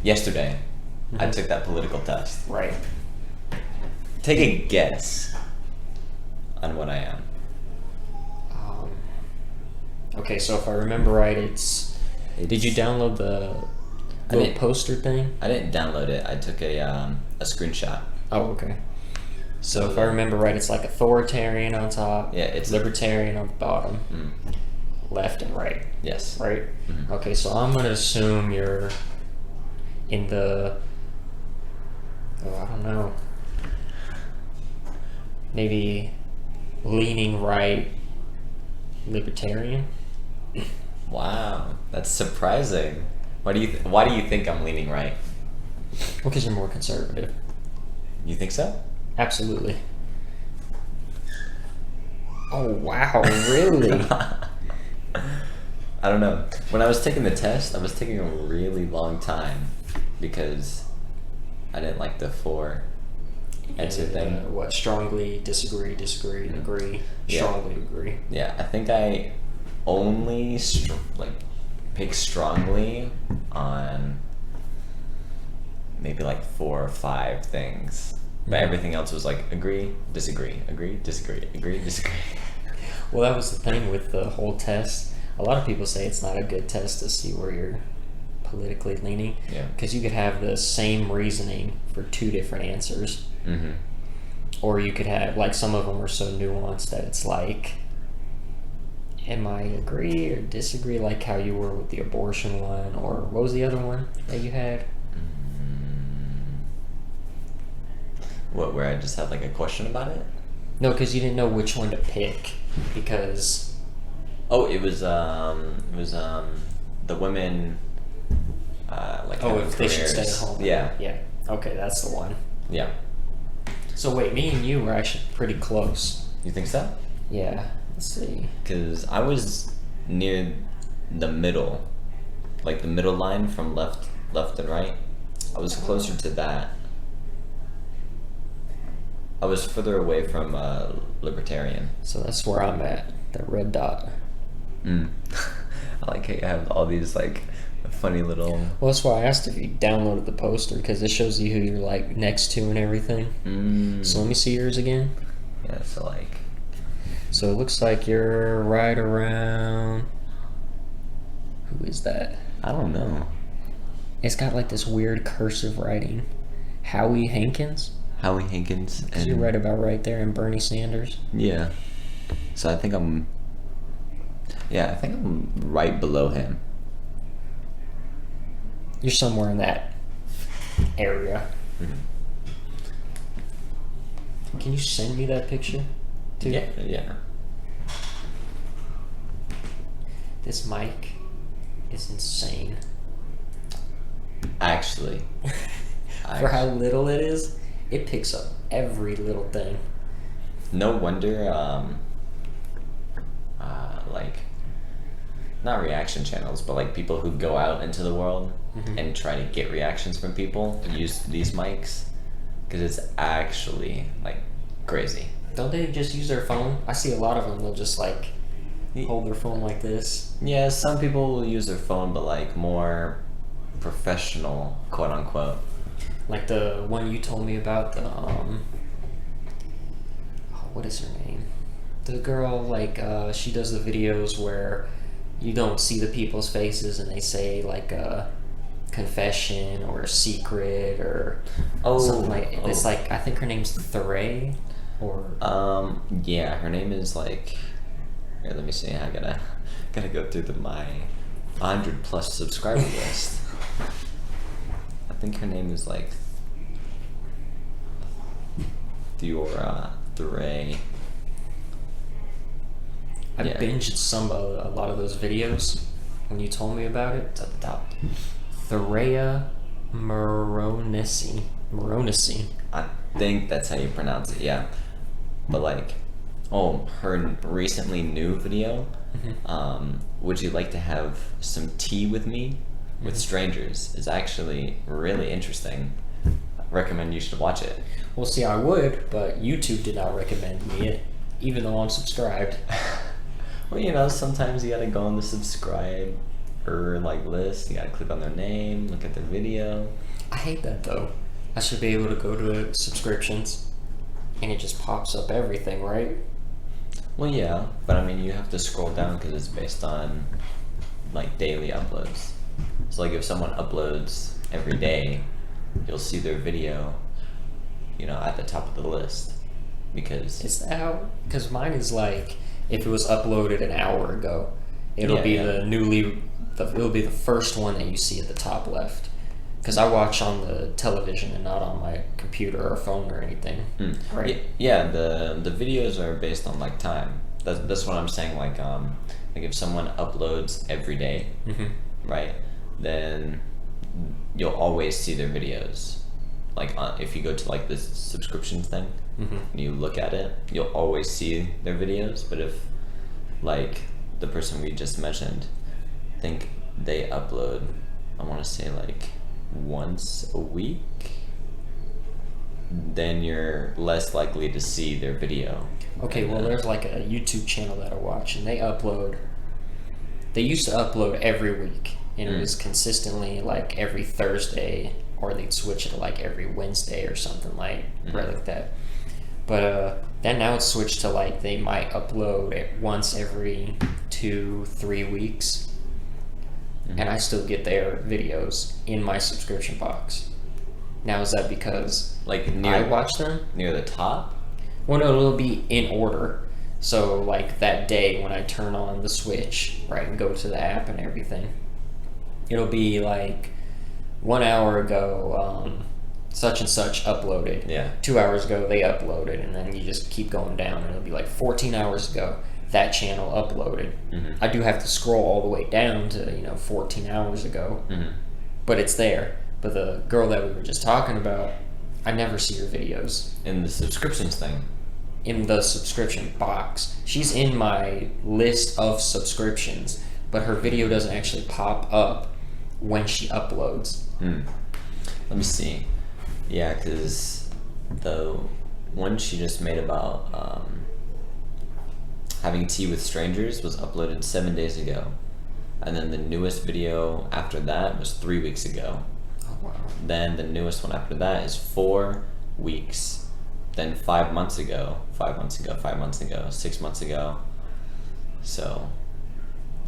yesterday, I took that political test. Right. Take a guess on what I am. Okay, so if I remember right, did you download the little didn't. poster thing? I didn't download it. I took a screenshot. Oh, okay. So if I remember right, it's like authoritarian on top. Yeah, it's libertarian on the bottom. Mm. Left and right. Yes. Right? Mhm. Okay, so I'm going to assume you're in the... Oh, I don't know. Maybe leaning right, libertarian? Wow, that's surprising. Why do you think I'm leaning right? Well, because you're more conservative. You think so? Absolutely. Oh, wow, really? I don't know. When I was taking the test, I was taking a really long time because I didn't like the 4 answer thing. What, strongly disagree, agree, Yeah. strongly agree. Yeah, I think I only picked strongly on maybe like 4 or 5 things. But everything else was like agree, disagree, agree, disagree, agree, disagree. Well, that was the thing with the whole test. A lot of people say it's not a good test to see where you're politically leaning. Yeah. Because you could have the same reasoning for 2 different answers. Mm-hmm. Or you could have, like, some of them are so nuanced that it's like, am I agree or disagree, like how you were with the abortion one, or what was the other one that you had? What, where I just had like a question about it? No, because you didn't know which one to pick, because... Oh, it was the women, like Oh, having if they should stay at careers. home. Yeah. Yeah. Okay, that's the one. Yeah. So wait, me and you were actually pretty close. You think so? Yeah. Let's see. Because I was near the middle, like the middle line from left and right. I was closer to that. I was further away from libertarian. So that's where I'm at. That red dot. I like how you have all these like funny little. Well, that's why I asked if you downloaded the poster, because it shows you who you're like next to and everything. So let me see yours again. Yeah, so like. So it looks like you're right around... Who is that? I don't know. It's got like this weird cursive writing. Howie Hankins? Howie Hankins. Because you're right about right there, and Bernie Sanders. Yeah. So I think I'm right below him. You're somewhere in that area. Mm-hmm. Can you send me that picture? Too? Yeah. This mic is insane. Actually. For how little it is, it picks up every little thing. No wonder, like, not reaction channels, but like people who go out into the world and try to get reactions from people use these mics, because it's actually like crazy. Don't they just use their phone? I see a lot of them, they'll just like hold their phone like this. Yeah, some people will use their phone, but like more professional, quote unquote. Like the one you told me about, the what is her name? The girl, like, she does the videos where you don't see the people's faces and they say like a confession or a secret or something like. It's like, I think her name's Thuray, or yeah, her name is like. Here, let me see. I gotta go through my 100+ subscriber list. I think her name is like Thuray. I binged a lot of those videos when you told me about it. It's at the top. Thureya Moronesi. I think that's how you pronounce it, yeah. But like, her recently new video, would you like to have some tea with me with strangers, is actually really interesting. I recommend you should watch it. Well, see, I would, but YouTube did not recommend me it, even though I'm subscribed. Well, sometimes you gotta go on the subscribe like list. You gotta click on their name, look at their video. I hate that though. I should be able to go to subscriptions and it just pops up everything, right? Well, yeah, but I mean, you have to scroll down because it's based on like daily uploads. So like if someone uploads every day, you'll see their video, at the top of the list because Is that how? Because mine is like, if it was uploaded an hour ago, it'll be it'll be the first one that you see at the top left. Because I watch on the television and not on my computer or phone or anything. Right? Yeah, the videos are based on like time. That's what I'm saying. Like if someone uploads every day, right? Then you'll always see their videos. Like if you go to like this subscription thing and you look at it, you'll always see their videos. But if like the person we just mentioned, I think they upload, I want to say like once a week, then you're less likely to see their video. Okay, well, there's like a YouTube channel that I watch, and they used to upload every week, and it was consistently like every Thursday, or they'd switch it to like every Wednesday or something right like that. But then now it's switched to like they might upload it once every 2-3 weeks. And I still get their videos in my subscription box. Now, is that because like I watch them? Near the top? Well, no, it'll be in order. So, like, that day when I turn on the Switch, right, and go to the app and everything, it'll be like 1 hour ago, such and such uploaded. Yeah. 2 hours ago, they uploaded. And then you just keep going down, and it'll be like 14 hours ago. That channel uploaded. I do have to scroll all the way down to 14 hours ago, but it's there. But the girl that we were just talking about, I never see her videos In the subscriptions thing. in the subscription box. She's in my list of subscriptions, but her video doesn't actually pop up when she uploads. Let me see. Yeah, because the one she just made about having tea with strangers was uploaded 7 days ago, and then the newest video after that was 3 weeks ago. Oh wow! Then the newest one after that is 4 weeks. Then 5 months ago, 5 months ago, 5 months ago, 6 months ago. So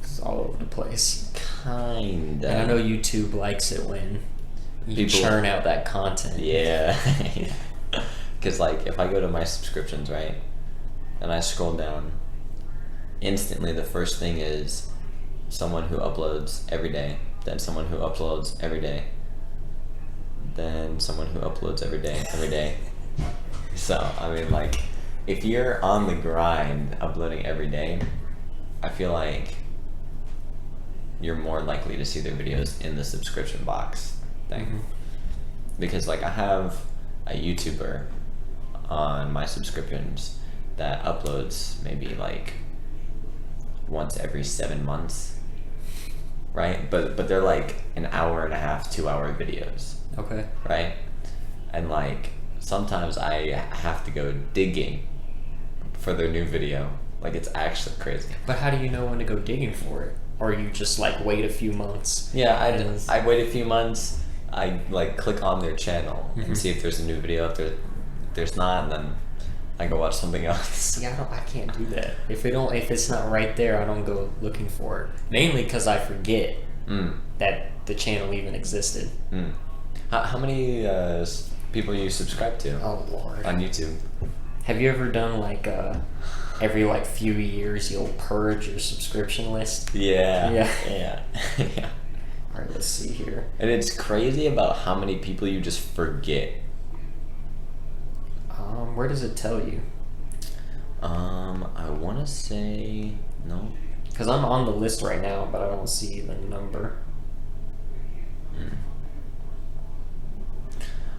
It's all over the place. kinda. And I know YouTube likes it when you People- churn out that content. Yeah. Because like if I go to my subscriptions, right, and I scroll down, instantly the first thing is someone who uploads every day, then someone who uploads every day, then someone who uploads every day. So I mean, like, if you're on the grind uploading every day, I feel like you're more likely to see their videos in the subscription box thing. Because like I have a YouTuber on my subscriptions that uploads maybe like once every 7 months, right? But they're like an hour and a half, 2 hour videos, Okay. right? And like sometimes I have to go digging for their new video. Like it's actually crazy. But how do you know when to go digging for it? Or you just like wait a few months? Yeah, And- I wait a few months. I like click on their channel and see if there's a new video. If there's not, and then I go watch something else. See, I can't do that. If it's not right there, I don't go looking for it. Mainly because I forget that the channel even existed. How many people you subscribe to Oh Lord. on YouTube? Have you ever done like every like few years you'll purge your subscription list? Yeah. Yeah. Yeah. Yeah. All right, let's see here. And it's crazy about how many people you just forget. Where does it tell you? I want to say no. Because I'm on the list right now, but I don't see the number.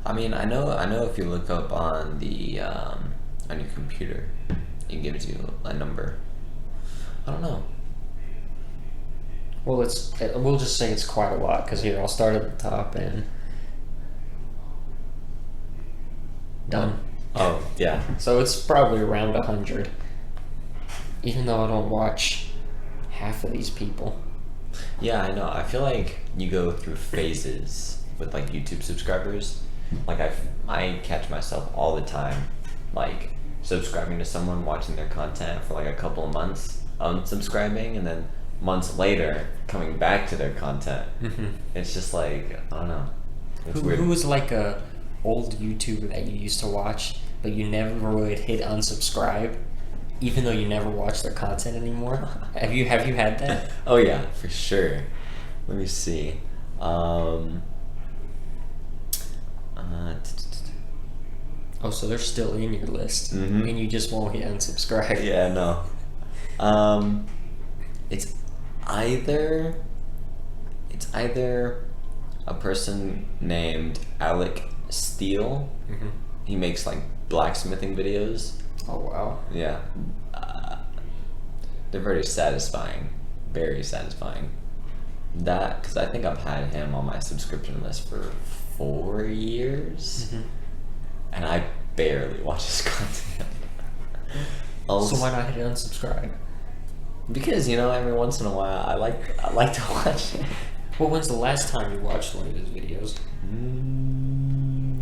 I mean, I know if you look up on the on your computer, it gives you a number. I don't know. Well, we'll just say it's quite a lot. Because here, I'll start at the top and done. Oh, yeah. So it's probably around 100. Even though I don't watch half of these people. Yeah, I know. I feel like you go through phases with like YouTube subscribers. Like I catch myself all the time, like subscribing to someone, watching their content for like a couple of months, unsubscribing, and then months later coming back to their content. It's just like, I don't know. It's weird. Who was like a old YouTuber that you used to watch, but you never would hit unsubscribe, even though you never watch their content anymore? Have you had that? Oh yeah, for sure. Let me see. Oh, so they're still in your list, and you just won't hit unsubscribe. Yeah, no. It's either a person named Alec Steele. He makes like blacksmithing videos. Oh wow. Yeah. They're very satisfying. Very satisfying. That, because I think I've had him on my subscription list for 4 years. And I barely watch his content. So why not hit unsubscribe? Because, every once in a while I like to watch it. Well, when's the last time you watched one of his videos?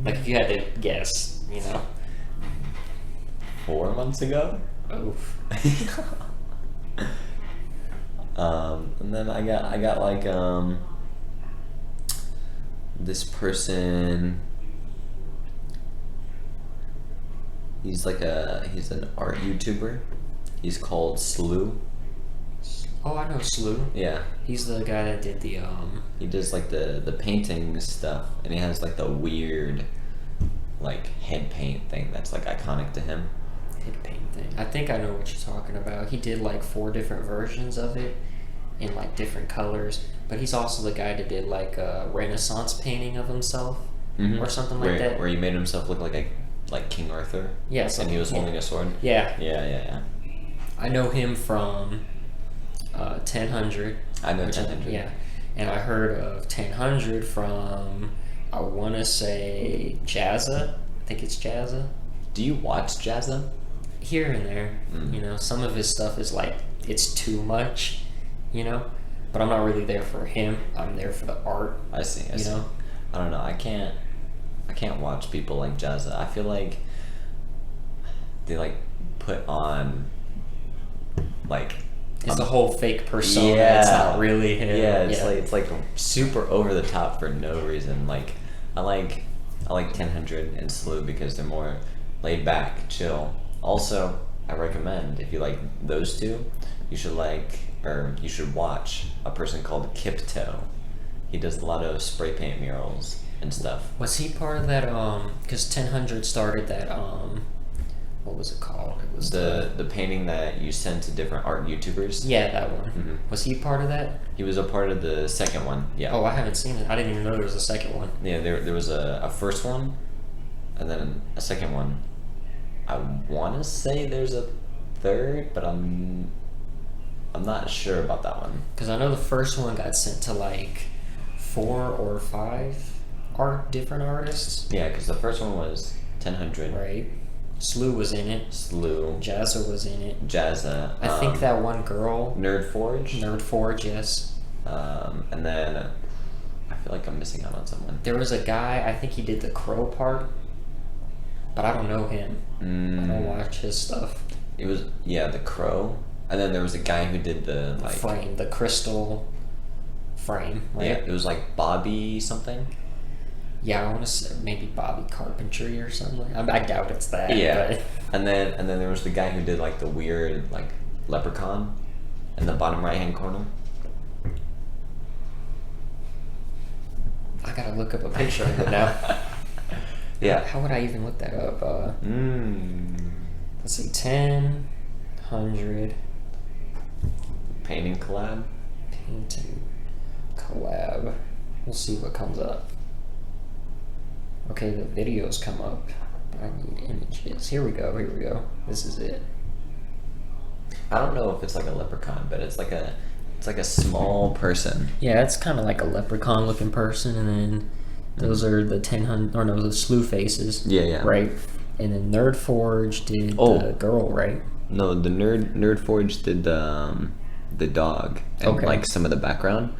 Like, if you had to guess, 4 months ago. Oof. And then I got like this person. He's an art YouTuber. He's called Slew. Oh, I know Slew. Yeah. He's the guy that did the He does like the painting stuff, and he has like the weird like head paint thing that's like iconic to him. head paint thing. I think I know what you're talking about. He did like 4 different versions of it in like different colors. But he's also the guy that did like a Renaissance painting of himself or something like that. Where he made himself look like King Arthur. Yeah, and he was holding a sword. Yeah. Yeah. I know him from 1000. I know 1000. Yeah, and I heard of 1000 from, I want to say, Jazza. I think it's Jazza. Do you watch Jazza? Here and there. Some of his stuff is like, it's too much, but I'm not really there for him. I'm there for the art. I see. I don't know. I can't watch people like Jazza. I feel like they like put on like it's the whole fake persona. Yeah. It's not really him. Yeah, it's like super over the top for no reason. Like I like 1000 and Slew because they're more laid back, chill. Also, I recommend if you like those two, you should watch a person called Kipto. He does a lot of spray paint murals and stuff. Was he part of that because 1000 started that what was it called? It was the painting that you sent to different art YouTubers. Yeah, that one. Was he part of that? He was a part of the second one. Yeah. Oh, I haven't seen it. I didn't even know there was a second one. Yeah, there was a first one, and then a second one. I want to say there's a third, but I'm not sure about that one. Because I know the first one got sent to like 4 or 5 different artists. Yeah, because the first one was 1000. Right. Slew was in it. Slew. Jazza was in it. Jazza. I think that one girl. Nerdforge, yes. And then I feel like I'm missing out on someone. There was a guy, I think he did the crow part, but I don't know him. I don't watch his stuff. It was, the crow. And then there was a guy who did the like frame, the crystal frame, right? Yeah, it was like Bobby something. Yeah, I want to say maybe Bobby Carpentry or something. I doubt it's that. Yeah, but. and then there was the guy who did like the weird like leprechaun in the bottom right hand corner. I gotta look up a picture of it now. Yeah. How would I even look that up? Let's see, 1000 painting collab. Painting collab. We'll see what comes up. Okay, the videos come up, but I need images. Here we go. This is it. I don't know if it's like a leprechaun, but it's like a small person. Yeah, it's kind of like a leprechaun looking person, and then those are the 1000, or no, the Slew faces. Yeah. Right, and then Nerdforge did the girl, right? No, the Nerdforge did the the dog and Okay. like some of the background,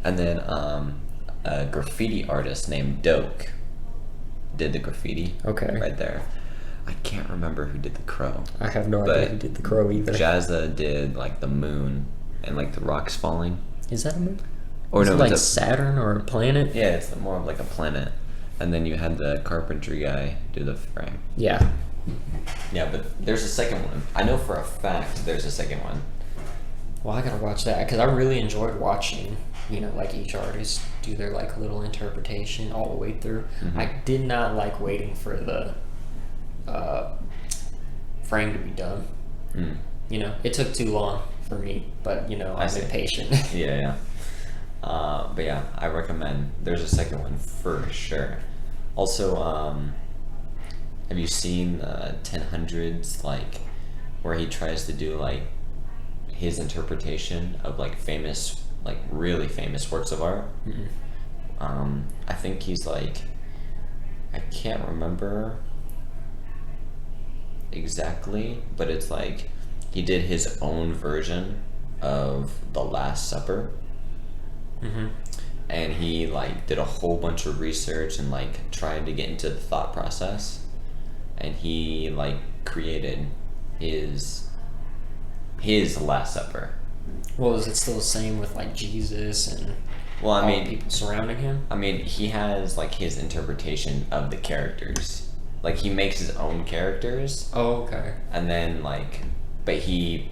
and then a graffiti artist named Doke did the graffiti. Okay. Right there. I can't remember who did the crow. I have no But idea who did the crow either. Jazza did like the moon and like the rocks falling. Is that a moon? Or Is no, it like it's Saturn or a planet? yeah, it's more of like a planet. And then you had the carpentry guy do the frame. Yeah. Yeah, but there's a second one. I know for a fact there's a second one. Well, I gotta watch that because I really enjoyed watching, like each artist do their like little interpretation all the way through. Mm-hmm. I did not like waiting for the frame to be done. Mm. It took too long for me, but I'm see. impatient. Yeah. But yeah, I recommend. There's a second one for sure. Also, have you seen 1000s, like where he tries to do like his interpretation of like famous, like really famous works of art? Mm-mm. I think he's like, I can't remember exactly, but it's like he did his own version of The Last Supper. Mm-hmm. And he like did a whole bunch of research and like tried to get into the thought process, and he like created his Last Supper. Well, is it still the same with like Jesus and Well, I all mean, the people surrounding him? I mean, he has like his interpretation of the characters. Like he makes his own characters, Oh, okay. and then like, but he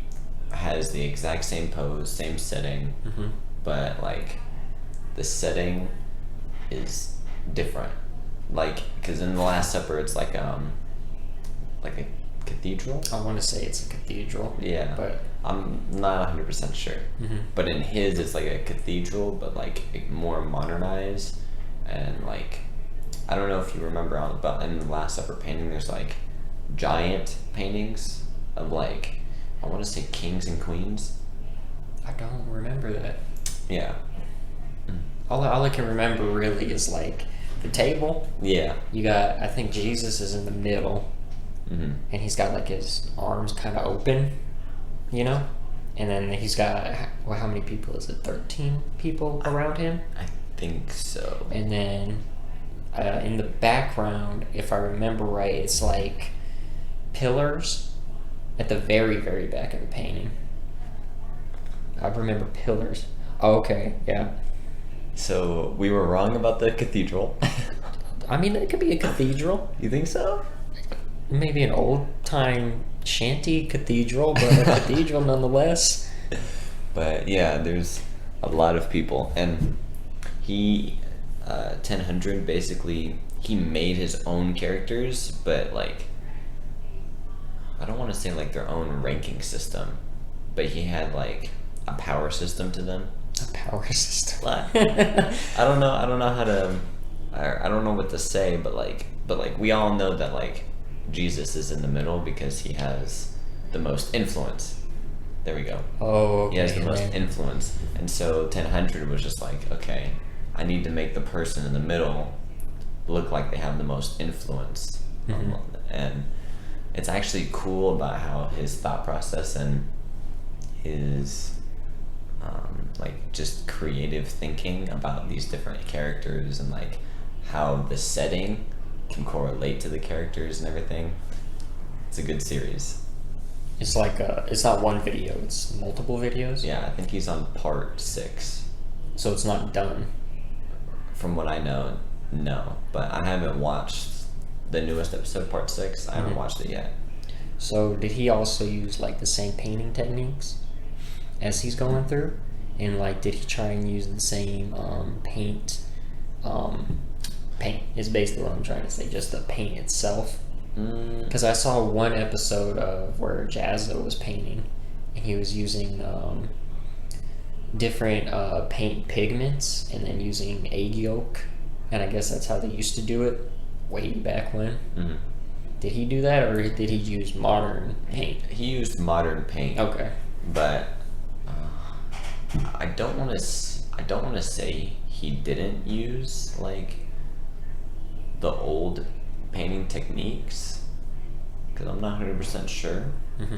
has the exact same pose, same setting, Mm-hmm. but like the setting is different. Like, because in the Last Supper, it's like a cathedral. I want to say it's a cathedral. Yeah, But I'm not 100% sure. Mhm. But in his, it's like a cathedral, but like more modernized, and like I don't know if you remember but in the Last Supper painting, there's like giant paintings of like, I want to say kings and queens. I don't remember that. Yeah. All I can remember really is like the table. Yeah. You got, I think Jesus is in the middle, Mm-hmm. and he's got like his arms kind of open, and then he's got, well, how many people is it? 13 people around him, I think so. and then in the background, if I remember right, it's like pillars at the very, very back of the painting. I remember pillars. Oh, okay, yeah. So we were wrong about the cathedral. I mean, it could be a cathedral. You think so? Maybe an old-time shanty cathedral, but a cathedral nonetheless. But yeah, there's a lot of people, and he 1000 basically he made his own characters, but like I don't want to say like their own ranking system, but he had like a power system to them. A power system. I don't know how to. I don't know what to say, but like we all know that like Jesus is in the middle because he has the most influence. There we go. Oh, okay. He has the most influence, and so 1000 was just like, okay, I need to make the person in the middle look like they have the most influence. Mhm. And it's actually cool about how his thought process and his like just creative thinking about these different characters, and like how the setting can correlate to the characters and everything. It's a good series. It's like it's not one video; it's multiple videos. Yeah, I think he's on part 6. So it's not done. From what I know, no. But I haven't watched the newest episode, part 6. I haven't watched it yet. So did he also use like the same painting techniques as he's going through? And like, did he try and use the same paint? Paint is basically what I'm trying to say, just the paint itself. Because I saw one episode of where Jazza was painting, and he was using different paint pigments, and then using egg yolk, and I guess that's how they used to do it way back when. Mm-hmm. Did he do that, or did he use modern paint? He used modern paint. Okay. But I don't want to say he didn't use like the old painting techniques, because I'm not 100% sure. Mm-hmm.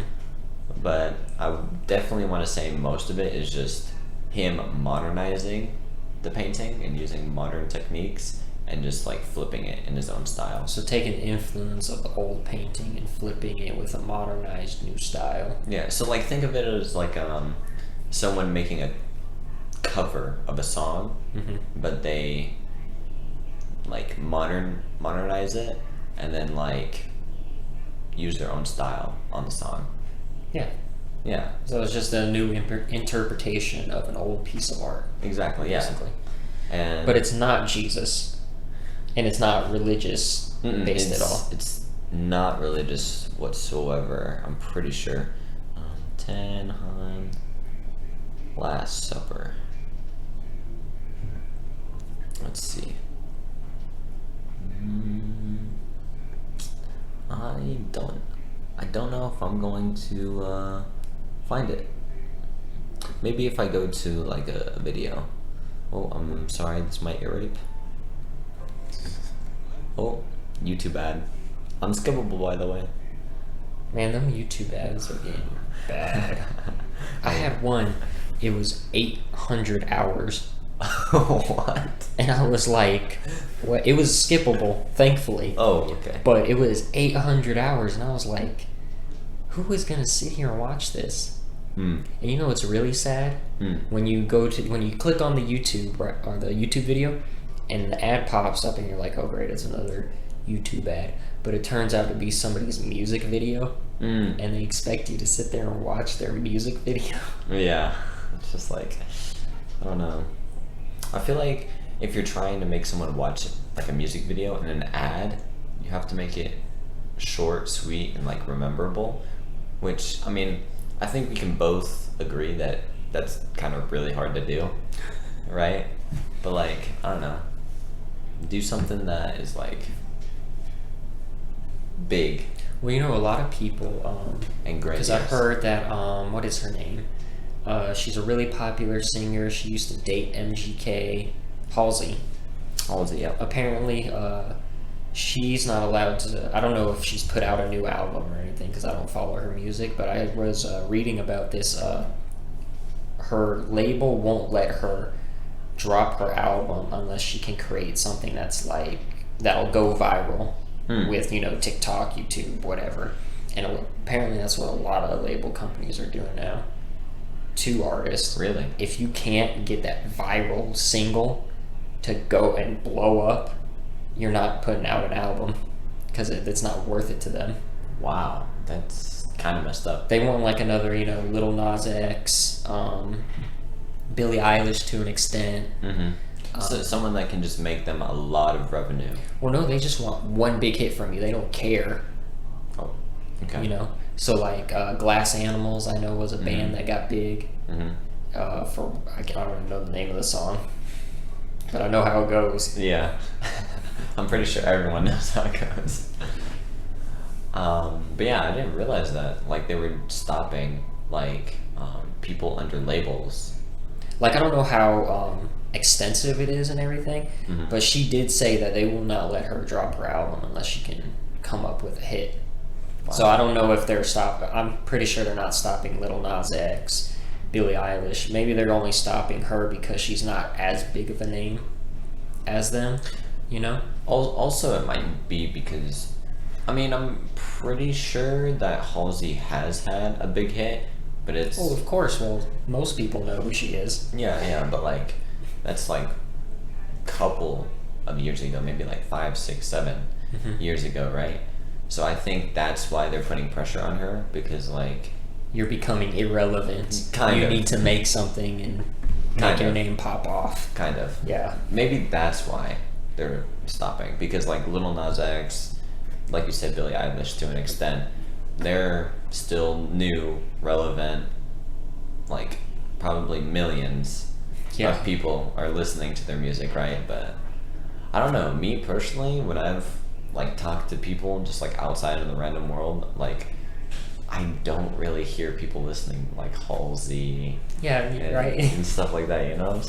but I definitely want to say most of it is just him modernizing the painting and using modern techniques and just like flipping it in his own style. So taking the influence of the old painting and flipping it with a modernized new style. Yeah, so like think of it as like someone making a cover of a song, but they like modernize it and then like use their own style on the song. Yeah. Yeah, So it's just a new interpretation of an old piece of art, exactly. Yeah, basically. and But it's not Jesus, and it's not religious based at all. It's not religious whatsoever. I'm pretty sure. 10 on Last Supper. Let's see. I don't know if I'm going to find it. Maybe if I go to like a video. Oh, I'm sorry, this might ear rape. Oh, YouTube ad. Unskippable, by the way. Man, them YouTube ads are getting bad. I had one. It was 800 hours. What? And I was like, what? It was skippable, thankfully. Oh, okay. But it was 800 hours, and I was like, who is going to sit here and watch this? And you know what's really sad? When you click on the YouTube or the YouTube video, and the ad pops up, and you're like, oh great, it's another YouTube ad. But it turns out to be somebody's music video, and they expect you to sit there and watch their music video. Yeah, it's just like, I don't know. I feel like if you're trying to make someone watch like a music video and an ad, you have to make it short, sweet, and like rememberable. Which, I mean, I think we can both agree that that's kind of really hard to do, right? But like, I don't know, do something that is like big. Well, you know, a lot of people, And because I've grandiose. heard that, what is her name? She's a really popular singer. She used to date MGK, Halsey. Yeah. Apparently, she's not allowed to. I don't know if she's put out a new album or anything because I don't follow her music. But I was reading about this. Her label won't let her drop her album unless she can create something that's like that'll go viral with TikTok, YouTube, whatever. And apparently, that's what a lot of label companies are doing now to artists. Really? If you can't get that viral single to go and blow up, you're not putting out an album because it's not worth it to them. Wow, that's kind of messed up. They want like another, Lil Nas X, Billie Eilish to an extent. So someone that can just make them a lot of revenue. Well, no, they just want one big hit from you. They don't care. Oh, okay. So like Glass Animals, I know was a band that got big. I don't even know the name of the song, but I know how it goes. Yeah, I'm pretty sure everyone knows how it goes. But yeah, I didn't realize that. Like they were stopping like people under labels. Like I don't know how extensive it is and everything, but she did say that they will not let her drop her album unless she can come up with a hit. Wow. So I don't know if they're stopping. I'm pretty sure they're not stopping Lil Nas X, Billie Eilish. Maybe they're only stopping her because she's not as big of a name as them. Also, it might be because, I mean, I'm pretty sure that Halsey has had a big hit, but it's... Oh, of course. Well, most people know who she is. Yeah, but like, that's like a couple of years ago, maybe like 5, 6, 7 years ago, right? So I think that's why they're putting pressure on her, because like... You're becoming irrelevant. Kind you of. need to make something and make your name pop off. Kind of. Yeah. Maybe that's why they're stopping, because like Lil Nas X, like you said, Billie Eilish to an extent, they're still new, relevant, like probably millions of people are listening to their music, right? But I don't know, me personally, when I've like talked to people just like outside in the random world, like I don't really hear people listening like Halsey and stuff like that,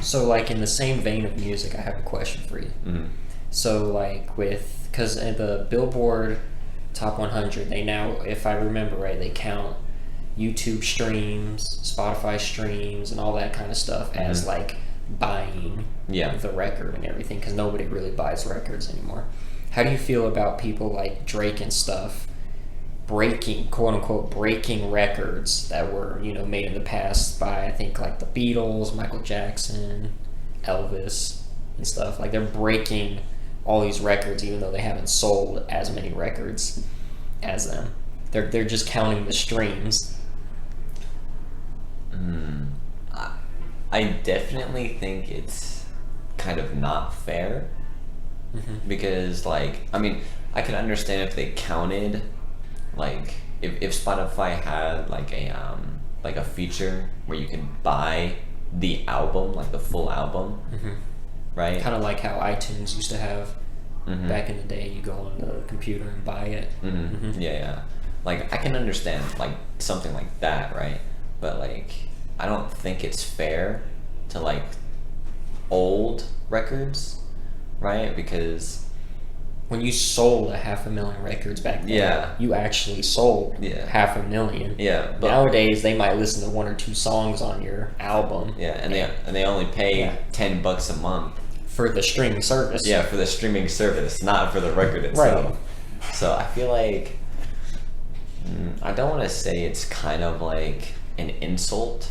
So like in the same vein of music, I have a question for you. So like because the Billboard Top 100, they now, if I remember right, they count YouTube streams, Spotify streams, and all that kind of stuff as like buying the record and everything, because nobody really buys records anymore. How do you feel about people like Drake and stuff breaking, quote unquote, breaking records that were, you know, made in the past by, I think, like the Beatles, Michael Jackson, Elvis, and stuff? Like, they're breaking all these records even though they haven't sold as many records as them. They're just counting the streams. I definitely think it's kind of not fair, because, like, I mean, I can understand if they counted, like, if Spotify had like a feature where you can buy the album, like the full album, right? Kind of like how iTunes used to have back in the day. You go on the computer and buy it. Yeah. Like, I can understand like something like that, right? But like, I don't think it's fair to like old records, right? Because when you sold 500,000 records back then, you actually sold 500,000. Yeah, but nowadays they might listen to 1 or 2 songs on your album. and they only pay $10 a month for the streaming service. Yeah, for the streaming service, not for the record itself. Right. So I feel like I don't want to say it's kind of like an insult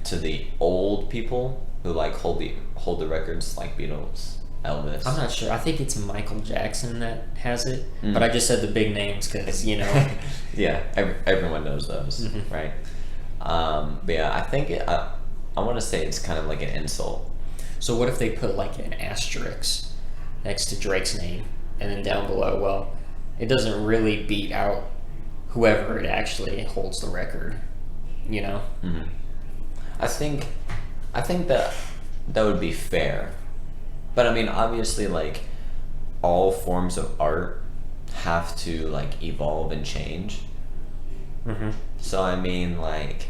to the old people who like hold the records, like Beatles, Elvis. I'm not sure. I think it's Michael Jackson that has it, but I just said the big names because, you know. Yeah, everyone knows those, right? But yeah, I think I want to say it's kind of like an insult. So what if they put like an asterisk next to Drake's name, and then down below, well, it doesn't really beat out whoever it actually holds the record, you know? I think that would be fair. But I mean, obviously, like, all forms of art have to like evolve and change. So I mean, like,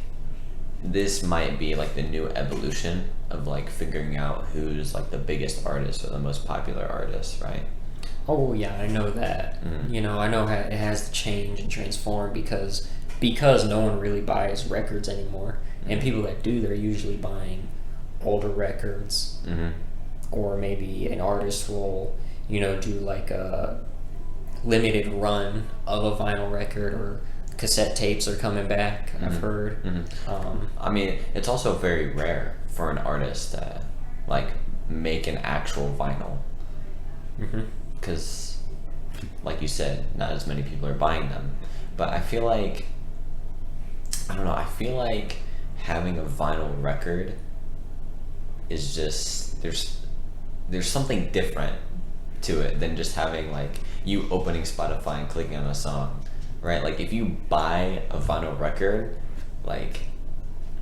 this might be like the new evolution of like figuring out who's like the biggest artist or the most popular artist, right? Oh yeah, I know that. You know, I know how it has to change and transform because no one really buys records anymore, and people that do, they're usually buying older records. Or maybe an artist will, you know, do like a limited run of a vinyl record, or cassette tapes are coming back, I've heard. I mean, it's also very rare for an artist to like make an actual vinyl, because like you said, not as many people are buying them. But I feel like, I don't know, I feel like having a vinyl record is just, there's something different to it than just having like you opening Spotify and clicking on a song, right? Like, if you buy a vinyl record, like,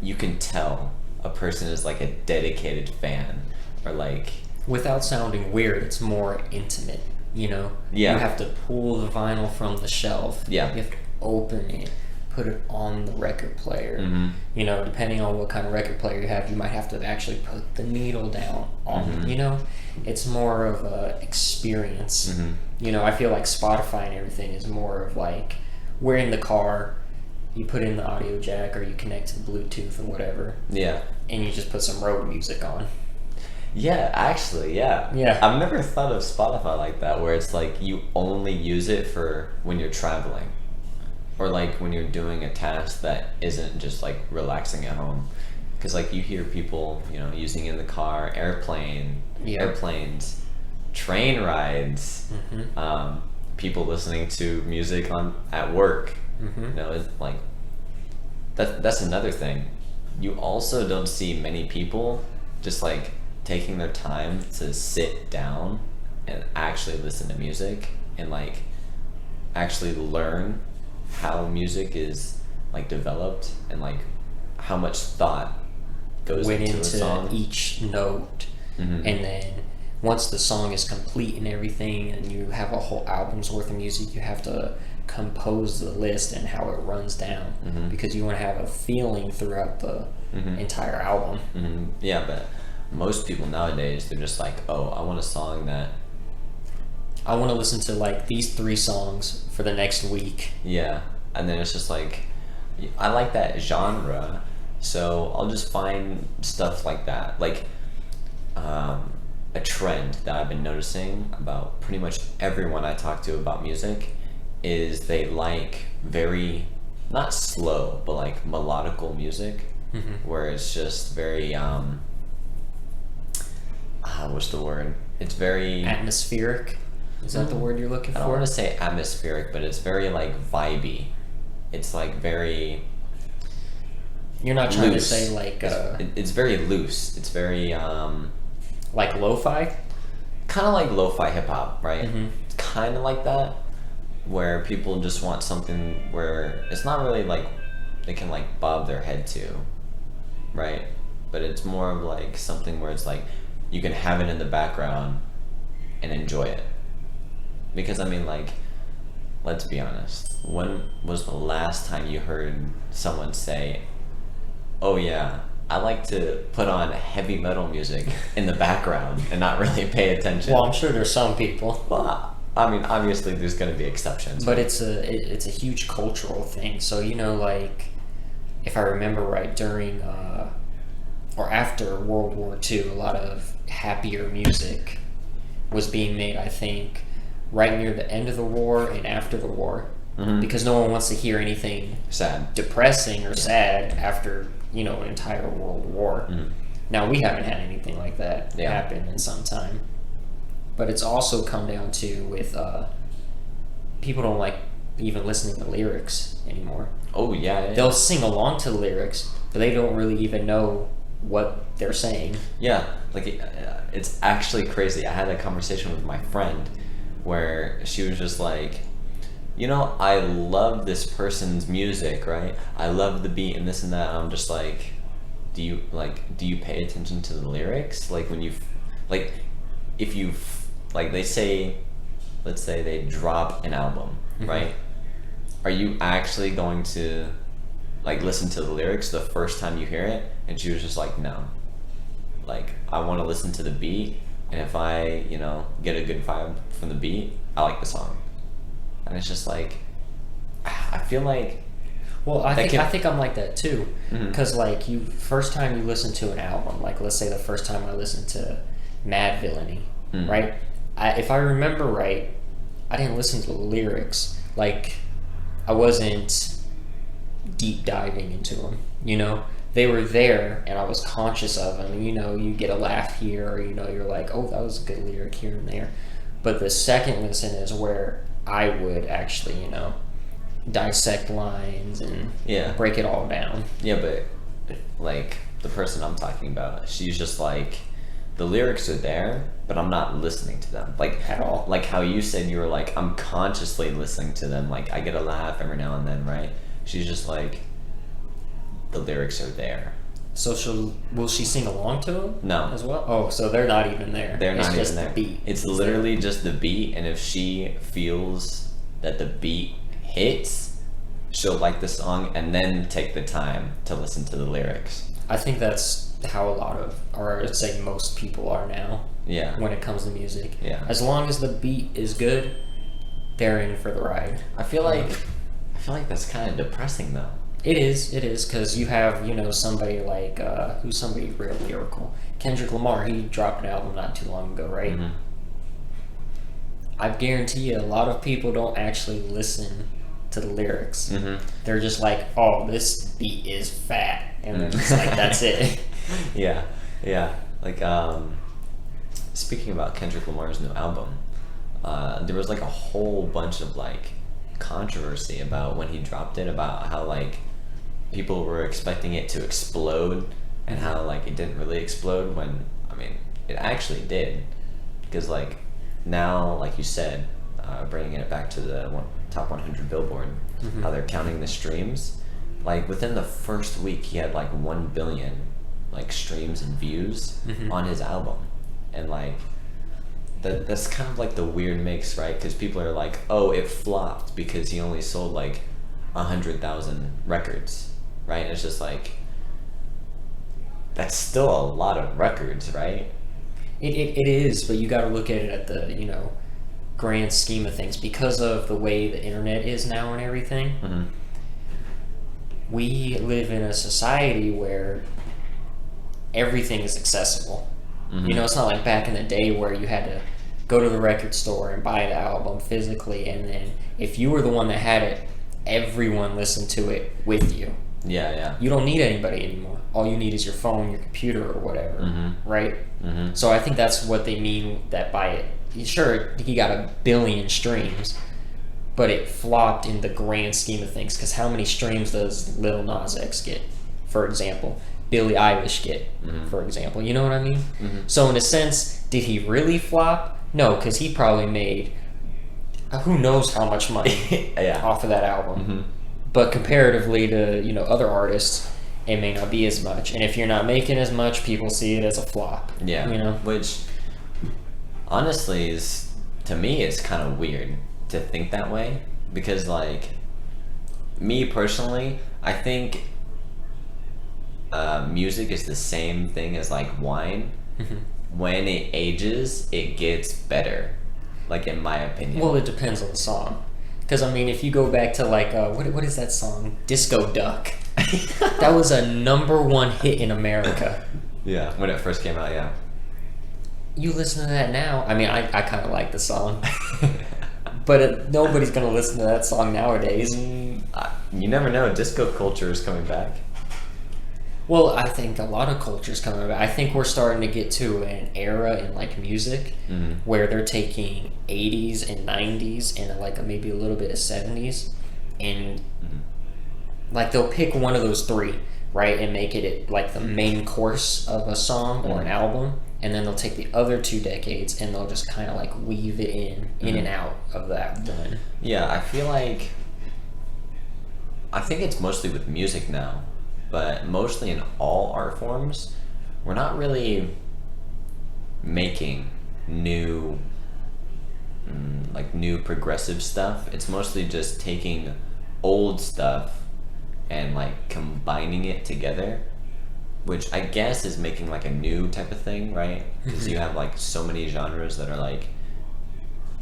you can tell a person is like a dedicated fan, or like, without sounding weird, it's more intimate, you know? Yeah. You have to pull the vinyl from the shelf. Yeah. You have to open it, put it on the record player. You know, depending on what kind of record player you have, you might have to actually put the needle down on, you know? It's more of a experience. You know, I feel like Spotify and everything is more of like, we're in the car, you put in the audio jack, or you connect to the Bluetooth or whatever. Yeah. And you just put some road music on. Yeah, actually, yeah. I've never thought of Spotify like that, where it's like you only use it for when you're traveling, or like when you're doing a task that isn't just like relaxing at home. Because like you hear people, you know, using it in the car, airplanes, train rides, people listening to music at work. You know, it's like that's another thing. You also don't see many people just like taking their time to sit down and actually listen to music and like actually learn how music is like developed, and like how much thought goes into a song. Each note. And then once the song is complete and everything, and you have a whole album's worth of music, you have to compose the list and how it runs down, because you want to have a feeling throughout the entire album. Yeah, but most people nowadays, they're just like, oh, I want a song that I want to listen to like these 3 songs for the next week. Yeah, and then it's just like, I like that genre, so I'll just find stuff like that. Like a trend that I've been noticing about pretty much everyone I talk to about music is they like very, not slow, but like melodical music, where it's just very what's the word? It's very Atmospheric. Is that the word you're looking I don't for? want to say atmospheric, but it's very like vibey. It's like very You're not trying loose. to say like It's very loose. It's very like lo-fi? kind of like lo-fi hip hop, right? Mhm. It's kind of like that, where people just want something where it's not really like they can like bob their head to, right? But it's more of like something where it's like you can have it in the background and enjoy it. Because I mean, like, let's be honest. When was the last time you heard someone say, "Oh yeah, I like to put on heavy metal music in the background and not really pay attention"? Well, I'm sure there's some people. Well, I mean, obviously there's going to be exceptions. But it's a huge cultural thing. So, you know, like, if I remember right, during or after World War II, a lot of happier music was being made, I think, right near the end of the war and after the war. Because no one wants to hear anything Sad. depressing or sad after, you know, an entire world war. Now, we haven't had anything like that happen in some time. But it's also come down to with people don't like even listening to lyrics anymore. Oh yeah. They'll sing along to the lyrics, but they don't really even know what they're saying. Yeah, like it's actually crazy. I had a conversation with my friend where she was just like, you know, I love this person's music, right? I love the beat and this and that. I'm just like, do you pay attention to the lyrics? Like when you, like, if you, like they say, let's say they drop an album, right? Are you actually going to like listen to the lyrics the first time you hear it? And she was just like, no. Like, I want to listen to the beat, and if I, you know, get a good vibe from the beat, I like the song. And it's just like, I feel like, well, I think I'm like that too, because like first time you listen to an album, like let's say the first time I listened to Mad Villainy, right? If I remember right, I didn't listen to the lyrics. Like, I wasn't deep diving into them, you know? They were there, and I was conscious of them. You know, you get a laugh here, or, you know, you're like, oh, that was a good lyric here and there. But the second listen is where I would actually, you know, dissect lines and break it all down. Yeah, but, like, the person I'm talking about, she's just like, the lyrics are there, but I'm not listening to them. Like, at all. Like how you said you were like, I'm consciously listening to them. Like, I get a laugh every now and then, right? She's just like, the lyrics are there. So will she sing along to them? No. As well? Oh, so they're not even there. They're not just even there. The beat. It's literally just the beat, and if she feels that the beat hits, she'll like the song and then take the time to listen to the lyrics. I think that's how a lot of, or I'd say most people are now. Yeah. When it comes to music. Yeah. As long as the beat is good, they're in for the ride. I feel like that's kind of depressing though. It is, because you have, you know, somebody like, who's somebody real lyrical. Kendrick Lamar, he dropped an album not too long ago, right? I guarantee you a lot of people don't actually listen to the lyrics. They're just like, oh, this beat is fat. And then it's like, that's it. Yeah. Like, speaking about Kendrick Lamar's new album, there was like a whole bunch of like controversy about when he dropped it, about how like people were expecting it to explode and how like it didn't really explode, when I mean it actually did, because like now, like you said, bringing it back to the top 100 Billboard, how they're counting the streams, like within the first week he had like 1 billion like streams and views on his album. And like that's kind of like the weird mix, right? Because people are like, oh, it flopped because he only sold like 100,000 records, right? And it's just like, that's still a lot of records, right? It is, but you got to look at it at the, you know, grand scheme of things. Because of the way the internet is now and everything, we live in a society where everything is accessible. Mm-hmm. You know, it's not like back in the day where you had to go to the record store and buy the album physically, and then if you were the one that had it, everyone listened to it with you. Yeah, yeah. You don't need anybody anymore. All you need is your phone, your computer, or whatever, Mm-hmm. right? Mm-hmm. So I think that's what they mean that by it. Sure, he got 1 billion streams, but it flopped in the grand scheme of things. Because how many streams does Lil Nas X get, for example? Billie Eilish get, for example. You know what I mean? Mm-hmm. So in a sense, did he really flop? No, because he probably made who knows how much money Yeah. off of that album. Mm-hmm. But comparatively to, you know, other artists, it may not be as much. And if you're not making as much, people see it as a flop. Yeah. You know? Which, honestly, is, to me, it's kind of weird to think that way. Because, like, me personally, I think music is the same thing as, like, wine. When it ages, it gets better. Like, in my opinion. Well, it depends on the song. Because, I mean, if you go back to, like, what is that song? Disco Duck. That was a #1 hit in America. Yeah, when it first came out, yeah. You listen to that now. I mean, I kind of like the song. But nobody's going to listen to that song nowadays. You never know. Disco culture is coming back. Well, I think a lot of culture's coming back. I think we're starting to get to an era in, like, music where they're taking 80s and 90s and, like, maybe a little bit of 70s. And, like, they'll pick one of those three, right, and make it, like, the main course of a song or an album. And then they'll take the other 2 decades and they'll just kind of, like, weave it in and out of that one. Yeah, I feel like... I think it's mostly with music now. But mostly in all art forms, we're not really making new progressive stuff. It's mostly just taking old stuff and, like, combining it together, which I guess is making, like, a new type of thing, right? Because you have, like, so many genres that are, like...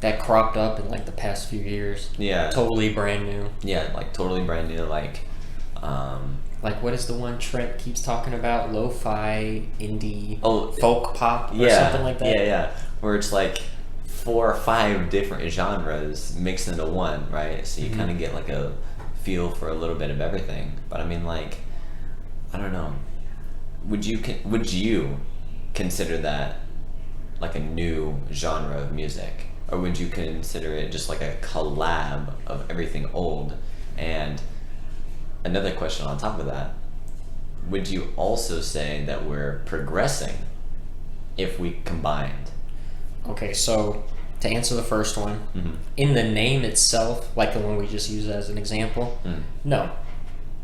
That cropped up in, like, the past few years. Yeah. Totally brand new. Yeah, like, totally brand new, like... Like, what is the one Trent keeps talking about? Lo-fi, indie, Oh, folk pop, or something like that? Yeah. Where it's like 4 or 5 different genres mixed into one, right? So you kind of get like a feel for a little bit of everything. But I mean, like, I don't know. Would you consider that like a new genre of music? Or would you consider it just like a collab of everything old? And another question on top of that, would you also say that we're progressing if we combined? Okay, so to answer the first one, in the name itself, like the one we just used as an example, no.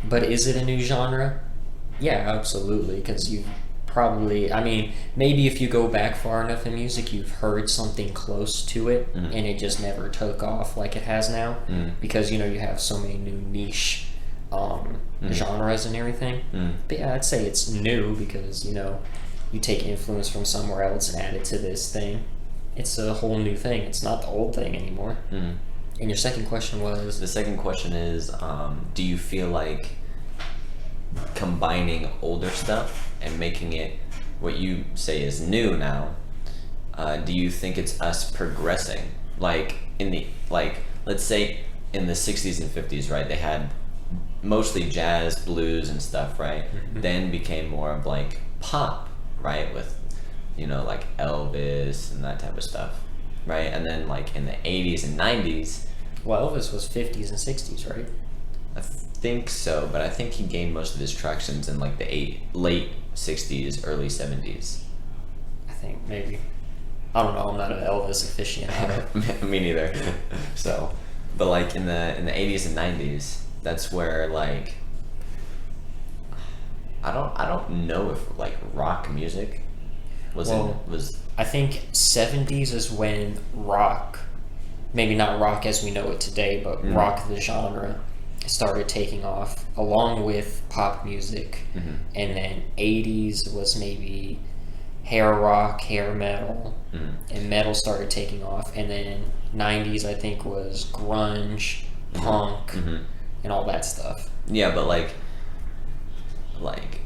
But is it a new genre? Yeah, absolutely, because you probably, I mean, maybe if you go back far enough in music, you've heard something close to it, and it just never took off like it has now, because, you know, you have so many new niche genres and everything. But yeah, I'd say it's new because, you know, you take influence from somewhere else and add it to this thing. It's a whole new thing. It's not the old thing anymore. And your second question was? The second question is, do you feel like combining older stuff and making it what you say is new now, do you think it's us progressing? Like, let's say in the 60s and 50s, right, they had mostly jazz, blues, and stuff, right? Then became more of like pop, right? With, you know, like Elvis and that type of stuff, right? And then like in the 80s and 90s. Well, Elvis was 50s and 60s, right? I think so, but I think he gained most of his tractions in like the late 60s, early 70s. I think maybe. I don't know. I'm not an Elvis aficionado. Me neither. So, but like in the 80s and 90s, that's where like I don't know if like rock music was I think 70s is when rock, maybe not rock as we know it today, but rock the genre started taking off along with pop music. And then 80s was maybe hair rock, hair metal, and metal started taking off. And then 90s I think was grunge, punk, and all that stuff. Yeah, but like like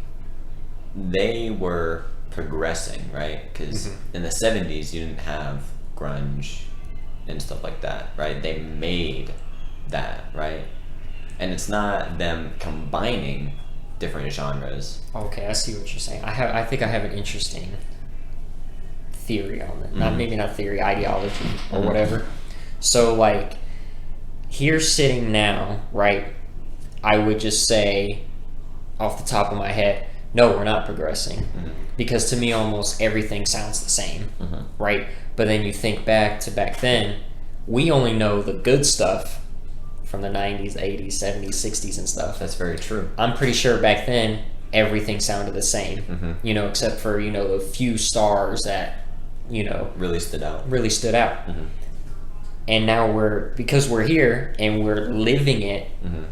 they were progressing, right? Because Mm-hmm. in the 70s you didn't have grunge and stuff like that, right? They made that, right? And it's not them combining different genres. Okay, I see what you're saying. I think I have an interesting theory on it. Mm-hmm. Maybe not theory, ideology or Mhm. whatever. So like here sitting now, right? I would just say off the top of my head, no, we're not progressing. Mhm. Because to me almost everything sounds the same, Mhm. right? But then you think back to back then, we only know the good stuff from the 90s, 80s, 70s, 60s and stuff. That's very true. I'm pretty sure back then everything sounded the same, Mhm. except for, the few stars that, Really stood out. really stood out. Mhm. And now because we're here and we're living it, Mhm.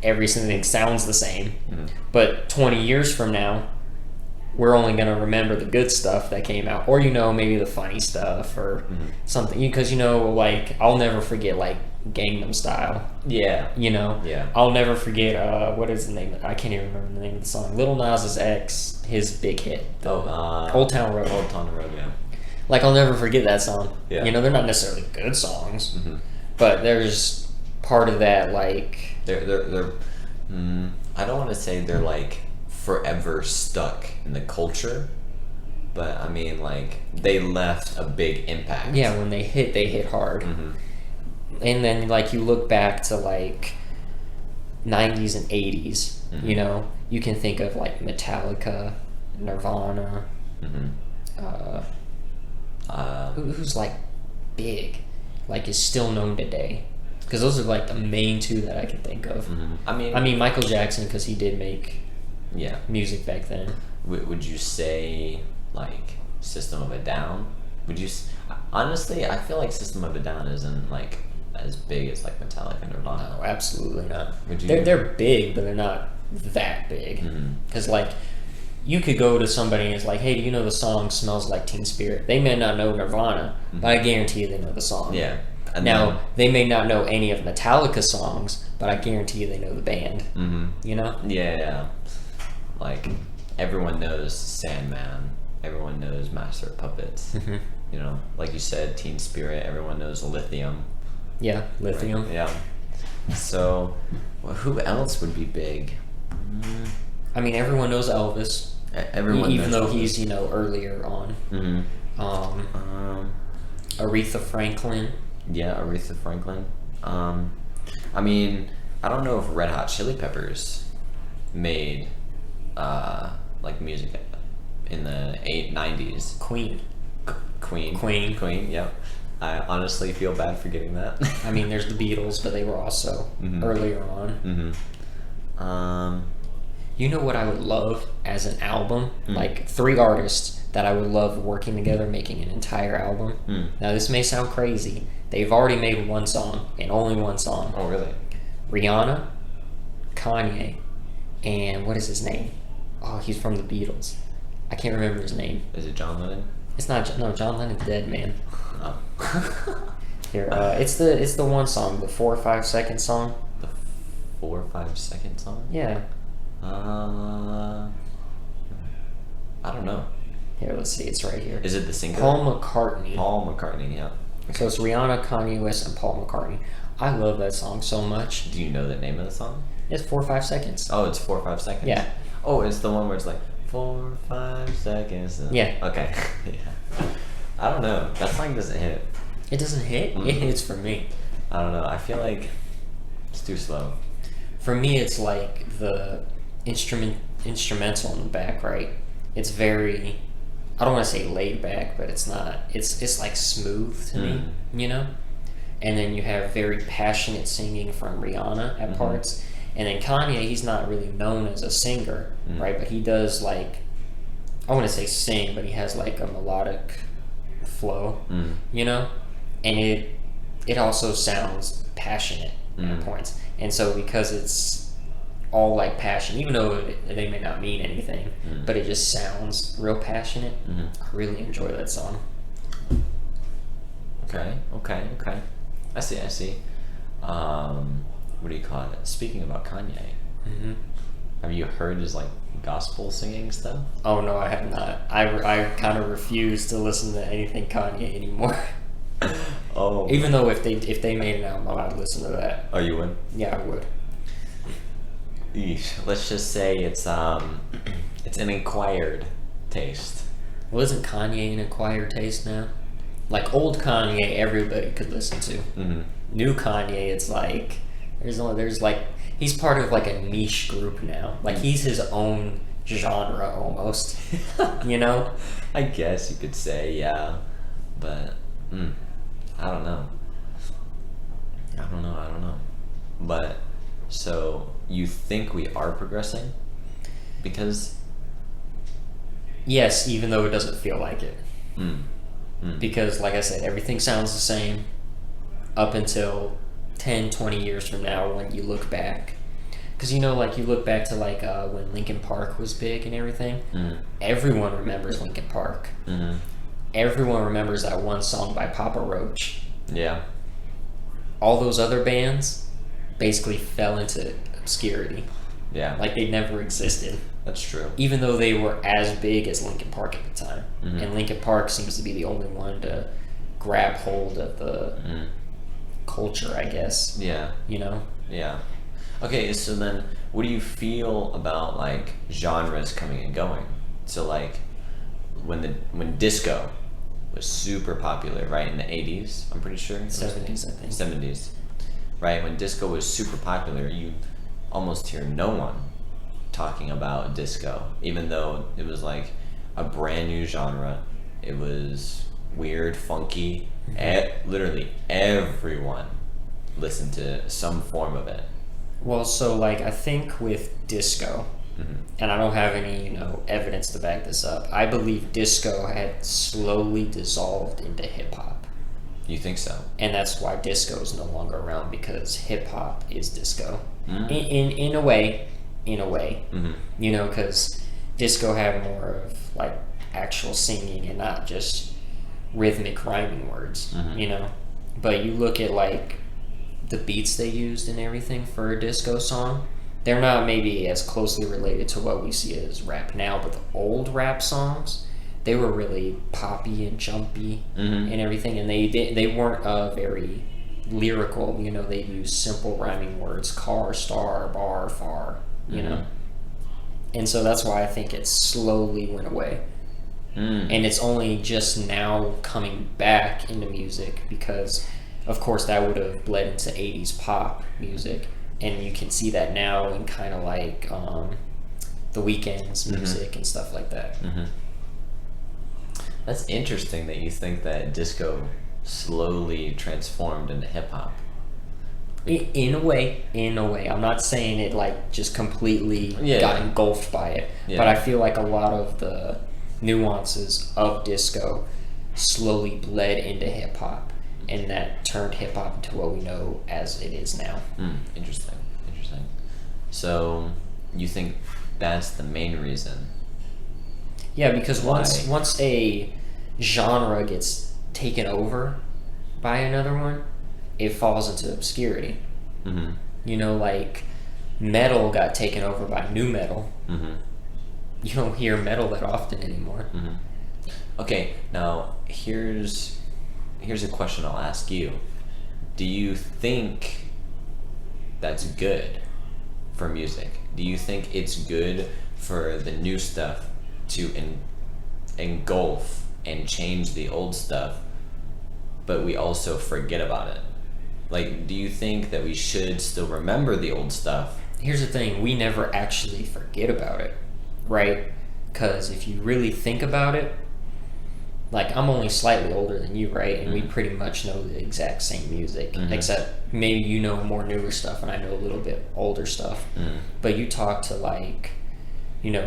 everything sounds the same. Mhm. But 20 years from now, we're only going to remember the good stuff that came out, or maybe the funny stuff or something. Because like I'll never forget like Gangnam Style. Yeah. Yeah. I'll never forget. What is the name? I can't even remember the name of the song. Lil Nas X, his big hit, Old Town Road. Old Town Road, yeah. Like I'll never forget that song. Yeah. They're not necessarily good songs, Mm-hmm. but there's part of that like They're I don't want to say they're like forever stuck in the culture, but I mean like they left a big impact. yeah, when they hit hard. Mm-hmm. And then like you look back to like 90s and 80s, Mhm. you can think of like Metallica, Nirvana, Mm-hmm. who's like big, like is still known today, because those are like the main two that I can think of. Mm-hmm. I mean Michael Jackson, because he did make Yeah. music back then. Would you say like System of a Down? Honestly, I feel like System of a Down isn't like as big as like Metallica and Nirvana. No, absolutely not. Would you? They're big, but they're not that big. Mhm. Because like you could go to somebody and it's like, hey, do you know the song "Smells Like Teen Spirit"? They may not know Nirvana, but I guarantee you they know the song. Yeah. And Now they may not know any of Metallica's songs, but I guarantee you they know the band. Mm-hmm. Yeah. Like everyone knows Sandman. Everyone knows Master of Puppets. Mhm. Like you said, Teen Spirit. Everyone knows Lithium. Yeah, Lithium. Right? Yeah. So, who else would be big? I mean, everyone knows Elvis, Everyone, even though knows he's earlier on. Mm-hmm. Aretha Franklin. Yeah, Aretha Franklin. I mean, I don't know if Red Hot Chili Peppers made like music in the 90s. Queen. Queen. Yep. I honestly feel bad for getting that. I mean, there's the Beatles, but they were also earlier on. Mm-hmm. You know what I would love as an album? Mm. Like 3 artists that I would love working together making an entire album. Mm. Now, this may sound crazy. They've already made one song, and only one song. Oh, really? Rihanna, Kanye, and what is his name? Oh, he's from the Beatles. I can't remember his name. Is it John Lennon? It's not. No, John Lennon's dead, man. Oh. Here, it's the one song, the 4 or 5 second song. The 4 or 5 second song? Yeah. I don't know. Here, let's see. It's right here. Is it the singer? Paul McCartney. Paul McCartney, yeah. So it's Rihanna, Kanye West, and Paul McCartney. I love that song so much. Do you know the name of the song? It's 4 or 5 seconds. Oh, it's 4 or 5 seconds? Yeah. Oh, it's the one where it's like 4 or 5 seconds. Yeah. Okay. Yeah. I don't know. That song doesn't hit. It doesn't hit? It hits for me. I don't know. I feel like it's too slow. For me, it's like the instrumental in the back, right? It's very, I don't want to say laid back, but it's not. It's like smooth to me, And then you have very passionate singing from Rihanna at parts. And then Kanye, he's not really known as a singer, right? But he does like, I want to say sing, but he has like a melodic flow, And it also sounds passionate at points. And so because it's all like passion, even though they may not mean anything, but it just sounds real passionate. I really enjoy that song. Okay. I see. What do you call it? Speaking about Kanye, Have you heard his like gospel singing stuff? Oh no, I have not. I kind of refuse to listen to anything Kanye anymore. Oh. Even though if they made an album, I'd listen to that. Oh, you would? Yeah, I would. Eesh. Let's just say it's an acquired taste. Well, isn't Kanye an acquired taste now? Like old Kanye, everybody could listen to. Mm-hmm. New Kanye, it's like there's like he's part of like a niche group now. Like he's his own genre almost. You know? I guess you could say, yeah, but I don't know. I don't know. But so you think we are progressing? Because Yes, even though it doesn't feel like it. mm, Because like I said, everything sounds the same up until 10, 20 years from now when you look back. Because you know, like you look back to like when Linkin Park was big and everything. Everyone remembers Linkin Park. mm-hmm. Everyone remembers that one song by Papa Roach. Yeah. All those other bands basically fell into obscurity. Yeah. Like they never existed. That's true. Even though they were as big as Linkin Park at the time. Mm-hmm. And Linkin Park seems to be the only one to grab hold of the culture, I guess. Yeah. You know? Yeah. Okay, so then what do you feel about like genres coming and going? So like when disco was super popular, right, in the 80s, I'm pretty sure. 70s, I think. 70s. Right, when disco was super popular, you almost hear no one talking about disco, even though it was like a brand new genre. It was weird, funky. Literally everyone listened to some form of it. Well, so like I think with disco, and I don't have any, evidence to back this up, I believe disco had slowly dissolved into hip hop. You think so? And that's why disco is no longer around, because hip hop is disco. In a way. Because disco had more of like actual singing and not just rhythmic rhyming words. But you look at like the beats they used and everything for a disco song, they're not maybe as closely related to what we see as rap now, but the old rap songs, they were really poppy and jumpy and everything, and they weren't very lyrical. They used simple rhyming words: car, star, bar, far. And so that's why I think it slowly went away. And it's only just now coming back into music because, of course, that would have bled into 80s pop music. And you can see that now in kind of like The Weeknd's music and stuff like that. That's interesting that you think that disco slowly transformed into hip-hop. In a way. I'm not saying it like just completely got engulfed by it. But I feel like a lot of the nuances of disco slowly bled into hip-hop. And that turned hip-hop into what we know as it is now. Interesting. So you think that's the main reason? Yeah, because once a genre gets taken over by another one, it falls into obscurity. Like metal got taken over by new metal. You don't hear metal that often anymore. Okay, now here's a question I'll ask you. Do you think that's good for music? Do you think it's good for the new stuff to engulf and change the old stuff, but we also forget about it? Like, do you think that we should still remember the old stuff? Here's the thing, we never actually forget about it, right? Because if you really think about it, like, I'm only slightly older than you, right? And we pretty much know the exact same music, except maybe you know more newer stuff and I know a little bit older stuff. But you talk to, like, your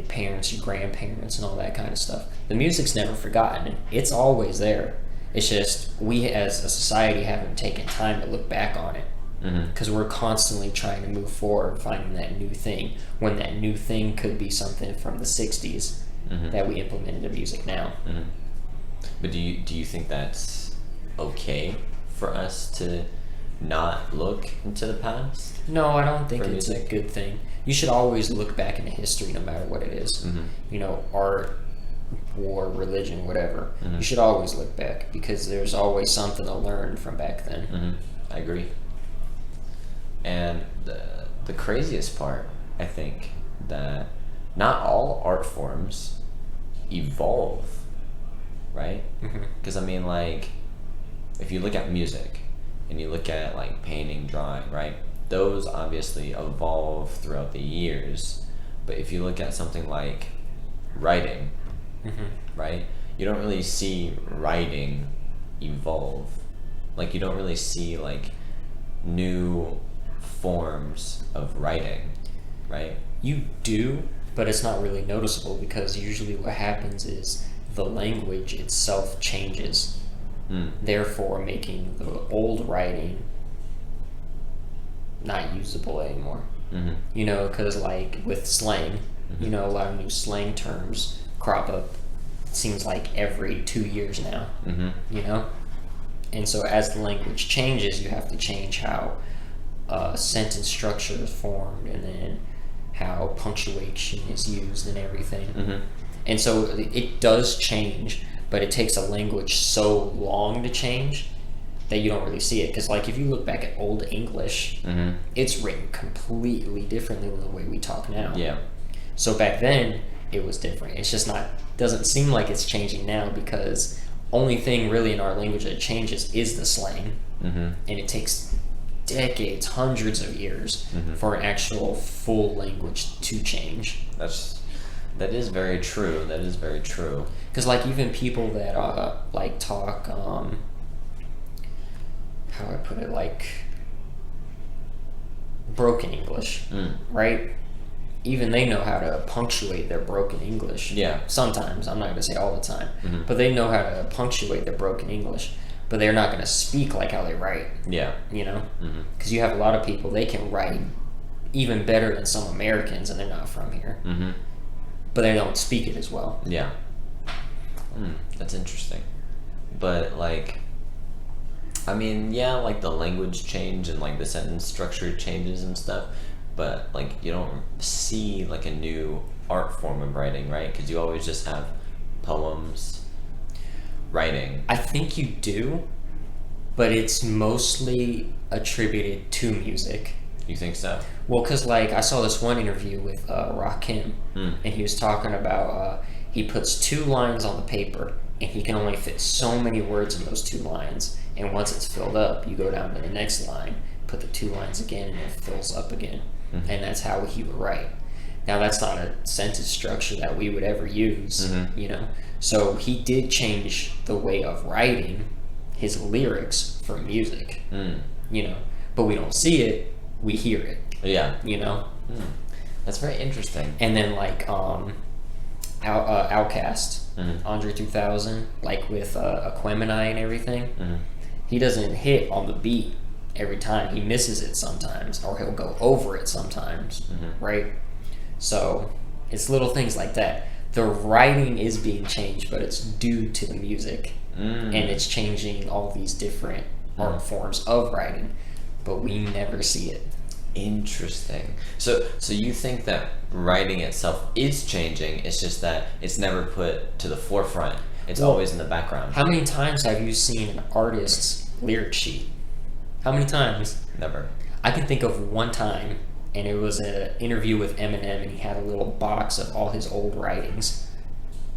parents, your grandparents, and all that kind of stuff. The music's never forgotten. It's always there. It's just we as a society haven't taken time to look back on it. Because we're constantly trying to move forward, finding that new thing, when that new thing could be something from the 60s. That we implement into music now. But do you think that's okay for us to not look into the past? No, I don't think For it's a music? good thing. You should always look back into history, no matter what it is. You know, art, war, religion, whatever. You should always look back because there's always something to learn from back then. I agree. And the craziest part, I think, that not all art forms evolve, right? Because I mean, like, if you look at music and you look at like painting, drawing, right? Those obviously evolve throughout the years. But if you look at something like writing, right? You don't really see writing evolve. Like, you don't really see like new forms of writing, right? You do, but it's not really noticeable because usually what happens is the language itself changes, therefore making the old writing not usable anymore. You know, because like with slang, you know, a lot of new slang terms crop up, it seems like every 2 years now, you know? And so as the language changes, you have to change how sentence structure is formed and then how punctuation is used and everything. And so it does change, but it takes a language so long to change that you don't really see it. Because like if you look back at Old English, it's written completely differently than the way we talk now. Yeah. So back then it was different. It's just not, doesn't seem like it's changing now because only thing really in our language that changes is the slang. And it takes decades, hundreds of years for an actual full language to change. That is very true. That is very true. Because like even people that like talk how do I put it, like broken English, right? Even they know how to punctuate their broken English. Yeah. Sometimes, I'm not going to say all the time, but they know how to punctuate their broken English, but they're not going to speak like how they write. Yeah. You know? Because you have a lot of people, they can write even better than some Americans, and they're not from here. But they don't speak it as well. Yeah. That's interesting. But like, I mean, yeah, like the language change and like the sentence structure changes and stuff, but like you don't see like a new art form of writing, right? Because you always just have poems, writing. I think you do, but it's mostly attributed to music. You think so? Well, because like I saw this one interview with Rakim, and he was talking about he puts 2 lines on the paper, and he can only fit so many words in those 2 lines. And once it's filled up, you go down to the next line, put the 2 lines again, and it fills up again. And that's how he would write. Now, that's not a sentence structure that we would ever use, you know? So he did change the way of writing his lyrics for music, you know? But we don't see it, we hear it. Yeah. You know? That's very interesting. And then, like, Outkast, Andre 2000, like with Aquemini and everything, he doesn't hit on the beat every time. He misses it sometimes, or he'll go over it sometimes, right? So it's little things like that. The writing is being changed, but it's due to the music, and it's changing all these different art forms of writing, but we never see it. Interesting. So you think that writing itself is changing, it's just that it's never put to the forefront. It's always in the background. How many times have you seen an artist's lyric sheet? How many times? Never. I can think of one time, and it was an interview with Eminem, and he had a little box of all his old writings.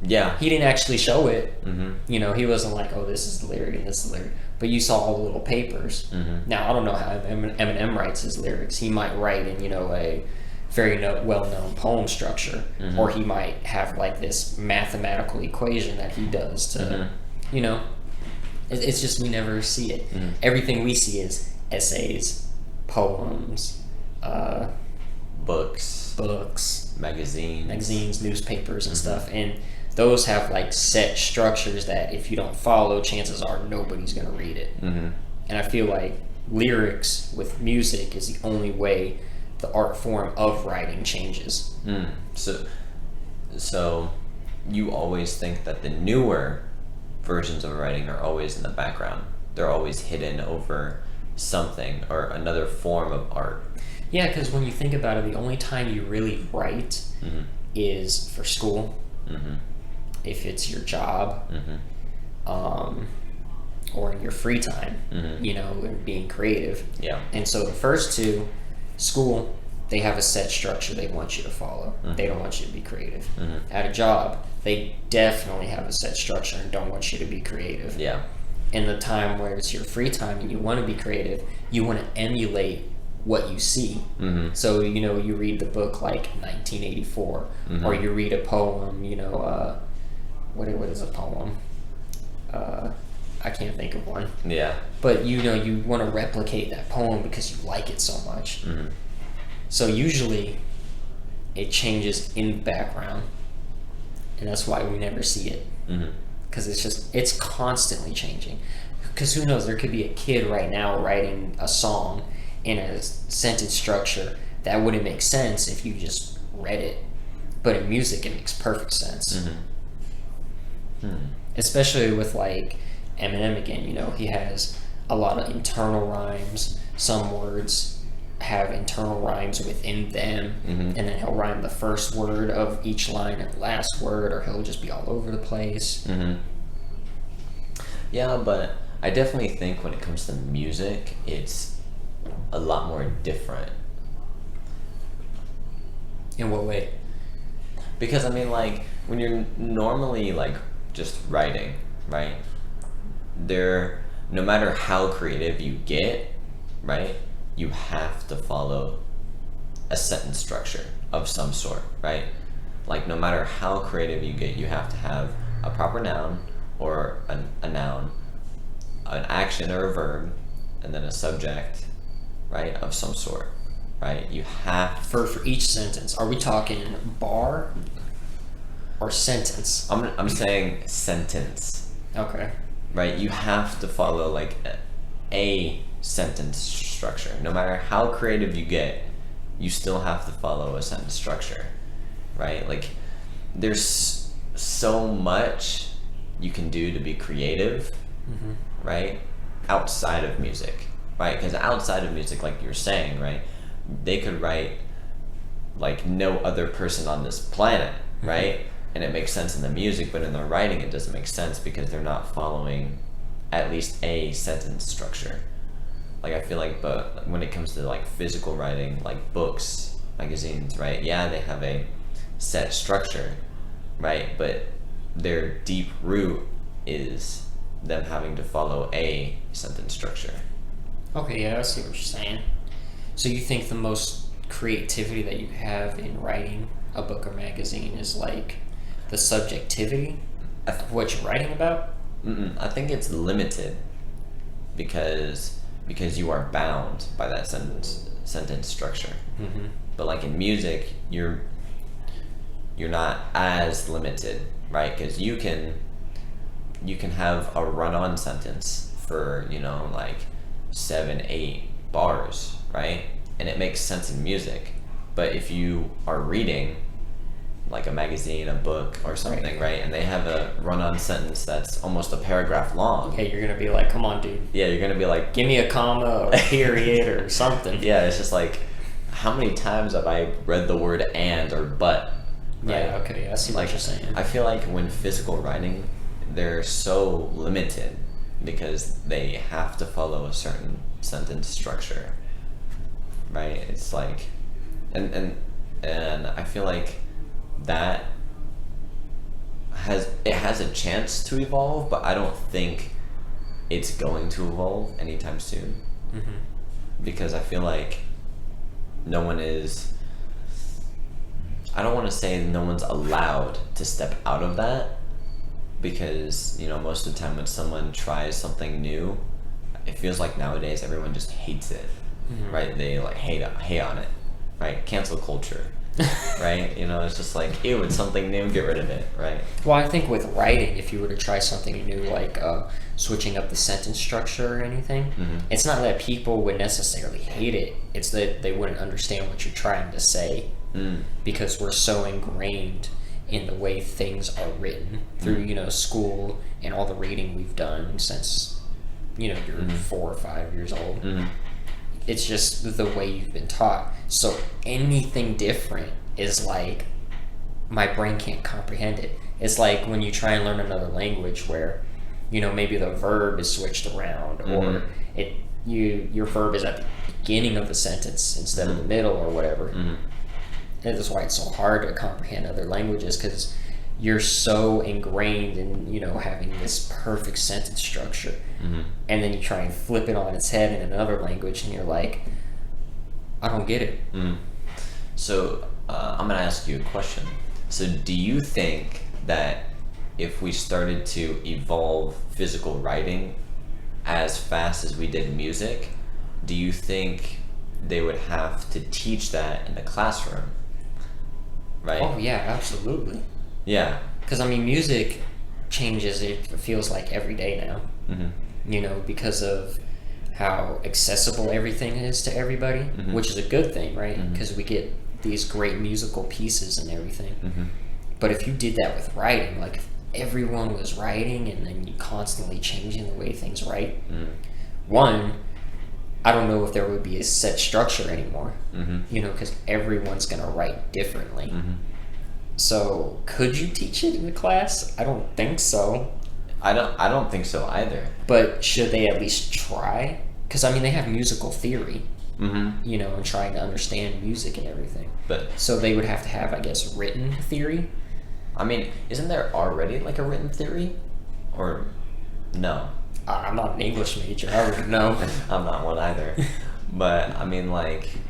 Yeah. He didn't actually show it. You know, he wasn't like, oh, this is the lyric and this is the lyric. But you saw all the little papers. Now, I don't know how Eminem writes his lyrics. He might write in, you know, a very well-known poem structure, or he might have like this mathematical equation that he does to, you know, it's just we never see it. Everything we see is essays, poems, books, magazines, newspapers, and stuff, and those have like set structures that if you don't follow, chances are nobody's going to read it. And I feel like lyrics with music is the only way the art form of writing changes. So you always think that the newer versions of writing are always in the background. They're always hidden over something or another form of art. Yeah, because when you think about it, the only time you really write is for school, if it's your job, or in your free time, and being creative. Yeah. And so the first two, school, they have a set structure they want you to follow. They don't want you to be creative. At a job, they definitely have a set structure and don't want you to be creative. Yeah. In the time where it's your free time and you want to be creative, you want to emulate what you see. So, you read the book like 1984, or you read a poem, what is a poem? I can't think of one. Yeah. But, you want to replicate that poem because you like it so much. So usually it changes in the background, and that's why we never see it. Because it's constantly changing. Because who knows, there could be a kid right now writing a song in a sentence structure that wouldn't make sense if you just read it. But in music, it makes perfect sense. Especially with like Eminem again, he has a lot of internal rhymes. Some words have internal rhymes within them, and then he'll rhyme the first word of each line and the last word, or he'll just be all over the place. Yeah, but I definitely think when it comes to music, it's a lot more different. In what way? Because when you're normally just writing, right? No matter how creative you get, right? You have to follow a sentence structure of some sort, right? No matter how creative you get, you have to have a proper noun or a noun, an action or a verb, and then a subject, right, of some sort, right? You have for each sentence. Are we talking bar or sentence? I'm saying sentence. Okay. Right? You have to follow a sentence structure. No matter how creative you get, you still have to follow a sentence structure, right? There's so much you can do to be creative, right? Outside of music, right? Because outside of music, like you're saying, right? They could write like no other person on this planet, right? And it makes sense in the music, but in their writing, it doesn't make sense because they're not following at least a sentence structure. I feel but when it comes to physical writing, books, magazines, right? Yeah, they have a set structure, right? But their deep root is them having to follow a sentence structure. Okay, yeah, I see what you're saying. So you think the most creativity that you have in writing a book or magazine is the subjectivity of what you're writing about? I think it's limited because you are bound by that sentence structure. But in music, you're not as limited, right? Because you can have a run-on sentence for 7-8 bars, right? And it makes sense in music. But if you are reading a magazine, a book, or something, right? And they have a run-on sentence that's almost a paragraph long. Yeah, you're gonna be like, "Come on, dude." Yeah, you're gonna be like, "Give me a comma or a period or something." Yeah, it's just how many times have I read the word "and" or "but"? Right? Yeah. Okay. I see what you're saying. I feel when physical writing, they're so limited because they have to follow a certain sentence structure, right? It's and I feel that has a chance to evolve, but I don't think it's going to evolve anytime soon. Because I feel no one is, I don't want to say no one's allowed to step out of that, because most of the time when someone tries something new, it feels nowadays everyone just hates it, right? They hate on it, right? Cancel culture. Right? It's just ew, it's something new, get rid of it, right? Well, I think with writing, if you were to try something new, switching up the sentence structure or anything, it's not that people would necessarily hate it, it's that they wouldn't understand what you're trying to say, because we're so ingrained in the way things are written through, school and all the reading we've done since you're 4 or 5 years old. Mm-hmm. It's just the way you've been taught. So anything different is like, my brain can't comprehend it. It's like when you try and learn another language where, maybe the verb is switched around, or your verb is at the beginning of the sentence instead of the middle or whatever. And that's why it's so hard to comprehend other languages, because you're so ingrained in having this perfect sentence structure, and then you try and flip it on its head in another language, and you're like, I don't get it. So I'm gonna ask you a question. So do you think that if we started to evolve physical writing as fast as we did music, do you think they would have to teach that in the classroom? Right? Oh yeah, absolutely. Yeah. Because music changes, it feels like every day now. Because of how accessible everything is to everybody, which is a good thing, right? Because we get these great musical pieces and everything. But if you did that with writing, like if everyone was writing and then you constantly changing the way things write, one, I don't know if there would be a set structure anymore, because everyone's going to write differently. So could you teach it in the class? I don't think so. I don't think so either. But should they at least try? Because they have musical theory, and trying to understand music and everything. But so they would have to have, I guess, written theory. Isn't there already like a written theory, or no? I'm not an English major. I wouldn't know. I'm not one either. But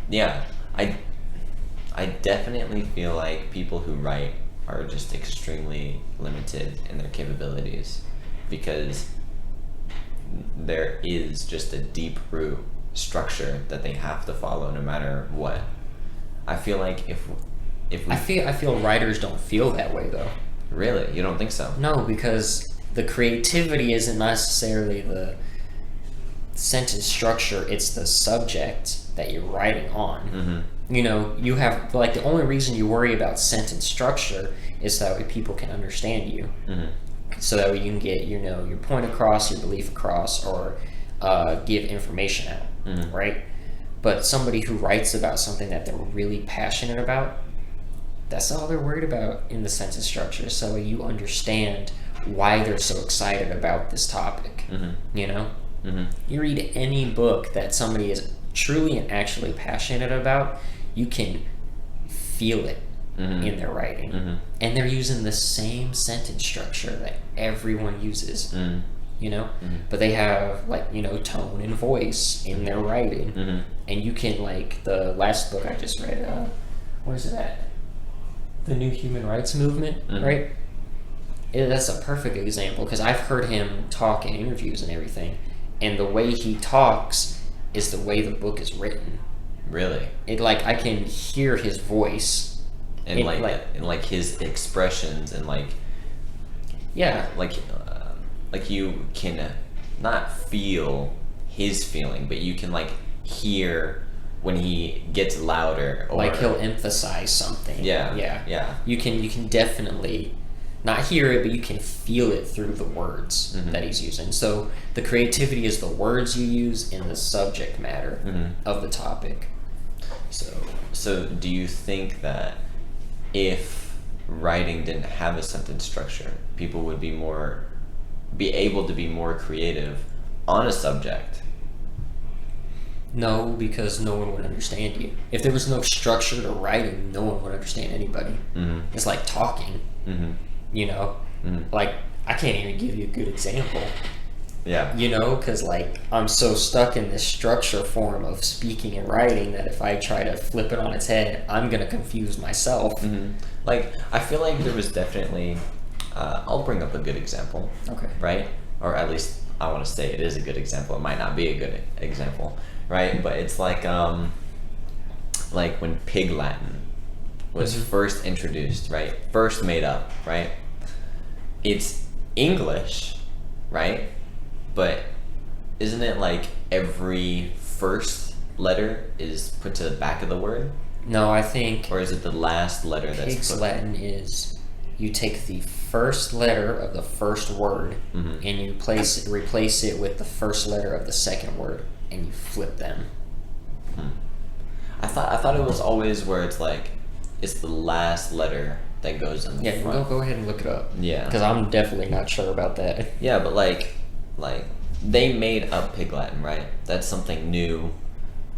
yeah, I definitely feel like people who write are just extremely limited in their capabilities, because there is just a deep root structure that they have to follow no matter what. I feel like if we I feel writers don't feel that way though. Really? You don't think so? No, because the creativity isn't necessarily the sentence structure, it's the subject that you're writing on. You have, the only reason you worry about sentence structure is so that way people can understand you. So that way you can get, your point across, your belief across, or give information out, right? But somebody who writes about something that they're really passionate about, that's all they're worried about in the sentence structure, so you understand why they're so excited about this topic. You read any book that somebody is truly and actually passionate about, you can feel it in their writing. And they're using the same sentence structure that everyone uses. But they have tone and voice in their writing. And you can, the last book I just read, what is it at? The New Human Rights Movement, right? That's a perfect example, because I've heard him talk in interviews and everything, and the way he talks is the way the book is written. Really? I can hear his voice and his expressions, and yeah, you can not feel his feeling, but you can hear when he gets louder, or he'll emphasize something. Yeah. You can definitely not hear it, but you can feel it through the words that he's using. So the creativity is the words you use in the subject matter of the topic. So do you think that if writing didn't have a sentence structure, people would be able to be more creative on a subject? No, because no one would understand you. If there was no structure to writing, no one would understand anybody. It's like talking. I can't even give you a good example. Yeah. Because I'm so stuck in this structure form of speaking and writing that if I try to flip it on its head, I'm gonna confuse myself. I feel like there was definitely I'll bring up a good example. Okay. Right? Or at least I want to say it is a good example. It might not be a good example, right? But it's like when Pig Latin was first introduced, right? First made up, right? It's English, right? But isn't it every first letter is put to the back of the word? No, I think... Or is it the last letter that's Pig's put... Latin is you take the first letter of the first word Mhm. and you replace it with the first letter of the second word, and you flip them. I thought it was always where it's like it's the last letter that goes in the Yeah, front. go ahead and look it up. Yeah. Because I'm definitely not sure about that. Yeah, but like they made up Pig Latin, right? That's something new.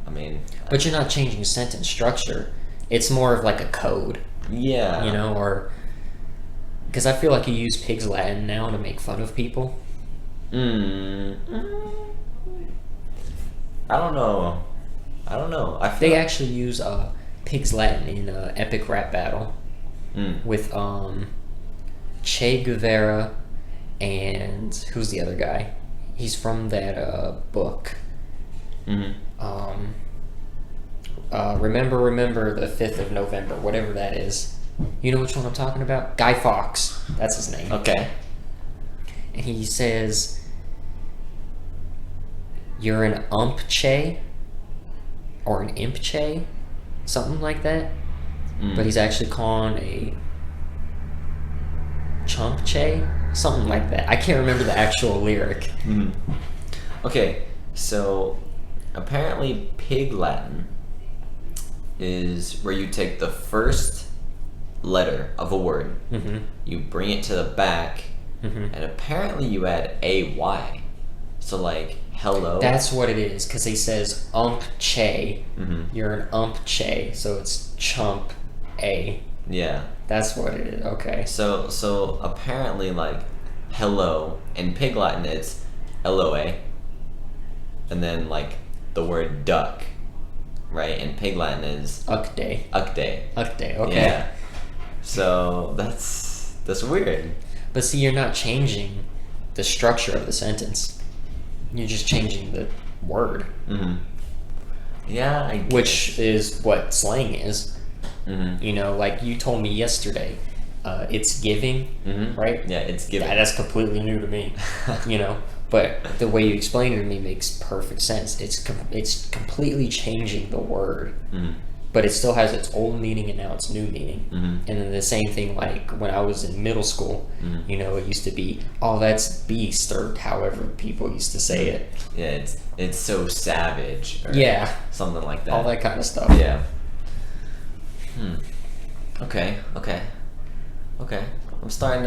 I mean, But you're not changing sentence structure. It's more of like a code, yeah. you know, or because I feel like you use Pig's Latin now to make fun of people. Mm. I don't know. I feel They actually use Pig's Latin in an epic rap battle with Che Guevara and who's the other guy? He's from that book. Remember the 5th of November, whatever that is. You know which one I'm talking about? Guy Fawkes. That's his name. Okay. And he says, "You're an che," or an che, something like that. But he's actually calling a che, something like that. I can't remember the actual lyric. Okay, so apparently Pig Latin is where you take the first letter of a word, you bring it to the back, and apparently you add AY. So like hello. That's what it is, because he says che. You're an che, so it's chump a. Yeah. That's what it is. Okay. So apparently like hello in Pig Latin it's LOA, and then like the word duck, right? In Pig Latin is Ukde. ukde. Ukde. Okay. Yeah. So that's weird. But see, you're not changing the structure of the sentence. You're just changing the word, Yeah, I guess. which is what slang is. You know, like you told me yesterday, it's giving, right? Yeah, it's giving. That's completely new to me, you know. But the way you explain it to me makes perfect sense. It's completely changing the word, but it still has its old meaning and now it's new meaning. And then the same thing, like when I was in middle school, you know, it used to be, oh, that's beast, or however people used to say it. Yeah, it's so savage. Or Yeah, something like that. all that kind of stuff. Yeah. Okay. I'm starting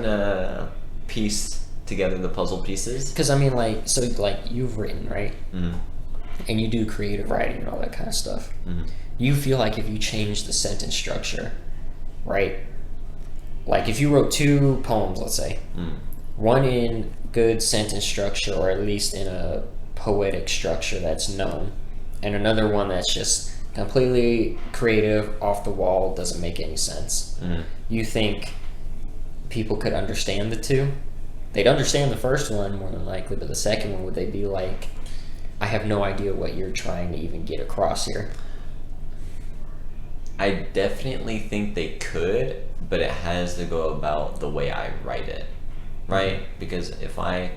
to piece together the puzzle pieces. Because I mean, like, so like you've written, right? And you do creative writing and all that kind of stuff. You feel like if you change the sentence structure, right? Like if you wrote 2 poems, let's say, one in good sentence structure, or at least in a poetic structure that's known, and another one that's just completely creative, off the wall, doesn't make any sense. You think people could understand the 2? They'd understand the first one more than likely, but the second one, would they be like, I have no idea what you're trying to even get across here? I definitely think they could, but it has to go about the way I write it, right? Because if I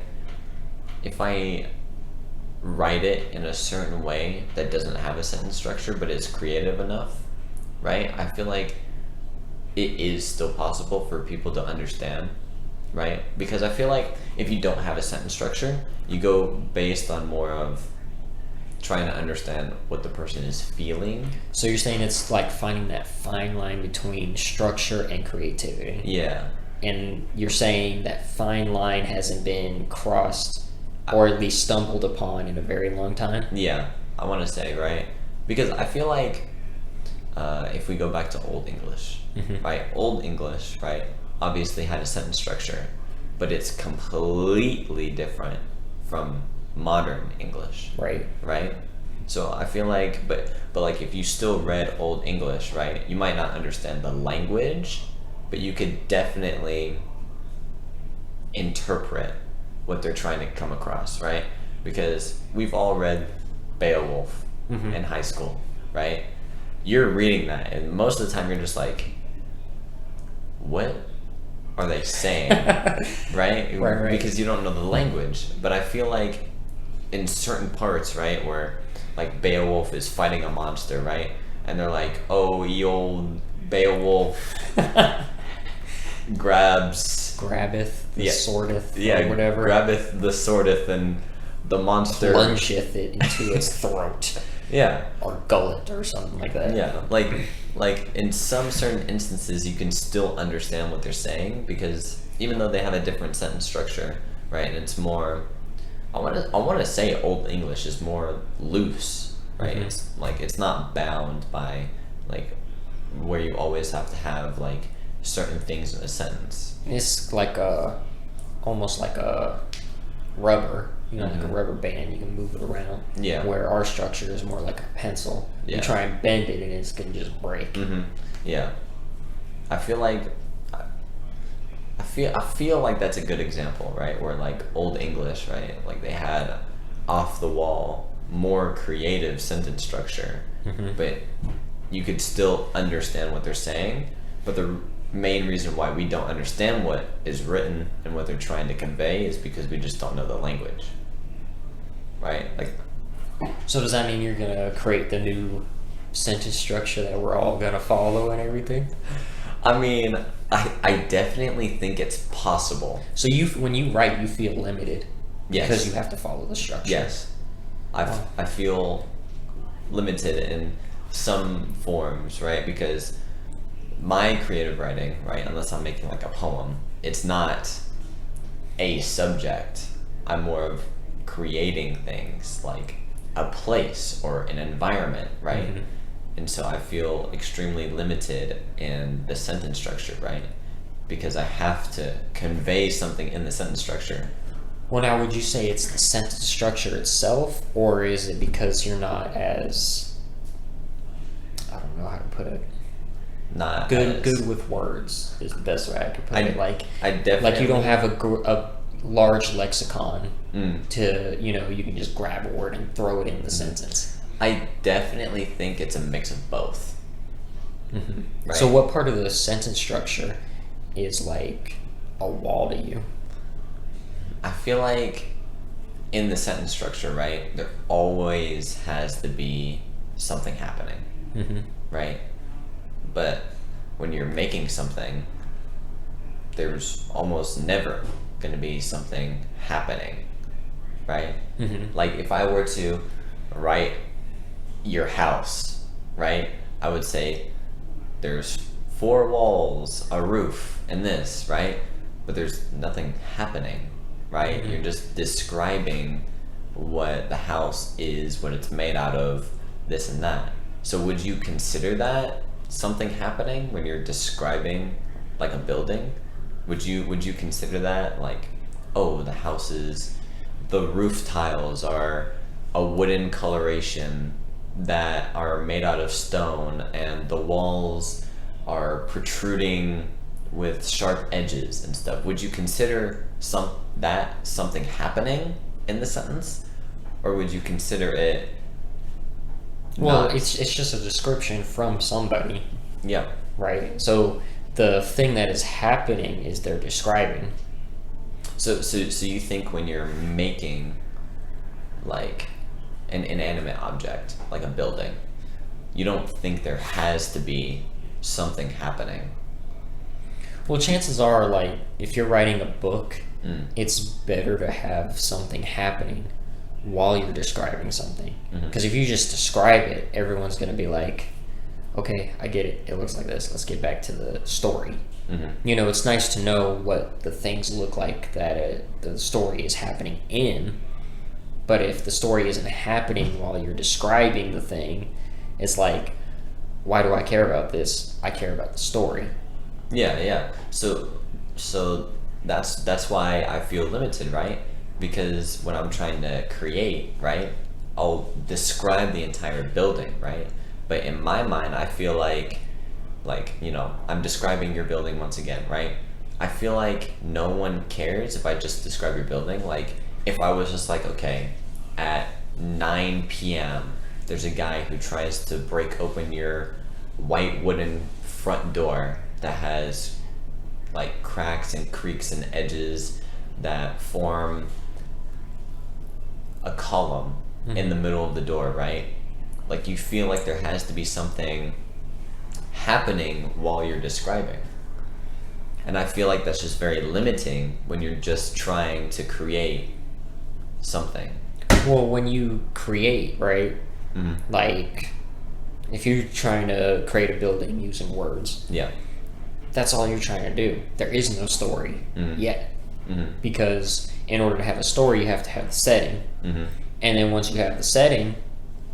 write it in a certain way that doesn't have a sentence structure but is creative enough, right? I feel like it is still possible for people to understand, right? Because I feel like if you don't have a sentence structure, you go based on more of trying to understand what the person is feeling. So you're saying it's like finding that fine line between structure and creativity. Yeah. And you're saying that fine line hasn't been crossed, or at least stumbled upon, in a very long time? Yeah, I want to say, right? Because I feel like if we go back to Old English, right? Old English, right, obviously had a sentence structure, but it's completely different from modern English. Right? So I feel like, but like if you still read Old English, right, you might not understand the language, but you could definitely interpret what they're trying to come across, right? Because we've all read Beowulf in high school, right? You're reading that, and most of the time you're just like, what are they saying? right? Right. Because you don't know the language. But I feel like in certain parts, right, where like Beowulf is fighting a monster, right? And they're like, oh, ye old Beowulf grabs Grabbeth, the Yeah. swordeth, yeah or whatever. grabbeth the swordeth and the monster Plungeth it into its throat. yeah Or gullet or something like that. yeah like in some certain instances you can still understand what they're saying because even though they have a different sentence structure, right, and it's more I want to say Old English is more loose, right? Mhm. It's like it's not bound by like where you always have to have like certain things in a sentence. It's like almost like a rubber, like a rubber band. You can move it around. Yeah. Where our structure is more like a pencil. Yeah. You try and bend it, and it's gonna just break. Yeah, I feel like I feel like that's a good example, right? Where like Old English, right? Like they had off the wall, more creative sentence structure, but you could still understand what they're saying. But the main reason why we don't understand what is written and what they're trying to convey is because we just don't know the language, right? Like, So does that mean you're gonna create the new sentence structure that we're all gonna follow and everything? I mean, I definitely think it's possible. So when you write, you feel limited. Yes. Because you have to follow the structure. Yes, I feel limited in some forms, right? Because my creative writing, right, unless I'm making like a poem, it's not a subject. I'm more of creating things like a place or an environment, right? And so I feel extremely limited in the sentence structure, right? Because I have to convey something in the sentence structure. Well, now, would you say it's the sentence structure itself, or is it because you're not as, I don't know how to put it, Not good as- with words is the best way I could put I- it. Like, I definitely like you don't have a large lexicon Mm. to, you can just grab a word and throw it in the sentence. I definitely think it's a mix of both. Right. So what part of the sentence structure is like a wall to you? I feel like in the sentence structure, right, there always has to be something happening, right? But when you're making something, there's almost never going to be something happening, right? Like if I were to write your house, right, I would say there's 4 walls, a roof, and this, right? But there's nothing happening, right? You're just describing what the house is, what it's made out of, this and that. So would you consider that something happening when you're describing like a building? Would you consider that like, oh, the roof tiles are a wooden coloration that are made out of stone and the walls are protruding with sharp edges and stuff? Would you consider something happening in the sentence, or would you consider it Well, not? it's just a description from somebody, Yeah. right? So the thing that is happening is they're describing. So you think when you're making like an inanimate object, like a building, you don't think there has to be something happening? Well, chances are, like, if you're writing a book, Mm. it's better to have something happening while you're describing something. Because if you just describe it, everyone's going to be like, okay, I get it. It looks like this. Let's get back to the story. It's nice to know what the things look like that the story is happening in. But if the story isn't happening while you're describing the thing, it's like, why do I care about this? I care about the story. Yeah. So that's why I feel limited, right? Because when I'm trying to create, right, I'll describe the entire building, right? But in my mind, I feel like I'm describing your building once again, right? I feel like no one cares if I just describe your building. Like, if I was just like, okay, at 9 p.m., there's a guy who tries to break open your white wooden front door that has like cracks and creaks and edges that form a column in the middle of the door, right? Like, you feel like there has to be something happening while you're describing. And I feel like that's just very limiting when you're just trying to create something. Well, when you create, right? Mm-hmm. Like, if you're trying to create a building using words, Yeah. that's all you're trying to do. There is no story yet. Mm-hmm. Because in order to have a story, you have to have the setting. Mm-hmm. And then once you have the setting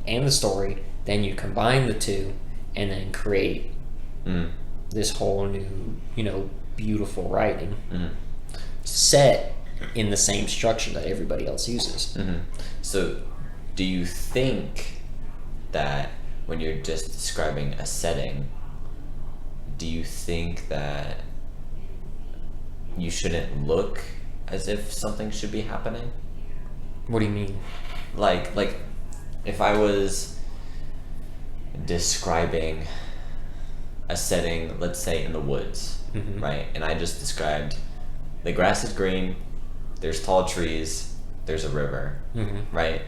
and the story, then you combine the two and then create this whole new, beautiful writing set in the same structure that everybody else uses. So, do you think that when you're just describing a setting, do you think that you shouldn't look as if something should be happening? What do you mean? Like if I was describing a setting, let's say in the woods, right? And I just described the grass is green, there's tall trees, there's a river, right?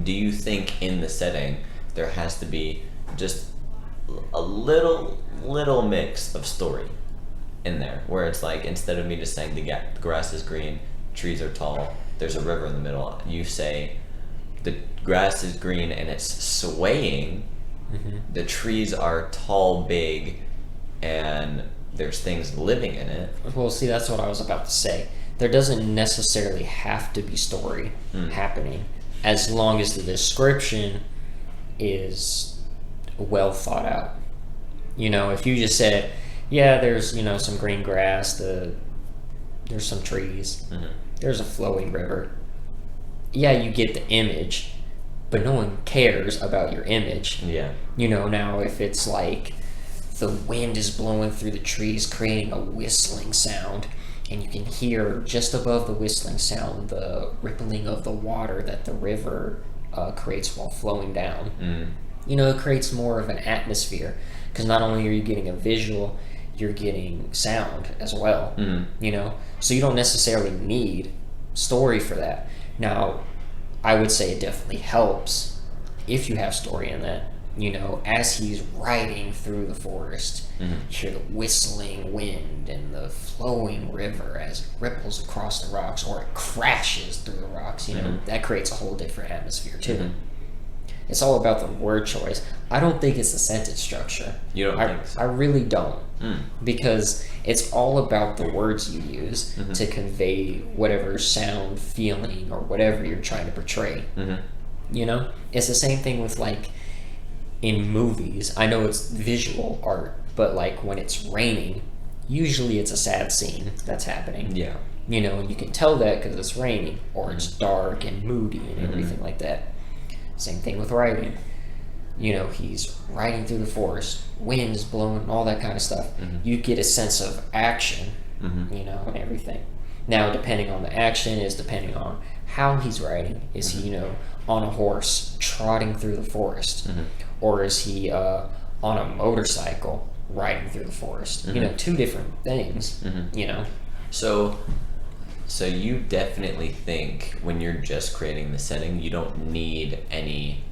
Do you think in the setting there has to be just a little mix of story in there, where it's like, instead of me just saying the grass is green, trees are tall, there's a river in the middle, you say the grass is green and it's swaying, the trees are tall, big, and there's things living in it. Well, see, that's what I was about to say. There doesn't necessarily have to be story happening, as long as the description is well thought out. If you just said, yeah, there's some green grass, there's some trees, there's a flowing river. Yeah, you get the image, but no one cares about your image. Yeah. Now if it's like the wind is blowing through the trees, creating a whistling sound, and you can hear just above the whistling sound the rippling of the water that the river creates while flowing down. It creates more of an atmosphere, because not only are you getting a visual, you're getting sound as well. So you don't necessarily need story for that. Now, I would say it definitely helps if you have story in that. As he's riding through the forest, you hear the whistling wind and the flowing river as it ripples across the rocks, or it crashes through the rocks. That creates a whole different atmosphere too. It's all about the word choice. I don't think it's the sentence structure. You don't think so? I really don't. Because it's all about the words you use to convey whatever sound, feeling, or whatever you're trying to portray. It's the same thing with, like, in movies. I know it's visual art, but like when it's raining, usually it's a sad scene that's happening. Yeah. And you can tell that because it's raining, or it's dark and moody and everything like that. Same thing with writing. He's riding through the forest, wind's blowing, all that kind of stuff. You get a sense of action, and everything. Now, depending on the action is depending on how he's riding. Is he, on a horse trotting through the forest? Or is he on a motorcycle riding through the forest? Two different things, So you definitely think when you're just creating the setting, you don't need any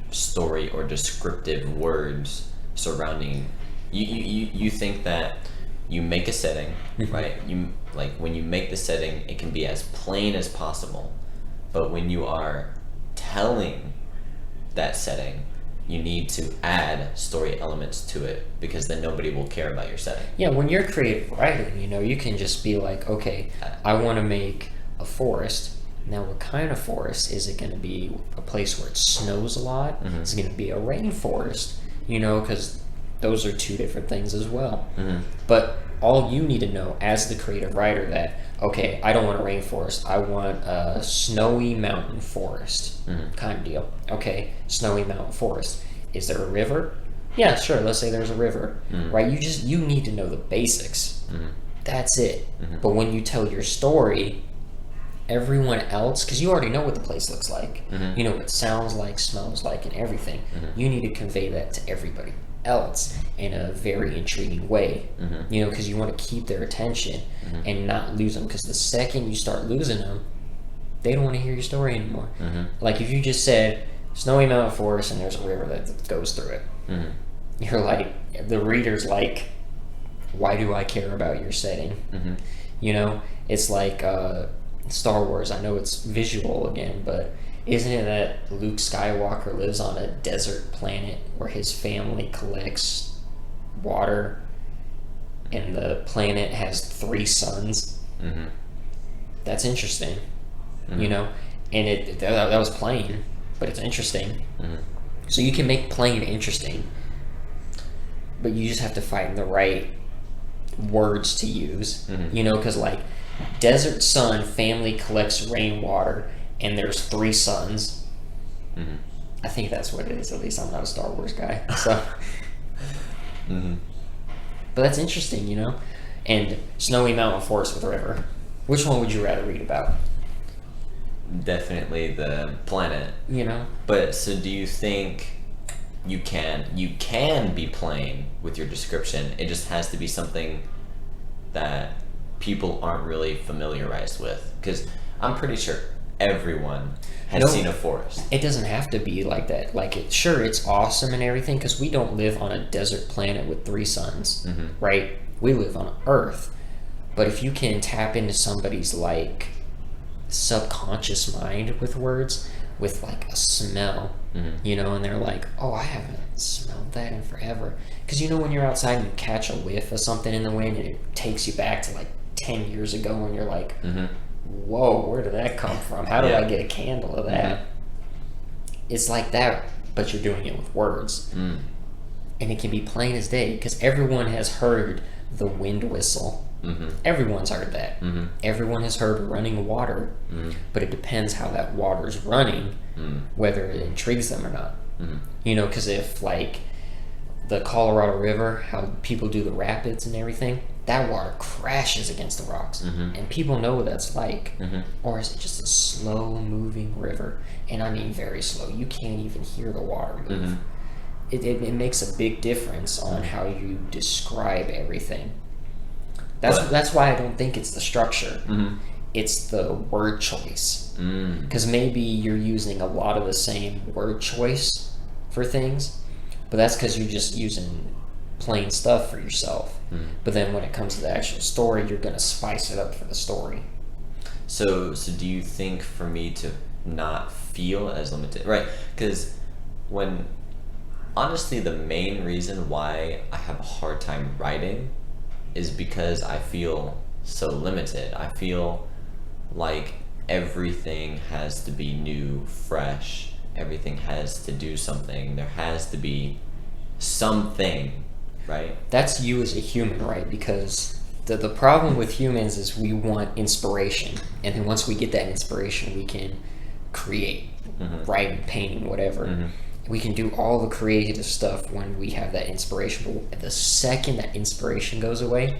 story or descriptive words surrounding you think that you make a setting, right? When you make the setting, it can be as plain as possible, but when you are telling that setting, you need to add story elements to it, because then nobody will care about your setting. Yeah, when you're creative writing, you can just be like, okay, I want to make a forest. Now, what kind of forest? Is it going to be a place where it snows a lot? Is it going to be a rainforest? Because those are two different things as well. But all you need to know as the creative writer that, okay, I don't want a rainforest, I want a snowy mountain forest kind of deal. Okay, snowy mountain forest. Is there a river? Yeah, sure, let's say there's a river, right? You need to know the basics. That's it. But when you tell your story, everyone else, because you already know what the place looks like, what it sounds like, smells like, and everything, you need to convey that to everybody else in a very intriguing way, because you want to keep their attention and not lose them, because the second you start losing them, they don't want to hear your story anymore. Like if you just said snowy mountain forest and there's a river that goes through it, you're like, the reader's like, why do I care about your setting? Mm-hmm. You know, it's like Star Wars. I know it's visual again, but isn't it that Luke Skywalker lives on a desert planet where his family collects water, and the planet has 3 suns? Mm-hmm. That's interesting, Mm-hmm. you know, and that was plain, but it's interesting. Mm-hmm. So you can make plain interesting, but you just have to find the right words to use, Mm-hmm. you know, because like desert sun, family collects rainwater, and there's 3 suns. Mm-hmm. I think that's what it is. At least I'm not a Star Wars guy, so. Mm-hmm. But that's interesting, you know. And snowy mountain forest with river. Which one would you rather read about? Definitely the planet. You know. But so do you think you can be plain with your description? It just has to be something that people aren't really familiarized with, because I'm pretty sure everyone has No. seen a forest. It doesn't have to be like that. Like, sure, it's awesome and everything, because we don't live on a desert planet with 3 suns, Mm-hmm. right? We live on Earth. But if you can tap into somebody's, like, subconscious mind with words, with, like, a smell, Mm-hmm. you know, and they're like, oh, I haven't smelled that in forever. Because, you know, when you're outside and you catch a whiff of something in the wind, and it takes you back to, like, 10 years ago, and you're like, Mm-hmm. whoa, where did that come from? How do Yeah. I get a candle of that? It's like that, but you're doing it with words. Mm. And it can be plain as day, because everyone has heard the wind whistle. Mm-hmm. Everyone's heard that. Mm-hmm. Everyone has heard running water, Mm-hmm. but it depends how that water's running, Mm-hmm. whether it intrigues them or not. Mm-hmm. You know, because if, like, the Colorado River, how people do the rapids and everything, that water crashes against the rocks. Mm-hmm. And people know what that's like. Mm-hmm. Or is it just a slow-moving river? And I mean very slow. You can't even hear the water move. Mm-hmm. It makes a big difference on how you describe everything. That's why I don't think it's the structure. Mm-hmm. It's the word choice. Mm. Because maybe you're using a lot of the same word choice for things, but that's because you're just using plain stuff for yourself. Mm. But then when it comes to the actual story, you're going to spice it up for the story. So do you think for me to not feel as limited, right? Because honestly, the main reason why I have a hard time writing is because I feel so limited. I feel like everything has to be new, fresh. Everything has to do something. There has to be something, right? That's you as a human, right? Because the problem with humans is we want inspiration. And then once we get that inspiration, we can create, Mhm. writing, painting, whatever. Mhm. We can do all the creative stuff when we have that inspiration. But the second that inspiration goes away,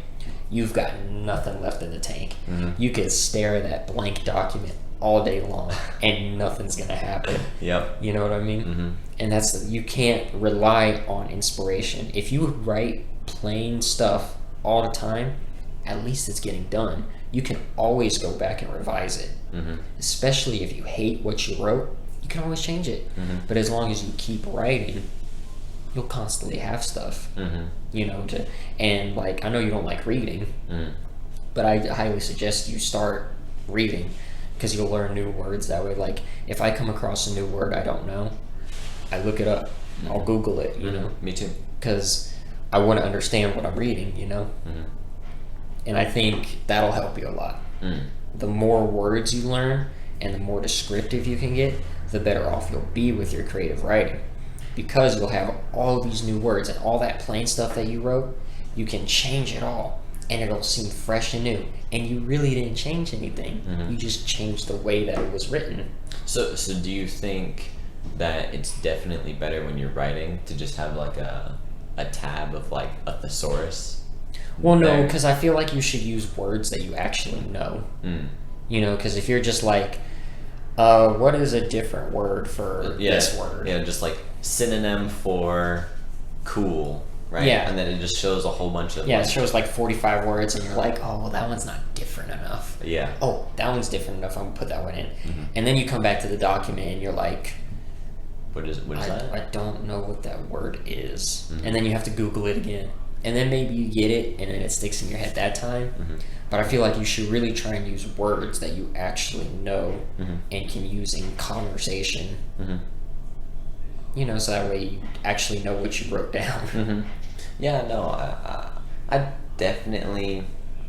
you've got nothing left in the tank. Mhm. You could stare at that blank document all day long and nothing's going to happen. Yep. You know what I mean? Mhm. And you can't rely on inspiration. If you write plain stuff all the time, at least it's getting done. You can always go back and revise it. Mhm. Especially if you hate what you wrote, you can always change it. Mhm. But as long as you keep writing, you'll constantly have stuff, Mhm. you know, and like, I know you don't like reading, Mhm. but I highly suggest you start reading, because you'll learn new words that way. Like, if I come across a new word I don't know, I look it up. I'll Google it, you know, Me too. because I want to understand what I'm reading, you know. Mhm. And I think that'll help you a lot. Mm. The more words you learn and the more descriptive you can get, the better off you'll be with your creative writing, because you'll have all these new words, and all that plain stuff that you wrote, you can change it all and it'll seem fresh and new, and you really didn't change anything. Mhm. You just changed the way that it was written. So do you think that it's definitely better when you're writing to just have like a tab of like a thesaurus? Well, no, There. because I feel like you should use words that you actually know. Mm. You know, because if you're just like, what is a different word for this word? Yeah, just like synonym for cool, right? Yeah. And then it just shows a whole bunch of Yeah, like, it shows like 45 words, and you're like, oh, well, that one's not different enough. yeah. Oh, that one's different enough. I'm gonna put that one in. Mhm. And then you come back to the document, and you're like, What is that? I don't know what that word is. Mhm. And then you have to Google it again. And then maybe you get it and then it sticks in your head that time. Mhm. But I feel like you should really try and use words that you actually know Mhm. and can use in conversation. Mhm. So that way you actually know what you wrote down. Mhm. Yeah, no, I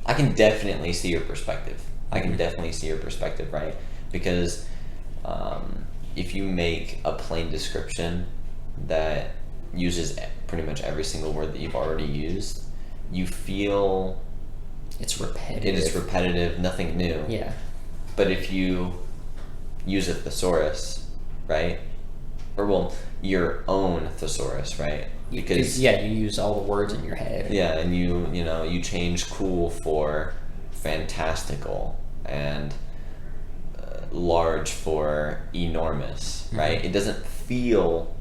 I can definitely see your perspective. I can Mhm. definitely see your perspective, right? Because if you make a plain description that uses pretty much every single word that you've already used, you feel It's repetitive. it is repetitive, nothing new. Yeah. But if you use a thesaurus, right? Or well, your own thesaurus, right? Because you use all the words in your head. yeah, and you change cool for fantastical and large for enormous, right? Mhm. It doesn't feel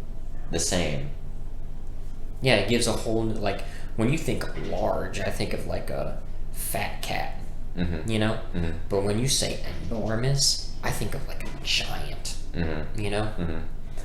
the same. Yeah, it gives a whole like when you think large, I think of like a fat cat, Mm-hmm. Mm-hmm. But when you say enormous, I think of like a giant, Mm-hmm. Mm-hmm.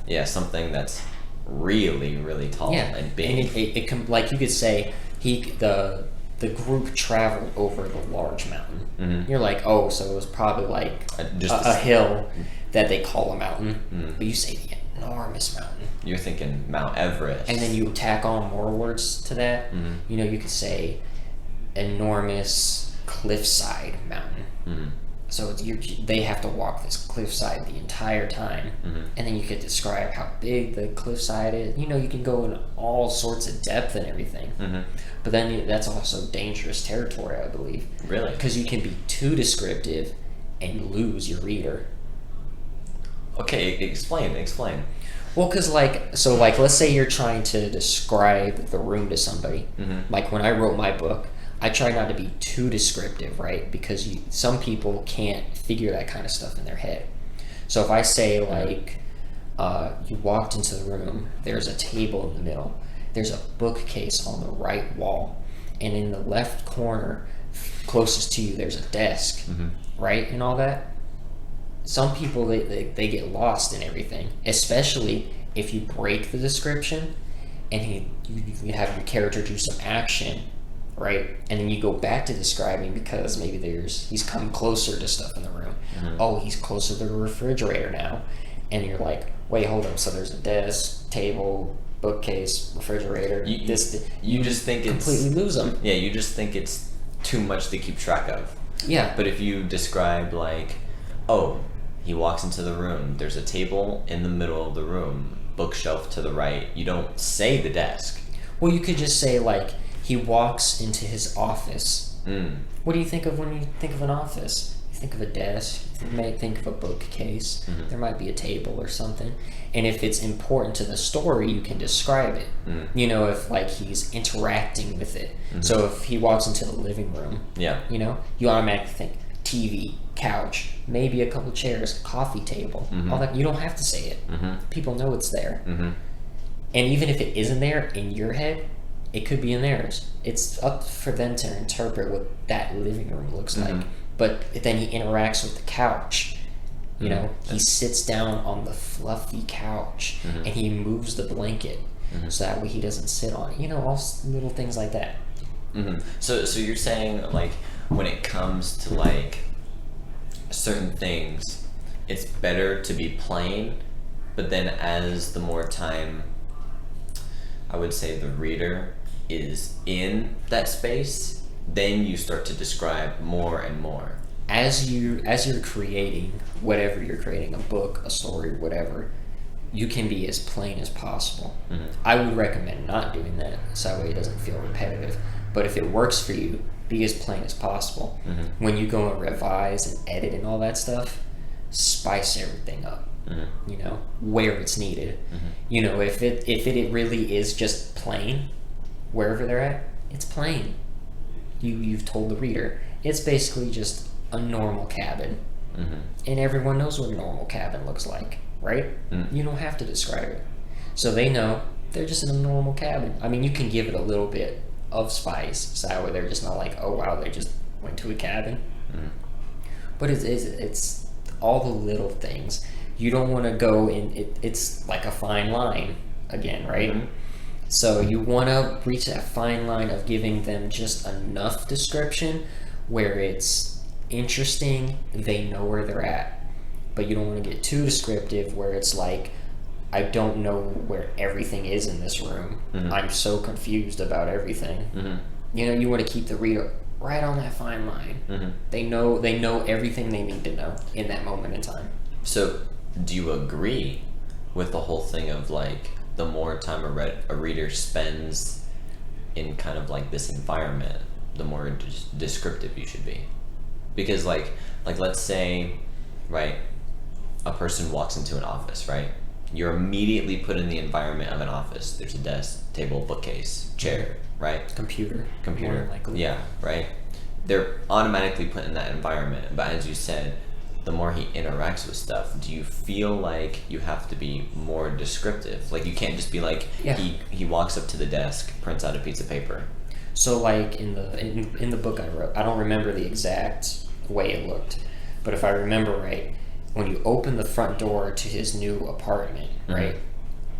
Yeah, something that's really, really tall Yeah, and big. and it can like you could say the group traveled over the large mountain. Mhm. You're like, oh, so it was probably like Just a hill that they call a mountain, Mhm. but you say the enormous mountain. You're thinking Mount Everest. And then you tack on more words to that. Mhm. You could say enormous cliffside mountain. Mhm. So they have to walk this cliffside the entire time. Mhm. And then you could describe how big the cliffside is. You can go in all sorts of depth and everything. Mhm. But then that's also dangerous territory, I believe. Really? Because you can be too descriptive and lose your reader. Okay, explain. Well, because let's say you're trying to describe the room to somebody. Mhm. Like when I wrote my book, I try not to be too descriptive, right? Because some people can't figure that kind of stuff in their head. So if I say like, you walked into the room, there's a table in the middle, there's a bookcase on the right wall, and in the left corner, closest to you, there's a desk, Mhm. right, and all that. Some people they get lost in everything, especially if you break the description and you have your character do some action, right, and then you go back to describing because maybe he's come closer to stuff in the room. Mhm. Oh, he's closer to the refrigerator now, and you're like, wait, hold up. So there's a desk, table, bookcase, refrigerator. You just think completely lose them. Yeah, you just think it's too much to keep track of. Yeah. But if you describe like, oh, he walks into the room, there's a table in the middle of the room, bookshelf to the right. You don't say the desk. Well, you could just say like he walks into his office. Mm. What do you think of when you think of an office? You think of a desk. You may think of a bookcase. Mhm. There might be a table or something. And if it's important to the story, you can describe it. Mm. If like he's interacting with it. Mhm. So if he walks into the living room, Yeah. you automatically think TV, couch, maybe a couple chairs, coffee table. Mhm. All that. You don't have to say it. Mhm. People know it's there. Mhm. And even if it isn't there in your head, it could be in theirs. It's up for them to interpret what that living room looks like. Mhm. But then he interacts with the couch. Mhm. He sits down on the fluffy couch Mhm. and he moves the blanket Mhm. so that way he doesn't sit on it. All little things like that. Mm-hmm. So you're saying like when it comes to like certain things, it's better to be plain, but then as the more time, I would say the reader is in that space, then you start to describe more and more. As you're creating whatever you're creating, a book, a story, whatever, you can be as plain as possible. Mhm. I would recommend not doing that, so that way it doesn't feel repetitive. But if it works for you, be as plain as possible. Mhm. When you go and revise and edit and all that stuff, spice everything up. Mhm. Where it's needed. Mhm. If it really is just plain, wherever they're at, it's plain. You've told the reader it's basically just a normal cabin, Mhm. and everyone knows what a normal cabin looks like, right? Mm. You don't have to describe it, so they know they're just in a normal cabin. I mean, you can give it a little bit of spice, so that way they're just not like, oh wow, they just went to a cabin. Mhm. But it's all the little things you don't want to go in. It's like a fine line again, right? Mhm. So you want to reach that fine line of giving them just enough description where it's interesting, they know where they're at. But you don't want to get too descriptive where it's like, I don't know where everything is in this room. I'm so confused about everything. You know, you want to keep the reader right on that fine line. They know everything they need to know in that moment in time. So, do you agree with the whole thing of like the more time a reader spends in kind of like this environment, the more descriptive you should be? Because like let's say, right, a person walks into an office, right? You're immediately put in the environment of an office. There's a desk, table, bookcase, chair, right? Computer. More likely. Yeah, right? They're automatically put in that environment. But as you said, the more he interacts with stuff, do you feel like you have to be more descriptive? Like you can't just be like, Yeah. he walks up to the desk, prints out a piece of paper. So like in the book I wrote, I don't remember the exact way it looked, but if I remember right, when you open the front door to his new apartment, right,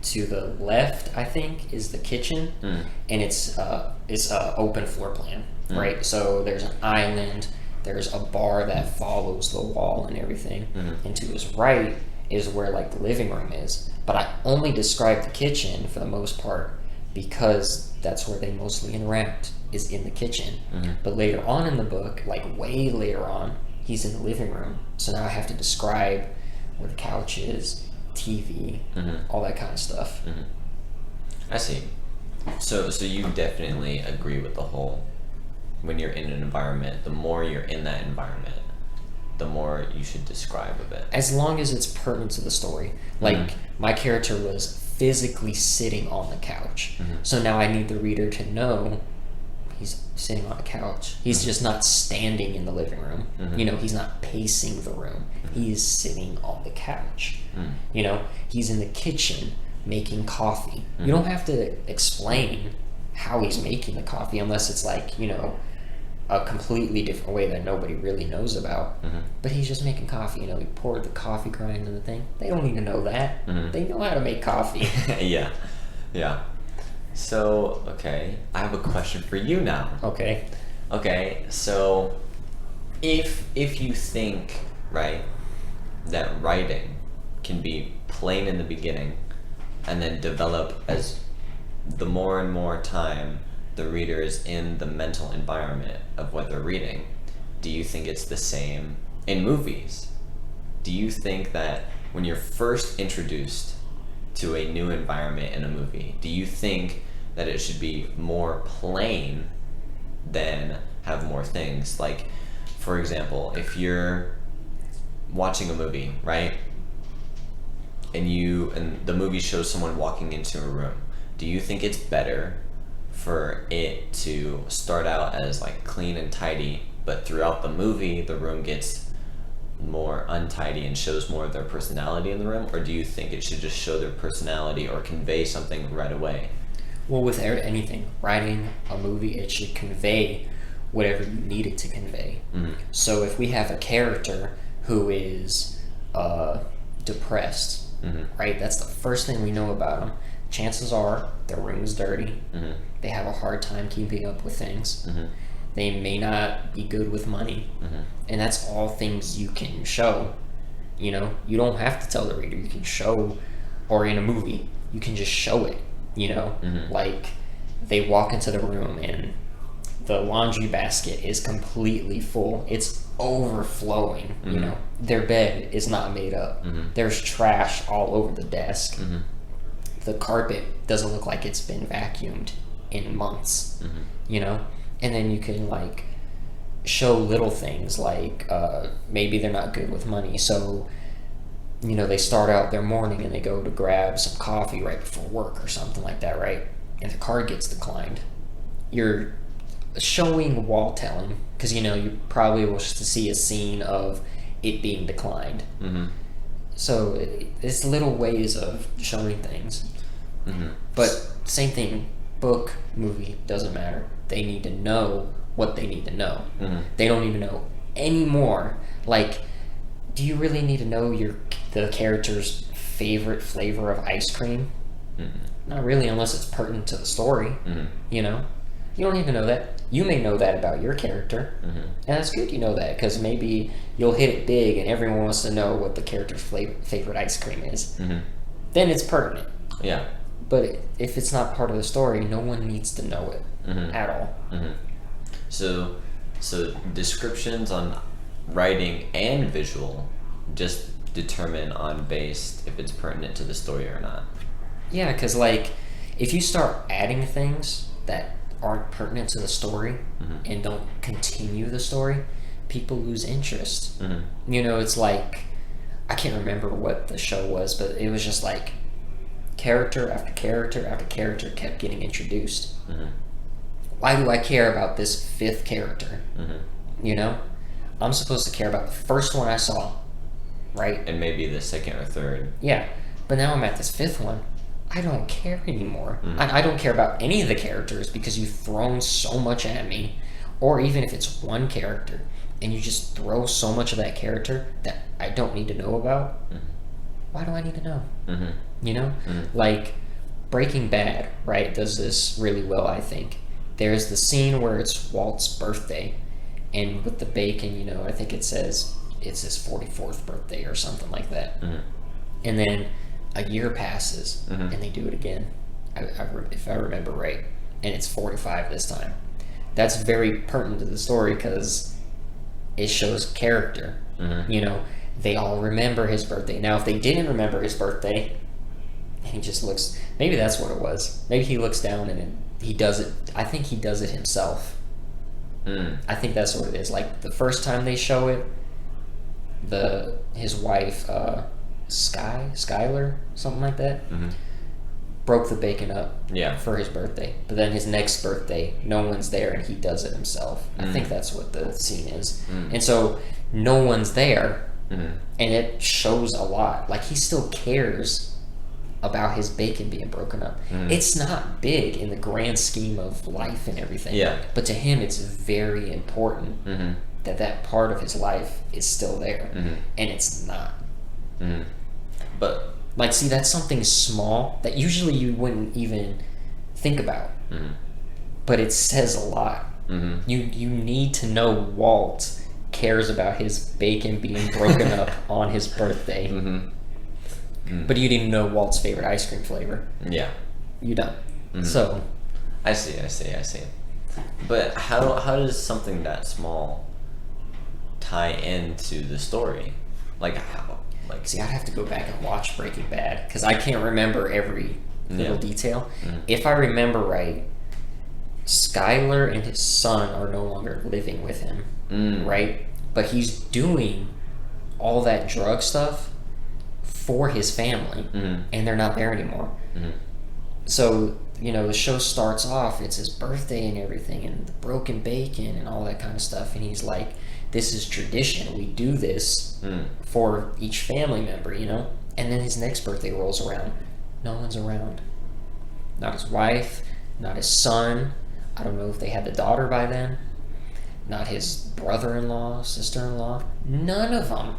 to the left I think is the kitchen, and it's a open floor plan, right? So there's an island, there's a bar that follows the wall and everything, and to his right is where like the living room is. But I only described the kitchen for the most part because that's where they mostly interact, is in the kitchen. But later on in the book, like way later on, he's in the living room. So now I have to describe where the couch is, TV, all that kind of stuff. I see. So you definitely agree with the whole, when you're in an environment, the more you're in that environment, the more you should describe a bit. As long as it's pertinent to the story. Like, my character was physically sitting on the couch. So now I need the reader to know he's sitting on a couch. He's just not standing in the living room. You know, he's not pacing the room. He is sitting on the couch. You know, he's in the kitchen making coffee. You don't have to explain how he's making the coffee unless it's like, you know, a completely different way that nobody really knows about. But he's just making coffee. You know, he poured the coffee grind in the thing. They don't need to know that. They know how to make coffee. Yeah. So, okay, I have a question for you now. Okay, so if you think, right, that writing can be plain in the beginning and then develop as the more and more time the reader is in the mental environment of what they're reading, do you think it's the same in movies? Do you think that when you're first introduced to a new environment in a movie, do you think that it should be more plain than have more things? Like, for example, if you're watching a movie, right, and the movie shows someone walking into a room, do you think it's better for it to start out as like clean and tidy, but throughout the movie the room gets more untidy and shows more of their personality in the room? Or do you think it should just show their personality or convey something right away? Well, with anything, writing a movie, it should convey whatever you need it to convey. So if we have a character who is depressed, right, that's the first thing we know about them. Chances are their room is dirty. They have a hard time keeping up with things. They may not be good with money. And that's all things you can show. You know, you don't have to tell the reader. You can show, or in a movie, you can just show it. You know, like they walk into the room and the laundry basket is completely full. It's overflowing. You know, their bed is not made up. There's trash all over the desk. The carpet doesn't look like it's been vacuumed in months. You know, and then you can like show little things like maybe they're not good with money, so you know, they start out their morning and they go to grab some coffee right before work or something like that, right? And the card gets declined. You're showing wall telling because, you know, you probably will see a scene of it being declined. So it's little ways of showing things. But same thing, book, movie, doesn't matter. They need to know what they need to know. They don't even know any more. Like, do you really need to know the character's favorite flavor of ice cream? Not really, unless it's pertinent to the story. You know, you don't need to know that. You may know that about your character, and that's good. You know that because maybe you'll hit it big, and everyone wants to know what the character's favorite ice cream is. Then it's pertinent. Yeah. But if it's not part of the story, no one needs to know it at all. So descriptions on writing and visual just determine on based if it's pertinent to the story or not. Yeah, because like if you start adding things that aren't pertinent to the story and don't continue the story, people lose interest. You know, it's like, I can't remember what the show was, but it was just like character after character after character kept getting introduced. Why do I care about this fifth character? You know, I'm supposed to care about the first one I saw, right? And maybe the second or third. Yeah, but now I'm at this fifth one. I don't care anymore. I don't care about any of the characters because you've thrown so much at me. Or even if it's one character and you just throw so much of that character that I don't need to know about, why do I need to know? You know? Like Breaking Bad, right, does this really well, I think. There's the scene where it's Walt's birthday, and with the bacon, you know, I think it says it's his 44th birthday or something like that. And then a year passes, and they do it again, if I remember right, and it's 45 this time. That's very pertinent to the story because it shows character. You know, they all remember his birthday. Now, if they didn't remember his birthday, and he just looks, maybe that's what it was. Maybe he looks down and he does it. I think he does it himself. I think that's what it is. Like the first time they show it, his wife, Skylar, something like that, broke the bacon up for his birthday. But then his next birthday, no one's there and he does it himself. I think that's what the scene is. And so no one's there, and it shows a lot. Like he still cares about his bacon being broken up. It's not big in the grand scheme of life and everything. But to him, it's very important that part of his life is still there, and it's not. But like, see, that's something small that usually you wouldn't even think about, but it says a lot. You need to know Walt cares about his bacon being broken up on his birthday. But you didn't know Walt's favorite ice cream flavor. Yeah. You don't. So I see. But how does something that small tie into the story? Like how? Like, see, I'd have to go back and watch Breaking Bad because I can't remember every little detail. If I remember right, Skylar and his son are no longer living with him, right? But he's doing all that drug stuff for his family, and they're not there anymore. So, you know, the show starts off, it's his birthday and everything, and the broken bacon and all that kind of stuff, and he's like, this is tradition, we do this for each family member, you know? And then his next birthday rolls around, no one's around. Not his wife, not his son, I don't know if they had the daughter by then, not his brother-in-law, sister-in-law, none of them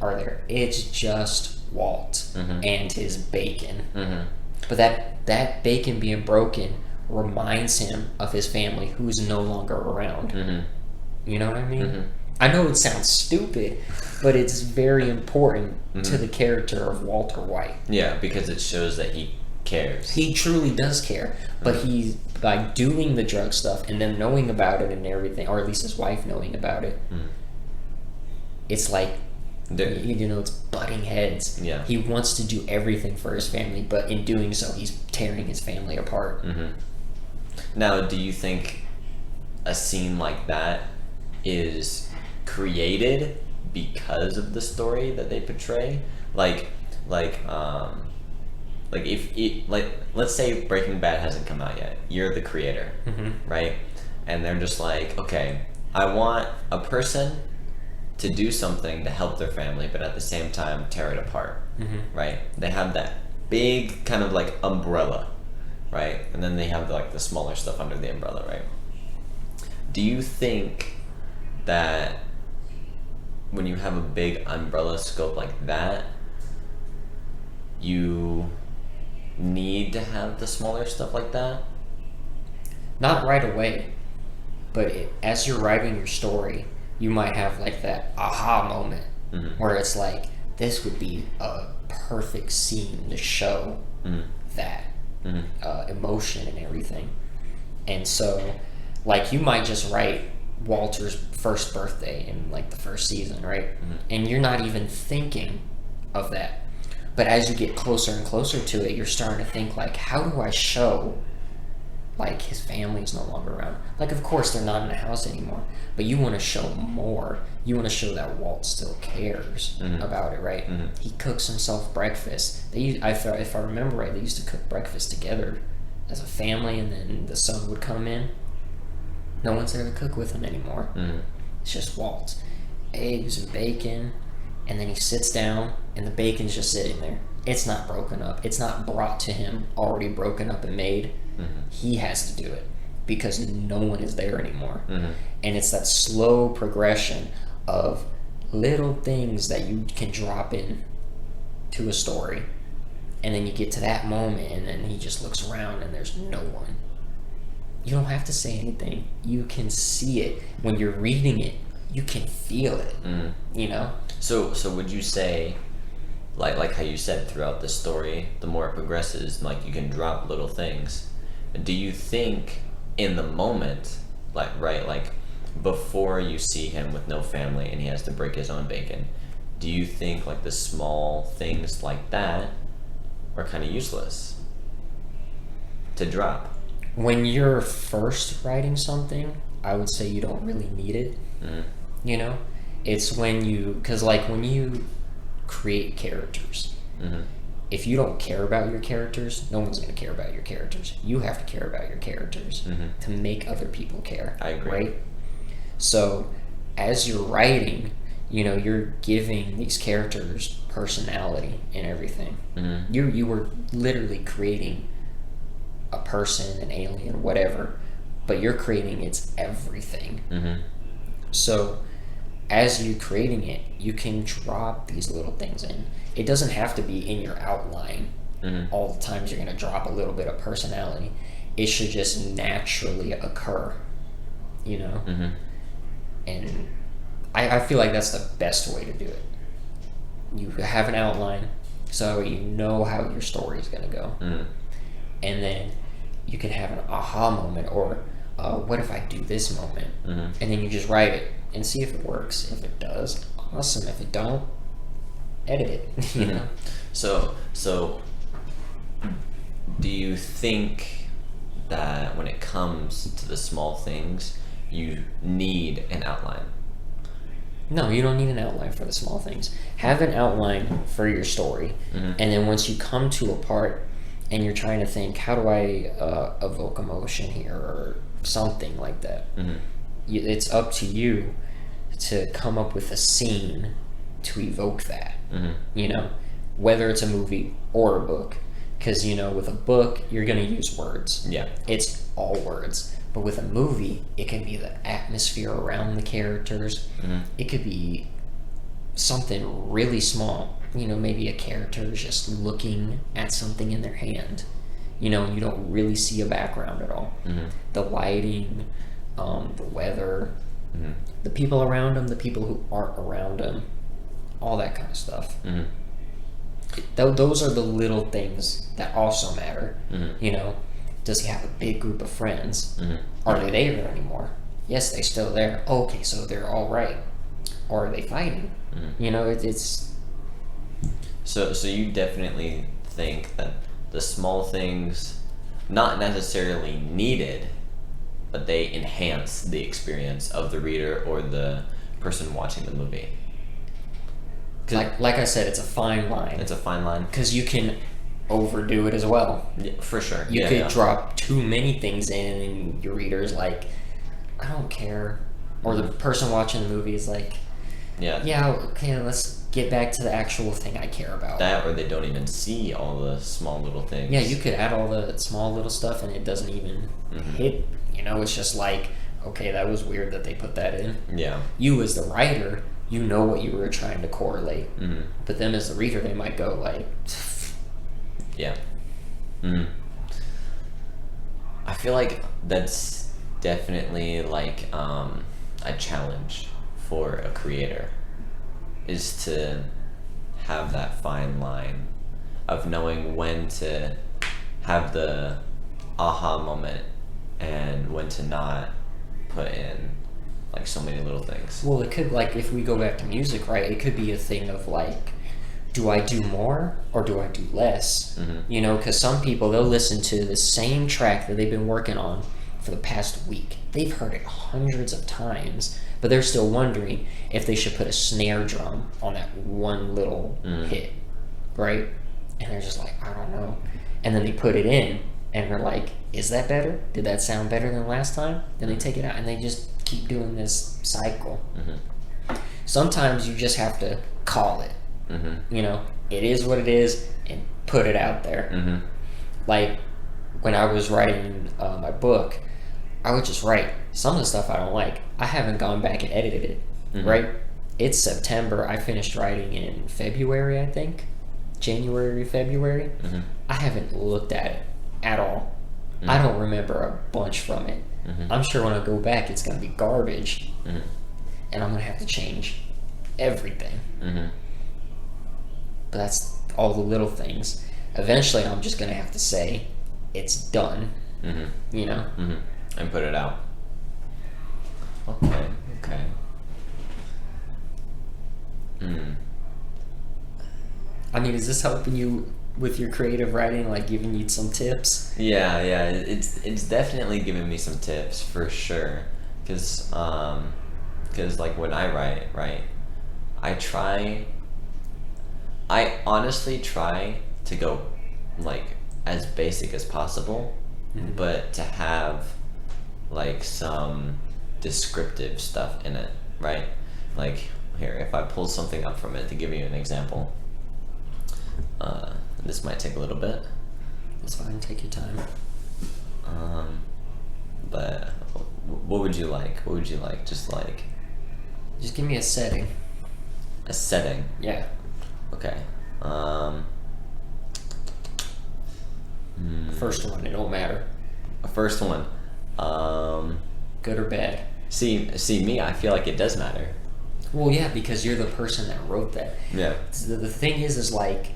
are there. It's just Walt and his bacon. But that bacon being broken reminds him of his family who's no longer around. You know what I mean? I know it sounds stupid, but it's very important to the character of Walter White. Yeah, because it shows that he cares. He truly does care, but he, by doing the drug stuff and then knowing about it and everything, or at least his wife knowing about it, it's like, you know, it's butting heads. Yeah. He wants to do everything for his family, but in doing so, he's tearing his family apart. Now, do you think a scene like that is created because of the story that they portray? Like if let's say Breaking Bad hasn't come out yet. You're the creator, right? And they're just like, okay, I want a person to do something to help their family, but at the same time tear it apart, right? They have that big kind of like umbrella, right? And then they have like the smaller stuff under the umbrella, right? Do you think that when you have a big umbrella scope like that, you need to have the smaller stuff like that? Not right away, but as you're writing your story, you might have like that aha moment where it's like, this would be a perfect scene to show that emotion and everything. And so, like, you might just write Walter's first birthday in like the first season, right? And you're not even thinking of that. But as you get closer and closer to it, you're starting to think like, how do I show like his family's no longer around? Like, of course they're not in the house anymore, but you want to show more. You want to show that Walt still cares about it, right? He cooks himself breakfast. If I remember right, they used to cook breakfast together as a family, and then the son would come in. No one's there to cook with him anymore. It's just Walt. Eggs and bacon, and then he sits down, and the bacon's just sitting there. It's not broken up. It's not brought to him already broken up and made. He has to do it because no one is there anymore. And it's that slow progression of little things that you can drop in to a story, and then you get to that moment, and then he just looks around and there's no one. You don't have to say anything. You can see it. When you're reading it, you can feel it. You know? So would you say, like how you said throughout the story, the more it progresses, like you can drop little things. Do you think in the moment, like before you see him with no family and he has to break his own bacon, do you think like the small things like that are kind of useless to drop? When you're first writing something, I would say you don't really need it. You know? It's when because like when you create characters, if you don't care about your characters, no one's going to care about your characters. You have to care about your characters to make other people care. I agree. Right? So as you're writing, you know, you're giving these characters personality and everything. You were literally creating a person, an alien, whatever, but you're creating its everything. So as you're creating it, you can drop these little things in. It doesn't have to be in your outline all the times you're going to drop a little bit of personality. It should just naturally occur, you know? And I feel like that's the best way to do it. You have an outline so you know how your story is going to go. And then you can have an aha moment, or what if I do this moment? And then you just write it and see if it works. If it does, awesome. If it don't, edit it. You know. So do you think that when it comes to the small things, you need an outline? No, you don't need an outline for the small things. Have an outline for your story, and then once you come to a part and you're trying to think, how do I evoke emotion here, or something like that, it's up to you to come up with a scene to evoke that. You know, whether it's a movie or a book, because you know, with a book you're going to use words. It's all words. But with a movie, it can be the atmosphere around the characters. It could be something really small. You know, maybe a character is just looking at something in their hand. You know, and you don't really see a background at all. The lighting, the weather, the people around them, the people who aren't around them, all that kind of stuff. Those are the little things that also matter. You know, does he have a big group of friends? Are they there anymore? Yes, they're still there. Okay, so they're all right. Or are they fighting? You know, it's... So you definitely think that the small things, not necessarily needed, but they enhance the experience of the reader or the person watching the movie. Like I said, it's a fine line. It's a fine line. Because you can overdo it as well. Yeah, for sure. You could drop too many things in, and your reader's like, I don't care. Or the person watching the movie is like, yeah, okay, let's get back to the actual thing I care about. That, or they don't even see all the small little things. Yeah, you could add all the small little stuff, and it doesn't even hit. You know, it's just like, okay, that was weird that they put that in. Yeah. You as the writer you know what you were trying to correlate. Mm-hmm. But them as the reader, they might go like, Yeah. Mm-hmm. I feel like that's definitely like a challenge for a creator, is to have that fine line of knowing when to have the aha moment and when to not put in like so many little things. well, it could, like, if we go back to music, right, it could be a thing of like, do I do more or do I do less? Mm-hmm. You know, because some people, they'll listen to the same track that they've been working on for the past week. They've heard it hundreds of times, but they're still wondering if they should put a snare drum on that one little hit, right? And they're just like, I don't know. And then they put it in, and they're like, is that better? Did that sound better than last time? Then they take it out, and they just keep doing this cycle. Mm-hmm. Sometimes you just have to call it. Mm-hmm. You know, it is what it is, and put it out there. Mm-hmm. Like, when I was writing my book, I would just write some of the stuff I don't like. I haven't gone back and edited it, Mm-hmm. right? It's September. I finished writing in February, I think. January, February. Mm-hmm. I haven't looked at it at all. Mm-hmm. I don't remember a bunch from it. Mm-hmm. I'm sure when I go back, it's going to be garbage, Mm-hmm. and I'm going to have to change everything. Mm-hmm. But that's all the little things. Eventually, I'm just going to have to say, it's done, Mm-hmm. you know? Mm-hmm. And put it out. Okay. Okay. Mm. I mean, is this helping you with your creative writing, like giving you some tips? Yeah, yeah. It's definitely given me some tips for sure. Cause like when I write, right, I honestly try to go like as basic as possible, Mhm. but to have like some descriptive stuff in it, right? Like here, if I pull something up from it to give you an example, this might take a little bit, That's fine, take your time. but what would you like? What would you like? Just like Just give me a setting. a setting. Yeah. Okay. First one, it don't matter. A first one. Good or bad. See me. I feel like it does matter. Well, yeah, because you're the person that wrote that. Yeah. The thing is like,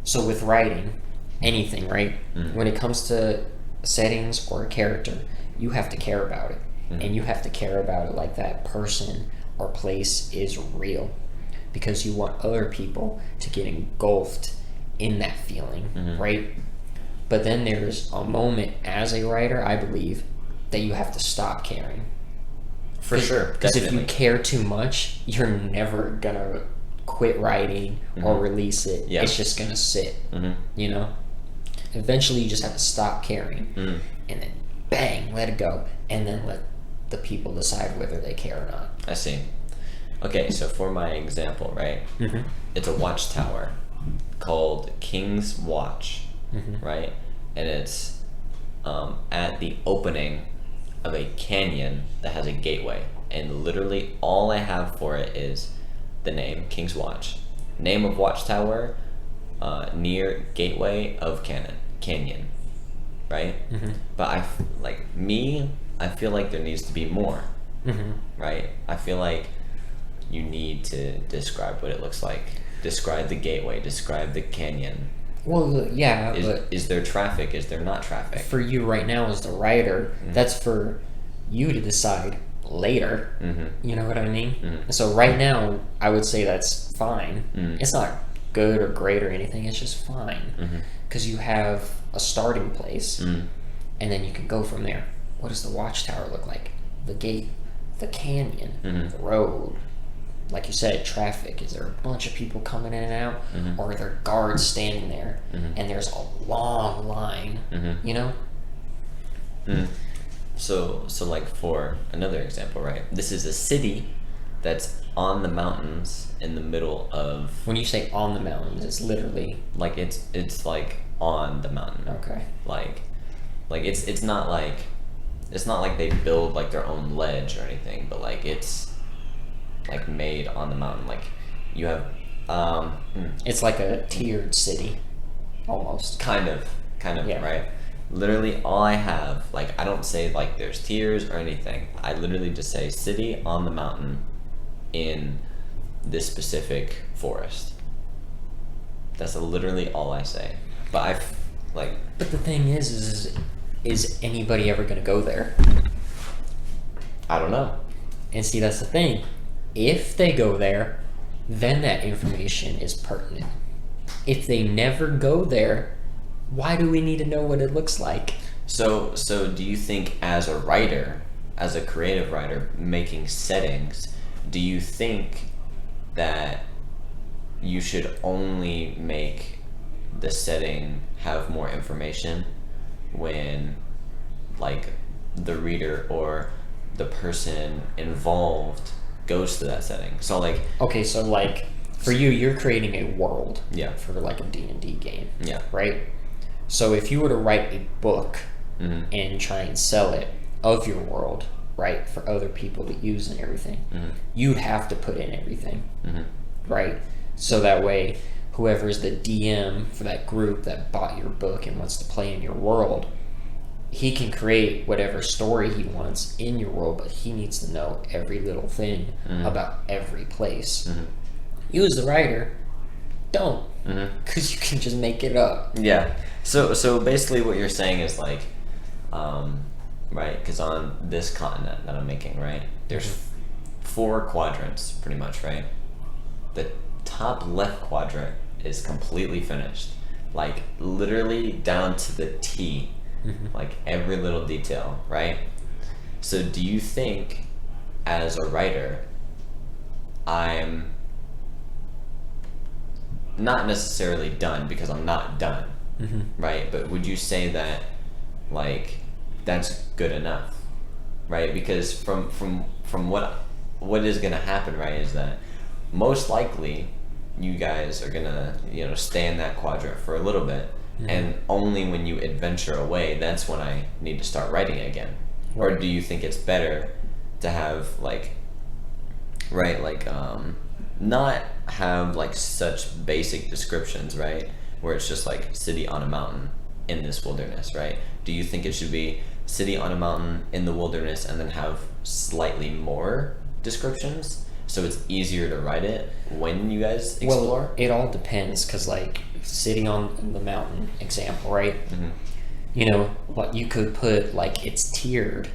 so with writing, anything, right? Mhm. When it comes to settings or a character, you have to care about it. Mhm. And you have to care about it like that person or place is real. Because you want other people to get engulfed in that feeling, Mhm. right? But then there's a moment as a writer, I believe, that you have to stop caring. For sure. Because if you Definitely. care too much, you're never gonna quit writing or Mhm. release it. Yeah. It's just gonna sit, Mhm. you know? Eventually, you just have to stop caring Mhm. and then bang, let it go. And then let the people decide whether they care or not. I see. Okay, so for my example, right? Mm-hmm. It's a watchtower called King's Watch, Mm-hmm. right? And it's at the opening of a canyon that has a gateway. And literally all I have for it is the name, King's Watch. Name of watchtower, near gateway of canyon, right? Mm-hmm. But I feel like there needs to be more, Mm-hmm. right? I feel like you need to describe what it looks like. Describe the gateway, describe the canyon. Well, yeah, but Is there traffic? Is there not traffic? for you right now as the writer, that's for you to decide later. Mm-hmm. You know what I mean? Mhm. So right now, I would say that's fine. Mhm. It's not good or great or anything. It's just fine Mhm. because you have a starting place, Mhm. and then you can go from there. What does the watchtower look like? The gate, the canyon, Mhm. the road. Like you said, traffic. Is there a bunch of people coming in and out, Mhm. or are there guards standing there, Mhm. and there's a long line? Mhm. You know? Mm. So like for another example, right? This is a city that's on the mountains in the middle of When you say on the mountains, it's literally like it's like on the mountain. okay. Like it's not like they build like their own ledge or anything, but like it's like made on the mountain. Like you have It's like a tiered city, almost. kind of Yeah. right. Literally all I have, like I don't say like there's tiers or anything. I literally just say city on the mountain in this specific forest. That's literally all I say. But I've like But the thing is anybody ever going to go there? I don't know. And see, that's the thing. If they go there, then that information is pertinent. If they never go there, why do we need to know what it looks like? So do you think as a writer, as a creative writer making settings, do you think that you should only make the setting have more information when like the reader or the person involved goes to that setting? So like Okay, so like for you, you're creating a world Yeah. for like a D&D game, yeah. right? So if you were to write a book Mhm. and try and sell it of your world, right, for other people to use and everything, you'd have to put in everything, right? So that way, whoever is the DM for that group that bought your book and wants to play in your world, he can create whatever story he wants in your world, but he needs to know every little thing about every place. You as the writer, don't, because you can just make it up. Yeah. So basically what you're saying is like, right, because on this continent that I'm making, right, there's 4 quadrants pretty much, right? The top left quadrant is completely finished. Like literally down to the T. Like every little detail, right? So do you think as a writer I'm not necessarily done because I'm not done, right? But would you say that like that's good enough, right? Because from what is gonna happen, right, is that most likely you guys are gonna stay in that quadrant for a little bit, and only when you adventure away, that's when I need to start writing again. Or do you think it's better to have like not have like such basic descriptions, right, where it's just like city on a mountain in this wilderness, right? Do you think it should be city on a mountain in the wilderness and then have slightly more descriptions so it's easier to write it when you guys explore? Well, it all depends, because like city on the mountain example, right? You know, what you could put like it's tiered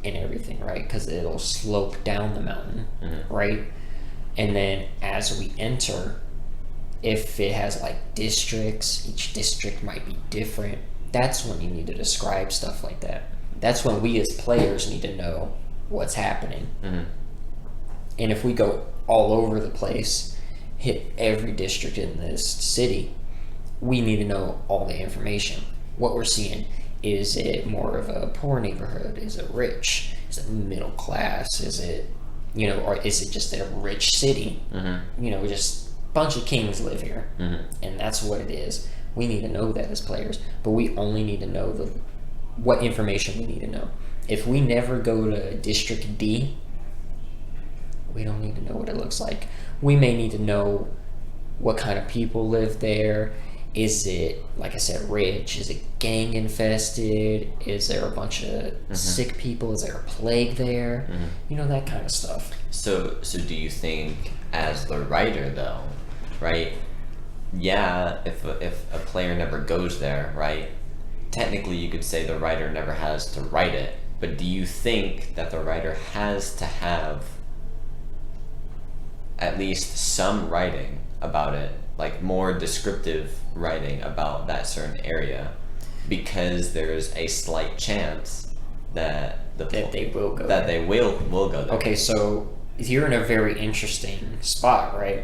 and everything, right? Because it'll slope down the mountain, right? And then as we enter, if it has like districts, each district might be different. That's when you need to describe stuff like that. That's when we as players need to know what's happening. And if we go all over the place, hit every district in this city, we need to know all the information. What we're seeing. Is it more of a poor neighborhood? Is it rich? Is it middle class? Is it, or is it just a rich city? Just a bunch of kings live here. And that's what it is. We need to know that as players, but we only need to know what information we need to know. If we never go to District D, we don't need to know what it looks like. We may need to know what kind of people live there. Is it, like I said, rich? Is it gang infested? Is there a bunch of sick people? Is there a plague there? That kind of stuff. So do you think as the writer though, right? Yeah, if a player never goes there, right? Technically you could say the writer never has to write it, but do you think that the writer has to have at least some writing about it, like more descriptive writing about that certain area, because there's a slight chance that they will go that there. they will go there. Okay, so you're in a very interesting spot, right?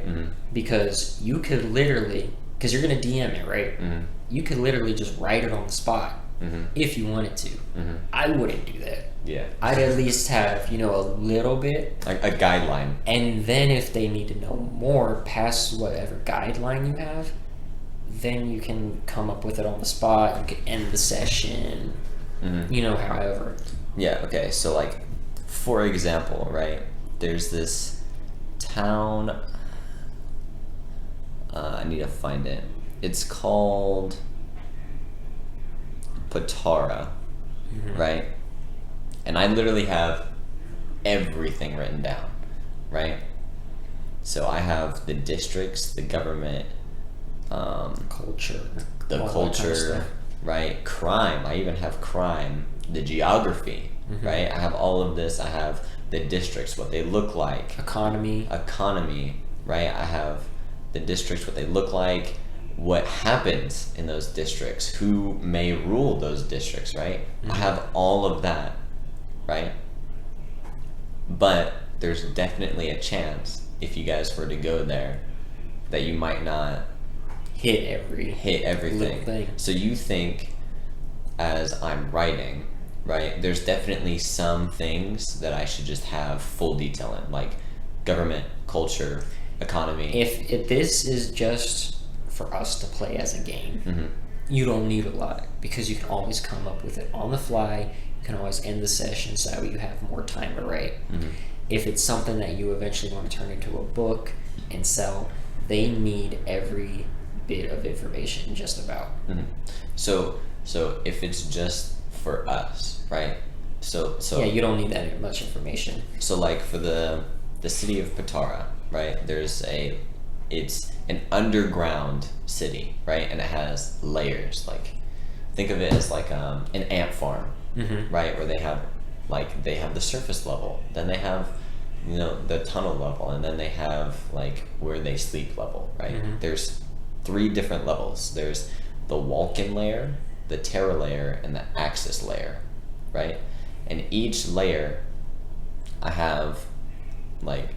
Because you could literally, because you're going to DM it, right? You could literally just write it on the spot if you wanted to. I wouldn't do that. Yeah. I'd at least have, a little bit. A guideline. And then if they need to know more past whatever guideline you have, then you can come up with it on the spot. You can end the session, however. Yeah, okay. So like, for example, right, there's this town. I need to find it. It's called Patara, right? And I literally have everything written down, right? So I have the districts, the government, Culture. the all that culture, kind of stuff. right? Crime. I even have crime, the geography, right? I have all of this. I have the districts, what they look like, Economy. economy, right? I have the districts, what they look like, what happens in those districts, who may rule those districts, right? I have all of that, right? But there's definitely a chance, if you guys were to go there, that you might not hit hit everything. little thing. So you think, as I'm writing, right, there's definitely some things that I should just have full detail in, like government, culture, economy. If this is just for us to play as a game, you don't need a lot, because you can always come up with it on the fly. You can always end the session so that you have more time to write. If it's something that you eventually want to turn into a book and sell, they need every bit of information, just about. So if it's just for us, right? So Yeah, you don't need that much information. So like for the city of Patara, right? It's an underground city, right? And it has layers. Like, think of it as like an ant farm, right? Where they have the surface level, then they have, you know, the tunnel level, and then they have like where they sleep level, right? There's 3 different levels. There's the Vulcan layer, the Terra layer, and the Axis layer, right? And each layer, I have like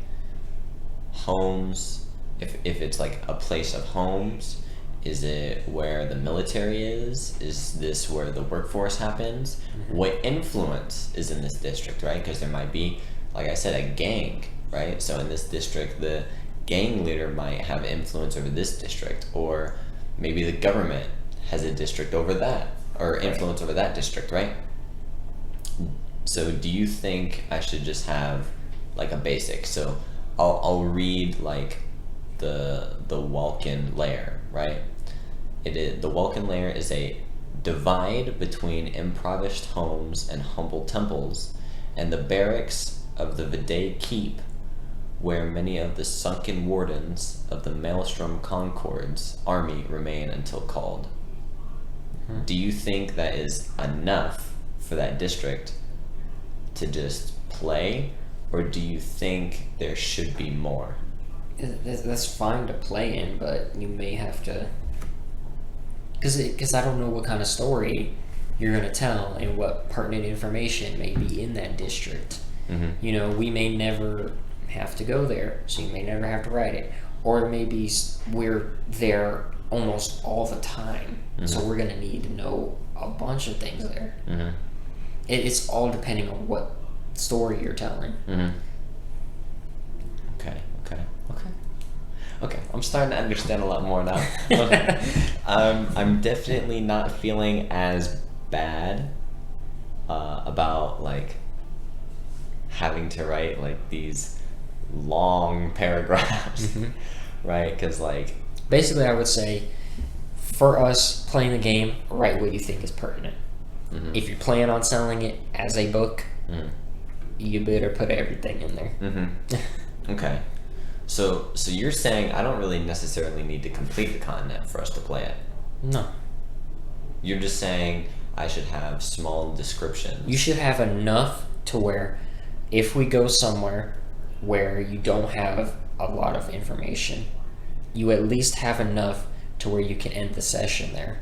homes. If it's like a place of homes, is it where the military is? Is this where the workforce happens? What influence is in this district, right? Because there might be, like I said, a gang, right? So in this district, the gang leader might have influence over this district, or maybe the government has a district over that, or influence over that district, right? So do you think I should just have like a basic? So I'll read like the Vulcan layer, right? The Vulcan layer is a divide between impoverished homes and humble temples, and the barracks of the Vide Keep, where many of the sunken wardens of the Maelstrom Concord's army remain until called. Do you think that is enough for that district to just play, or do you think there should be more? That's fine to play in, but you may have to, because I don't know what kind of story you're going to tell and what pertinent information may be in that district. You know, we may never have to go there, so you may never have to write it. Or maybe we're there almost all the time, so we're going to need to know a bunch of things there. It's all depending on what story you're telling. Okay, I'm starting to understand a lot more now. I'm definitely not feeling as bad about like having to write like these long paragraphs, right? Because like basically, I would say for us playing the game, write what you think is pertinent. If you plan on selling it as a book, you better put everything in there. Okay. So you're saying I don't really necessarily need to complete the continent for us to play it. No. You're just saying I should have small descriptions. You should have enough to where if we go somewhere where you don't have a lot of information, you at least have enough to where you can end the session there.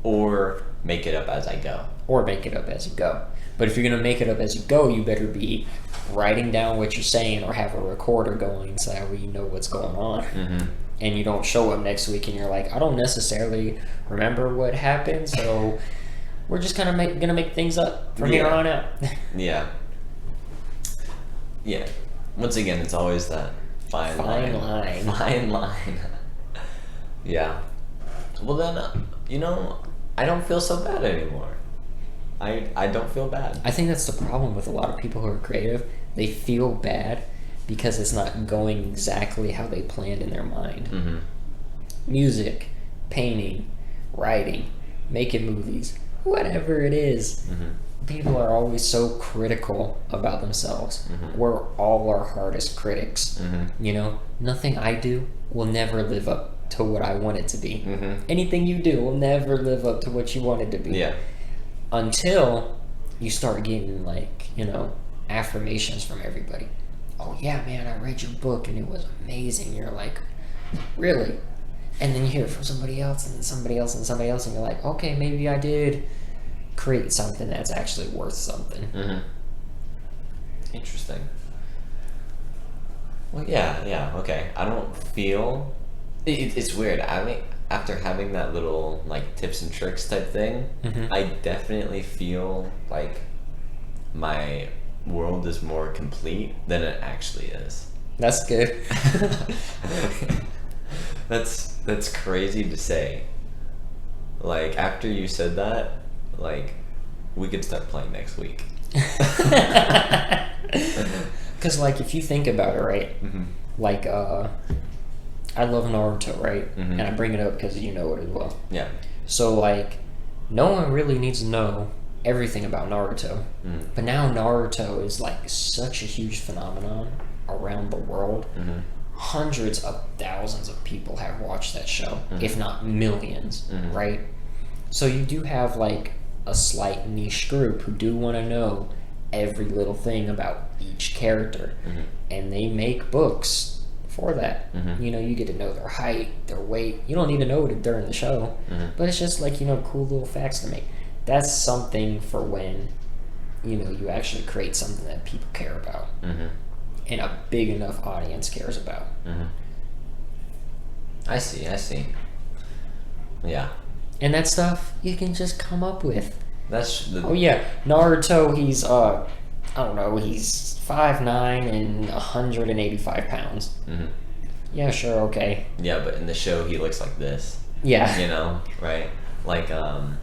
Or make it up as I go. Or make it up as you go. But if you're going to make it up as you go, you better be writing down what you're saying or have a recorder going so that way you know what's going on. And you don't show up next week and you're like, I don't necessarily remember what happened, so we're just kind of going to make things up from here on out. Yeah. Once again, it's always that fine line. Yeah. Well then, you know, I don't feel so bad anymore. I don't feel bad. I think that's the problem with a lot of people who are creative. They feel bad because it's not going exactly how they planned in their mind. Mm-hmm. Music, painting, writing, making movies, whatever it is. Mm-hmm. People are always so critical about themselves. Mm-hmm. We're all our hardest critics. Mm-hmm. You know, nothing I do will never live up to what I want it to be. Mm-hmm. Anything you do will never live up to what you want it to be. Yeah. Until you start getting, like, you know, affirmations from everybody. Oh yeah, man, I read your book and it was amazing. You're like, really? And then you hear it from somebody else and then somebody else and somebody else, and you're like, okay, maybe I did create something that's actually worth something. Mm-hmm. Interesting. Well, yeah, okay. I don't feel... It's weird. I mean, after having that little, like, tips and tricks type thing, Mm-hmm. I definitely feel like my world is more complete than it actually is. That's good. That's crazy to say. Like, after you said that, like, we could start playing next week. Because, like, if you think about it, right? Mm-hmm. Like, I love Naruto, right? Mm-hmm. And I bring it up because you know it as well. Yeah. So, like, no one really needs to know everything about Naruto. Mm-hmm. But now Naruto is, like, such a huge phenomenon around the world. Mm-hmm. Hundreds of thousands of people have watched that show, if not millions, Mhm. right? So you do have, like, a slight niche group who do want to know every little thing about each character. Mhm. And they make books for that. Mhm. You know, you get to know their height, their weight. You don't need to know it during the show, Mhm. but it's just, like, you know, cool little facts to make. That's something for when, you know, you actually create something that people care about. Mm-hmm. And a big enough audience cares about. Mm-hmm. I see. Yeah. And that stuff you can just come up with. That's the... Oh yeah, Naruto, he's I don't know, he's 5'9" and 185 pounds. Mm-hmm. Yeah, sure, okay. Yeah, but in the show he looks like this. Yeah. You know, right? Like, have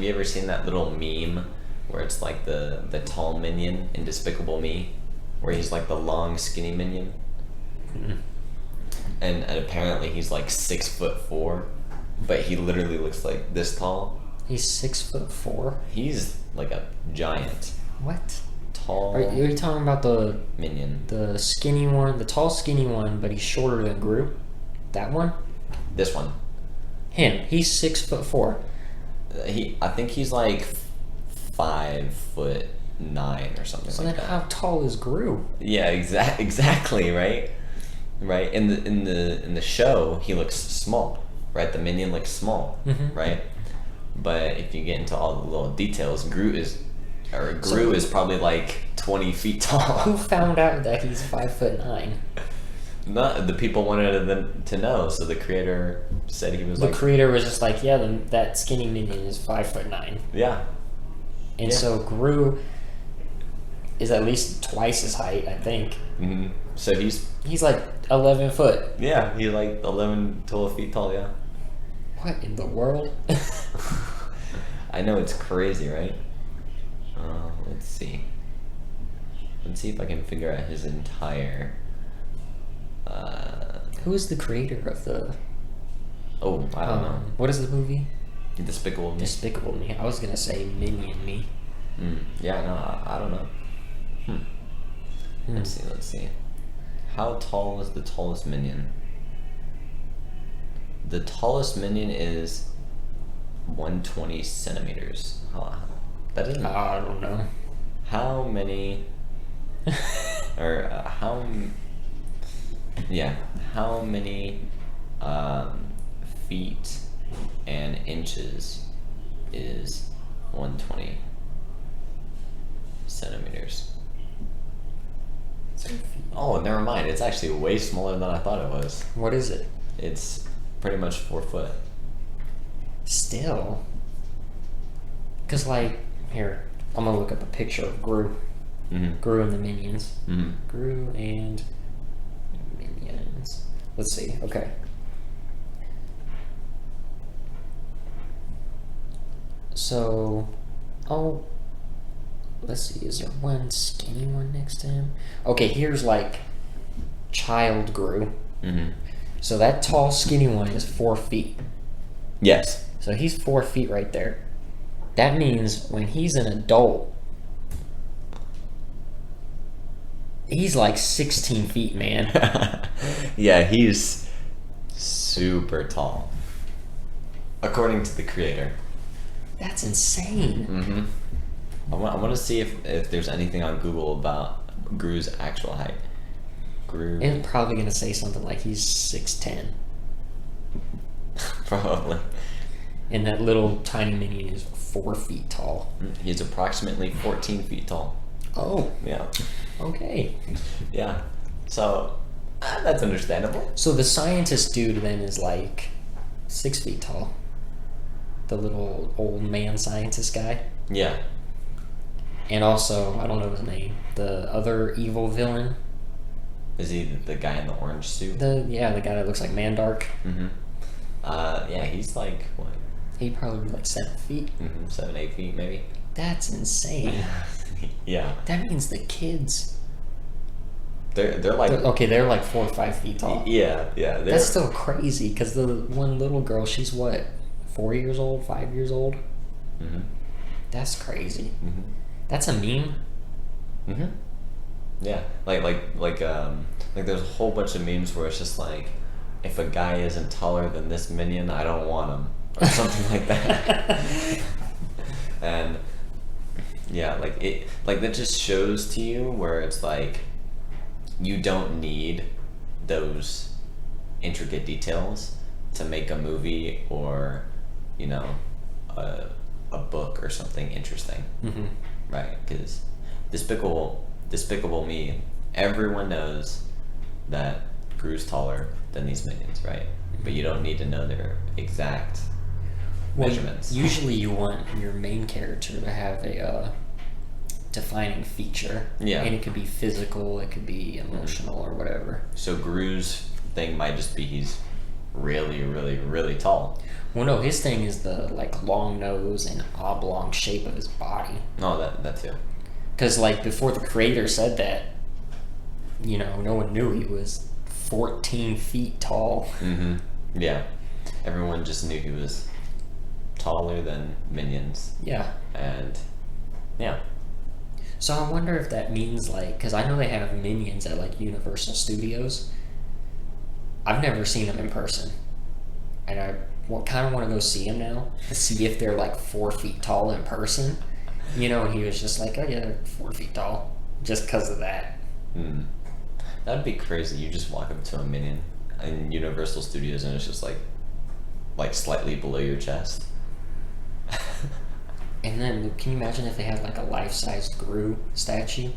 you ever seen that little meme where it's like the tall minion in Despicable Me, where he's like the long skinny minion, and apparently he's like 6'4", but he literally looks like this tall. He's 6'4". He's like a giant, What? tall Are you talking about the minion. skinny one, the tall skinny one, but he's shorter than Gru? That one? This one. Him. He's 6'4". I think he's like 5'9" or something So like then that. how tall is Gru? Yeah, exactly, right? Right. In the show, he looks small, right? The minion looks small, Mhm. right? But if you get into all the little details, Gru is probably like 20 feet Who tall. found out that he's 5'9"? Not the people wanted them to know, so the creator said he was The like, creator was just like, yeah, that skinny minion is 5'9", yeah, and Yeah. so Gru is at least twice his height, I think. hmm so He's like 11 foot. he's like 11, 12 feet tall. Yeah, What in the world? I know, it's crazy, right? Let's see if I can figure out his entire. Who is the creator of the? I don't know. What is the movie? Despicable Me. Despicable Me. I was gonna say Minion Me. Yeah, no, I don't know. Let's see. How tall is the tallest minion? The tallest minion is 120 centimeters. That doesn't. I don't know. How many? Or how? Yeah, how many feet and inches is 120 centimeters? Oh, never mind. It's actually way smaller than I thought it was. What is it? It's pretty much 4 foot. Still. Cause like here, I'm gonna look up a picture of Gru. Mm-hmm. Gru and the minions. Mm-hmm. Gru and minions. Let's see. Okay. So, let's see, is there one skinny one next to him? Okay, here's like child Gru. Mm-hmm. So that tall, skinny one is 4 feet. Yes. So he's 4 feet right there. That means when he's an adult, he's like 16 feet, man. Yeah, he's super tall. According to the creator. That's insane. Mm-hmm. I want to see if there's anything on Google about Gru's actual height. Gru. It's probably going to say something like he's 6'10". Probably. And that little tiny minion is 4 feet tall. He's approximately 14 feet tall. Oh, Yeah. okay. Yeah. So, that's understandable. So the scientist dude then is like 6 feet tall. The little old man scientist guy. Yeah. And also, I don't know his name, the other evil villain. Is he the guy in the orange suit? The guy that looks like Mandark. Mm-hmm. Yeah, he's like, what? He'd probably be like 7 feet. 7, 8 feet, maybe? That's insane. Yeah. That means the kids. They're like... They're like 4 or 5 feet tall. Yeah. That's still crazy, because the one little girl, she's what, 4 years old, 5 years old? Mm-hmm. That's crazy. Mm-hmm. That's a meme? Mm-hmm. Yeah, like there's a whole bunch of memes where it's just like, if a guy isn't taller than this minion, I don't want him, or something like that. And yeah, that just shows to you where it's like, you don't need those intricate details to make a movie or, a book or something interesting. Mm-hmm. Right, because Despicable Me, everyone knows that Gru's taller than these minions, right? But you don't need to know their exact measurements. Usually you want your main character to have a defining feature. Yeah. And it could be physical, it could be emotional, or whatever. So Gru's thing might just be he's really, really, really tall. Well, no, his thing is the long nose and oblong shape of his body. No, that too. Because before the creator said that, no one knew he was 14 feet tall. Mm-hmm. Yeah. Everyone just knew he was taller than minions. Yeah. And yeah. So I wonder if that means because I know they have minions at Universal Studios. I've never seen them in person, and I kind of want to go see them now to see if they're 4 feet tall in person. And he was just like, oh yeah, they're 4 feet tall, just because of that. That'd be crazy. You just walk up to a minion in Universal Studios and it's just like slightly below your chest. And then, can you imagine if they had a life-sized Gru statue?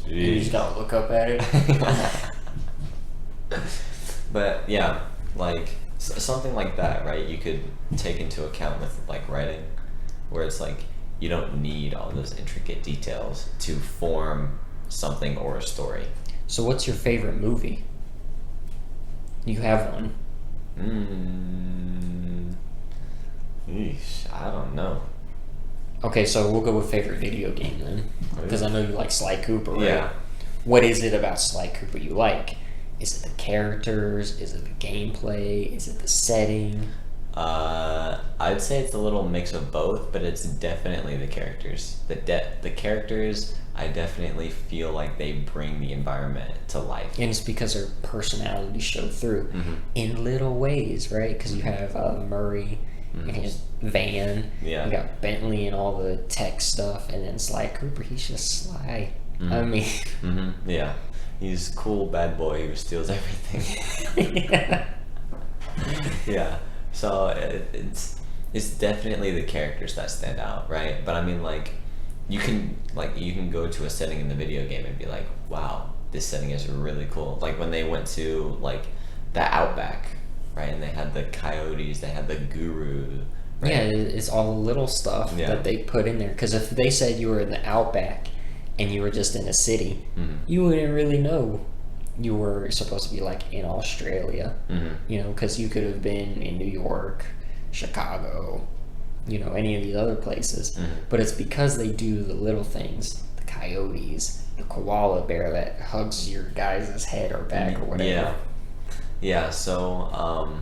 Jeez. And you just gotta look up at it. But yeah, something like that, right? You could take into account with writing, where it's you don't need all those intricate details to form something or a story. So what's your favorite movie? You have one. I don't know. Okay, so we'll go with favorite video game then, because I know you like Sly Cooper, right? Yeah. What is it about Sly Cooper you like? Is it the characters? Is it the gameplay? Is it the setting? I'd say it's a little mix of both, but it's definitely the characters. The characters, I definitely feel like they bring the environment to life. And it's because their personalities show through in little ways, right? Because you have Murray and his van. Yeah. You got Bentley and all the tech stuff, and then Sly Cooper, he's just Sly. I mean... Yeah. He's cool bad boy who steals everything. Yeah. Yeah. So it's definitely the characters that stand out, right? But I mean, you can go to a setting in the video game and be like, wow, this setting is really cool. Like when they went to the Outback, right? And they had the coyotes, they had the guru. Right? Yeah, it's all the little stuff that they put in there. Because if they said you were in the Outback and you were just in a city, you wouldn't really know you were supposed to be in Australia, because you could have been in New York, Chicago, any of these other places. But it's because they do the little things, the coyotes, the koala bear that hugs your guy's head or back or whatever. Yeah. So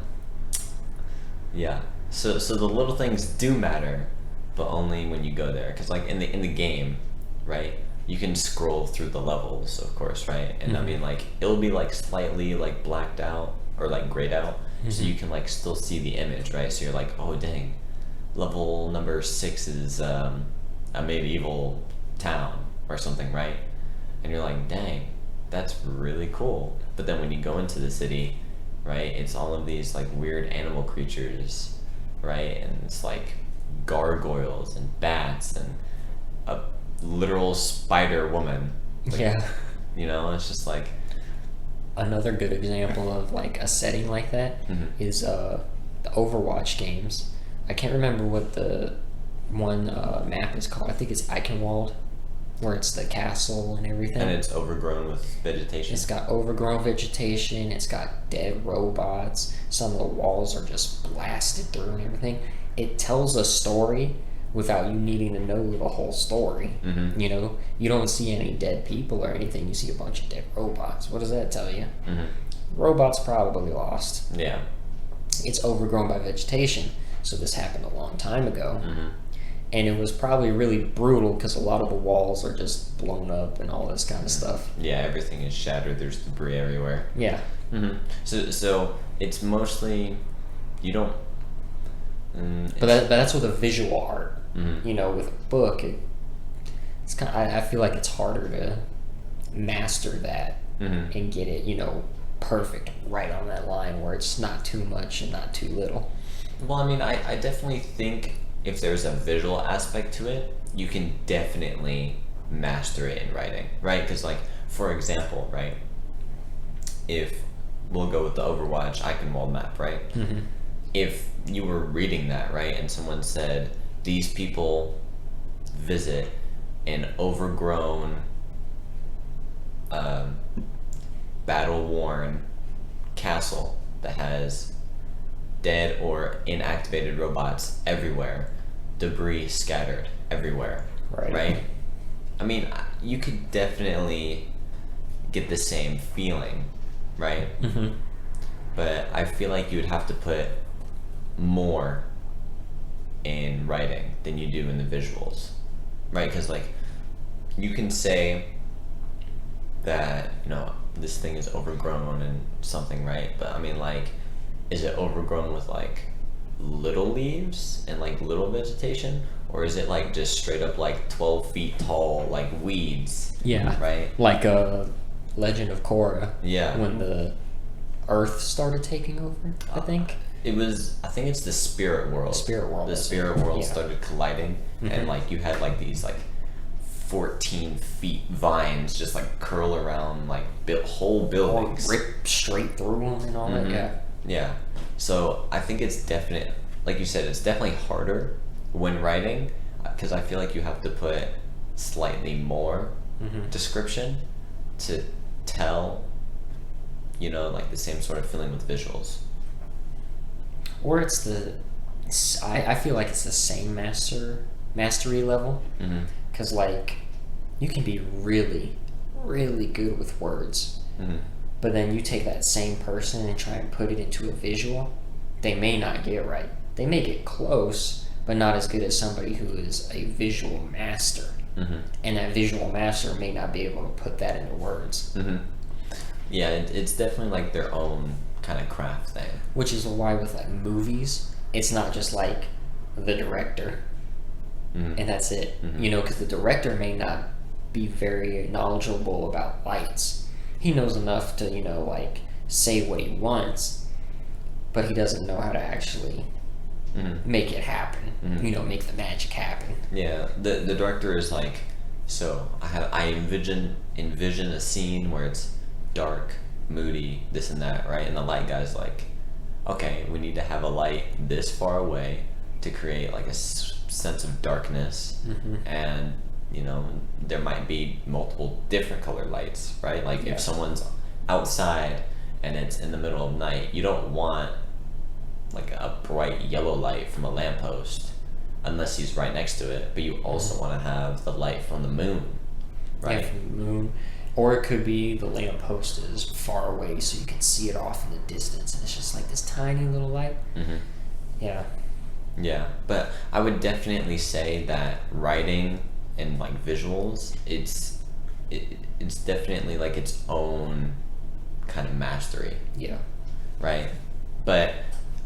So the little things do matter, but only when you go there. Because like in the game, right? You can scroll through the levels, of course, right? And I mean, like it'll be like slightly like blacked out or like grayed out, so you can like still see the image, right? So you're like, oh dang, level number 6 is a medieval town or something, right? And you're like, dang, that's really cool. But then when you go into the city, right, it's all of these like weird animal creatures, right? And it's like gargoyles and bats and a literal spider woman. Like, Yeah. It's just like Another good example of like a setting like that is the Overwatch games. I can't remember what the one map is called. I think it's Eichenwald, where it's the castle and everything. and it's overgrown with vegetation. It's got overgrown vegetation. It's got dead robots. Some of the walls are just blasted through and everything. It tells a story without you needing to know the whole story. You don't see any dead people or anything. You see a bunch of dead robots. What does that tell you? Robots probably lost. Yeah. It's overgrown by vegetation. So this happened a long time ago. And it was probably really brutal because a lot of the walls are just blown up and all this kind of stuff. Yeah, everything is shattered. There's debris everywhere. Yeah. So it's mostly you don't. But that's with a visual art. With a book, it's kind of, I feel like it's harder to master that and get it, perfect right on that line where it's not too much and not too little. Well, I mean, I definitely think if there's a visual aspect to it, you can definitely master it in writing, right? Because, like, for example, right, if we'll go with the Overwatch Eichenwald map, right? If you were reading that, right, and someone said, these people visit an overgrown, battle-worn castle that has dead or inactivated robots everywhere, debris scattered everywhere, right? I mean, you could definitely get the same feeling, right? But I feel like you would have to put more in writing than you do in the visuals, right? Because like you can say that this thing is overgrown and something, right? But I mean, like, is it overgrown with like little leaves and like little vegetation, or is it like just straight up like 12 feet tall like weeds? Yeah. Right. Like Legend of Korra. Yeah. When the Earth started taking over, I think. I think it's the spirit world. The spirit world Started colliding, and like you had like these like 14 feet vines just like curl around like whole buildings, or rip straight through them and all that. Yeah. So I think it's definite, like you said, it's definitely harder when writing because I feel like you have to put slightly more description to tell, like the same sort of feeling with visuals. Or it's I feel like it's the same mastery level. Because like you can be really, really good with words. But then you take that same person and try and put it into a visual, they may not get right. They may get close, but not as good as somebody who is a visual master. And that visual master may not be able to put that into words. Yeah, it's definitely like their own kind of craft thing. Which is why with like movies, it's not just like the director and that's it. Because the director may not be very knowledgeable about lights. He knows enough to, like say what he wants, but he doesn't know how to actually make it happen. Make the magic happen. Yeah, the director is like, so I envision a scene where it's dark, moody, this and that, right? And the light guy's like, okay, we need to have a light this far away to create like a sense of darkness, and there might be multiple different colored lights, right? Like if someone's outside and it's in the middle of night, you don't want like a bright yellow light from a lamppost, unless he's right next to it. But you also want to have the light from the moon, right? Yeah, from the moon. Or it could be the lamppost is far away so you can see it off in the distance and it's just like this tiny little light. Mm-hmm. Yeah. Yeah, but I would definitely say that writing and like visuals, it's definitely like its own kind of mastery, Yeah. right? But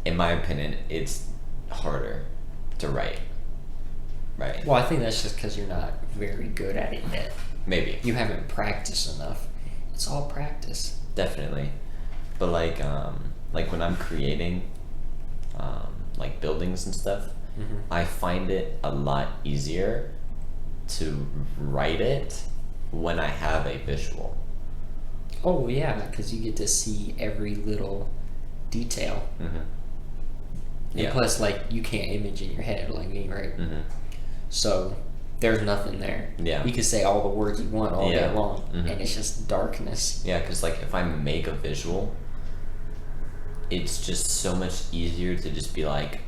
in my opinion, it's harder to write, right? Well, I think that's just because you're not very good at it yet. Maybe. You haven't practiced enough. It's all practice. Definitely. But like when I'm creating like buildings and stuff, Mm-hmm. I find it a lot easier to write it when I have a visual. Oh, yeah, because you get to see every little detail. Mm-hmm. And Yeah. plus, like, you can't image in your head like me, right? Mm-hmm. So there's nothing there. Yeah. You can say all the words you want all Yeah. day long, Mhm. and it's just darkness. Yeah, because like if I make a visual, it's just so much easier to just be like,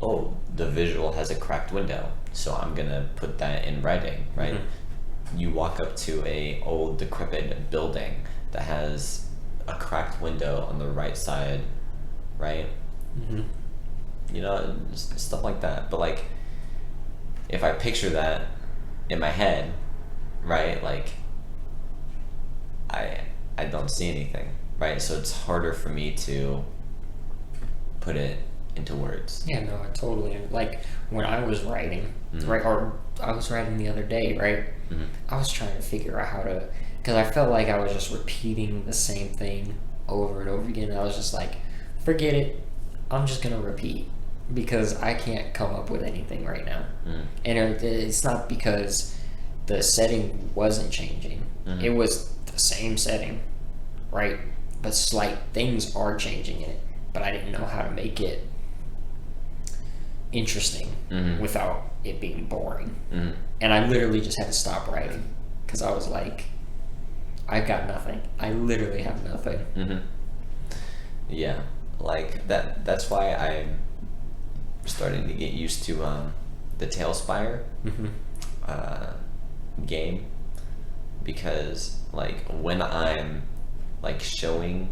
oh, the visual has a cracked window, so I'm gonna put that in writing, right? Mhm. You walk up to a old decrepit building that has a cracked window on the right side, right? Mm-hmm. You know, stuff like that. But like, if I picture that in my head, right, like I don't see anything, right? So it's harder for me to put it into words. Yeah, no, I totally. Like, when I was writing, Mhm. right, or I was writing the other day, right? Mhm. I was trying to figure out how to, because I felt like I was just repeating the same thing over and over again. I was just like, forget it. I'm just going to repeat because I can't come up with anything right now. Mm. And it's not because the setting wasn't changing. Mhm. It was the same setting, right? But slight things are changing in it. But I didn't know how to make it interesting Mhm. without it being boring. Mhm. And I literally just had to stop writing because I was like, I've got nothing. I literally have nothing. Mm-hmm. Yeah, like that's why I'm starting to get used to the Tailspire Mm-hmm. game, because like when I'm like showing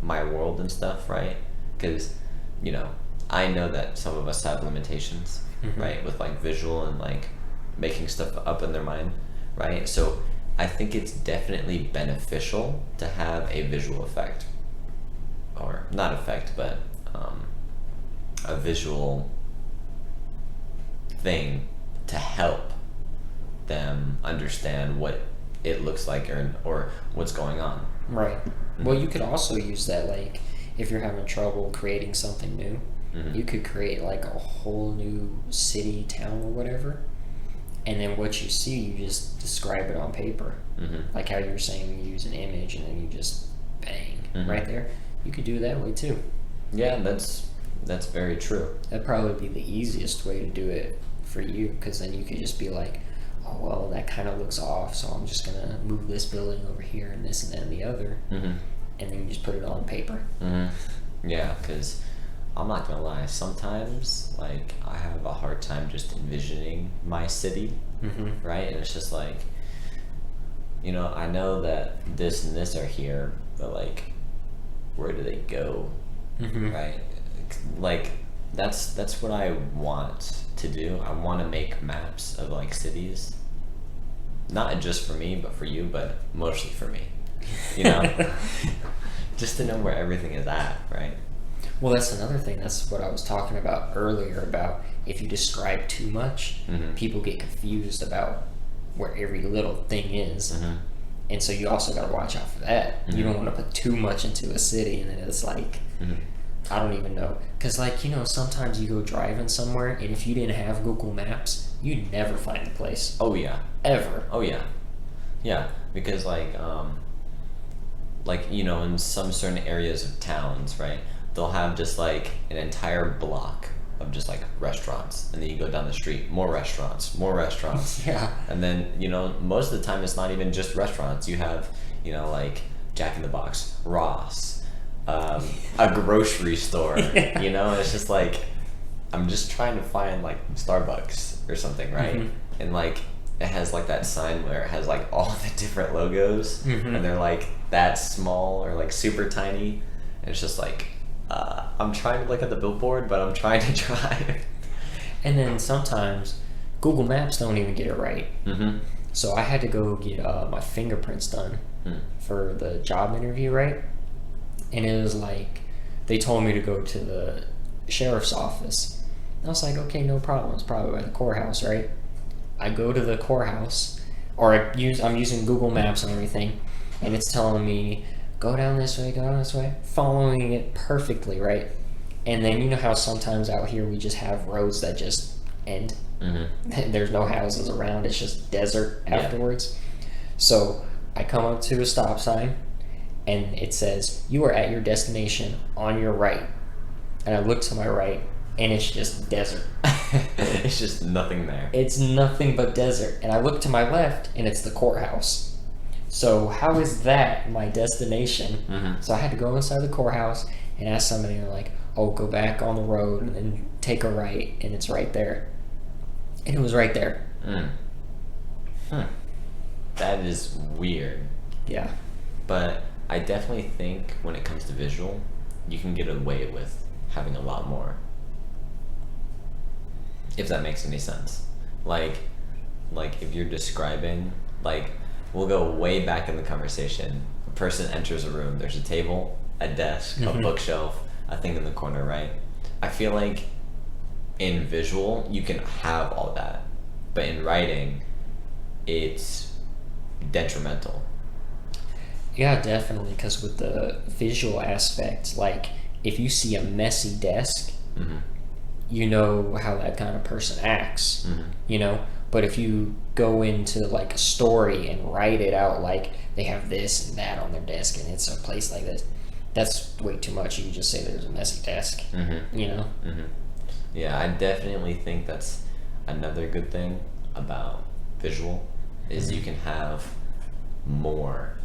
my world and stuff, right? Because you know, I know that some of us have limitations, Mhm. right, with like visual and like making stuff up in their mind, right? So I think it's definitely beneficial to have a visual effect, or not effect, but a visual thing to help them understand what it looks like, or what's going on. Right. Well, you could also use that, like, if you're having trouble creating something new, Mhm. you could create, like, a whole new city, town, or whatever. And then what you see, you just describe it on paper. Mm-hmm. Like how you were saying, you use an image and then you just bang Mhm. right there. You could do it that way too. Yeah, that's very true. That'd probably be the easiest way to do it for you, because then you could just be like, oh, well, that kind of looks off, so I'm just going to move this building over here and this and that and the other. Mm-hmm. And then you just put it on paper. Mm-hmm. Yeah, because I'm not gonna lie, sometimes like I have a hard time just envisioning my city, Mm-hmm. right? And it's just like, you know, I know that this and this are here, but like, where do they go, Mm-hmm. right? Like, that's what I want to do. I want to make maps of like cities, not just for me, but for you, but mostly for me. You know, just to know where everything is at, right? Well, that's another thing. That's what I was talking about earlier, about if you describe too much, Mhm. people get confused about where every little thing is. Mm-hmm. And so you also got to watch out for that. You Mhm. don't want to put too much into a city and then it's like, Mm-hmm. I don't even know. Because, like, you know, sometimes you go driving somewhere and if you didn't have Google Maps, you'd never find the place. Oh yeah. Ever. Oh yeah. Yeah, because like you know, in some certain areas of towns, right, they'll have just like an entire block of just like restaurants, and then you go down the street, more restaurants, Yeah. and then, you know, most of the time it's not even just restaurants. You have, you know, like Jack in the Box, Ross, a grocery store. Yeah. You know, it's just like, I'm just trying to find like Starbucks or something, right? Mhm. And like it has like that sign where it has like all the different logos, Mhm. and they're like that small or like super tiny. And it's just like I'm trying to look at the billboard, but I'm trying to drive. And then sometimes Google Maps don't even get it right. Mm-hmm. So I had to go get my fingerprints done for the job interview, right? And it was like they told me to go to the sheriff's office. I was like, okay, no problem. It's probably by the courthouse, right? I go to the courthouse, or I'm using Google Maps and everything, and it's telling me go down this way, go down this way, following it perfectly, right? And then you know how sometimes out here we just have roads that just end. Mm-hmm. There's no houses around. It's just desert Yeah. afterwards. So I come up to a stop sign, and it says you are at your destination on your right. And I look to my right, and it's just desert. It's just nothing there. It's nothing but desert. And I look to my left, and it's the courthouse. So how is that my destination? Mm-hmm. So I had to go inside the courthouse and ask somebody, and they're like, oh, go back on the road and then take a right, and it's right there. And it was right there. That is weird. Yeah. But I definitely think when it comes to visual, you can get away with having a lot more. If that makes any sense. Like if you're describing, like, we'll go way back in the conversation. A person enters a room, there's a table, a desk, a bookshelf, a thing in the corner, right? I feel like in visual, you can have all that. But in writing, it's detrimental. Yeah, definitely. Because with the visual aspect, like if you see a messy desk, you know how that kind of person acts, you know? But if you go into like a story and write it out, like they have this and that on their desk and it's a place like this, that's way too much. You can just say there's a messy desk, you know? Yeah, I definitely think that's another good thing about visual is you can have more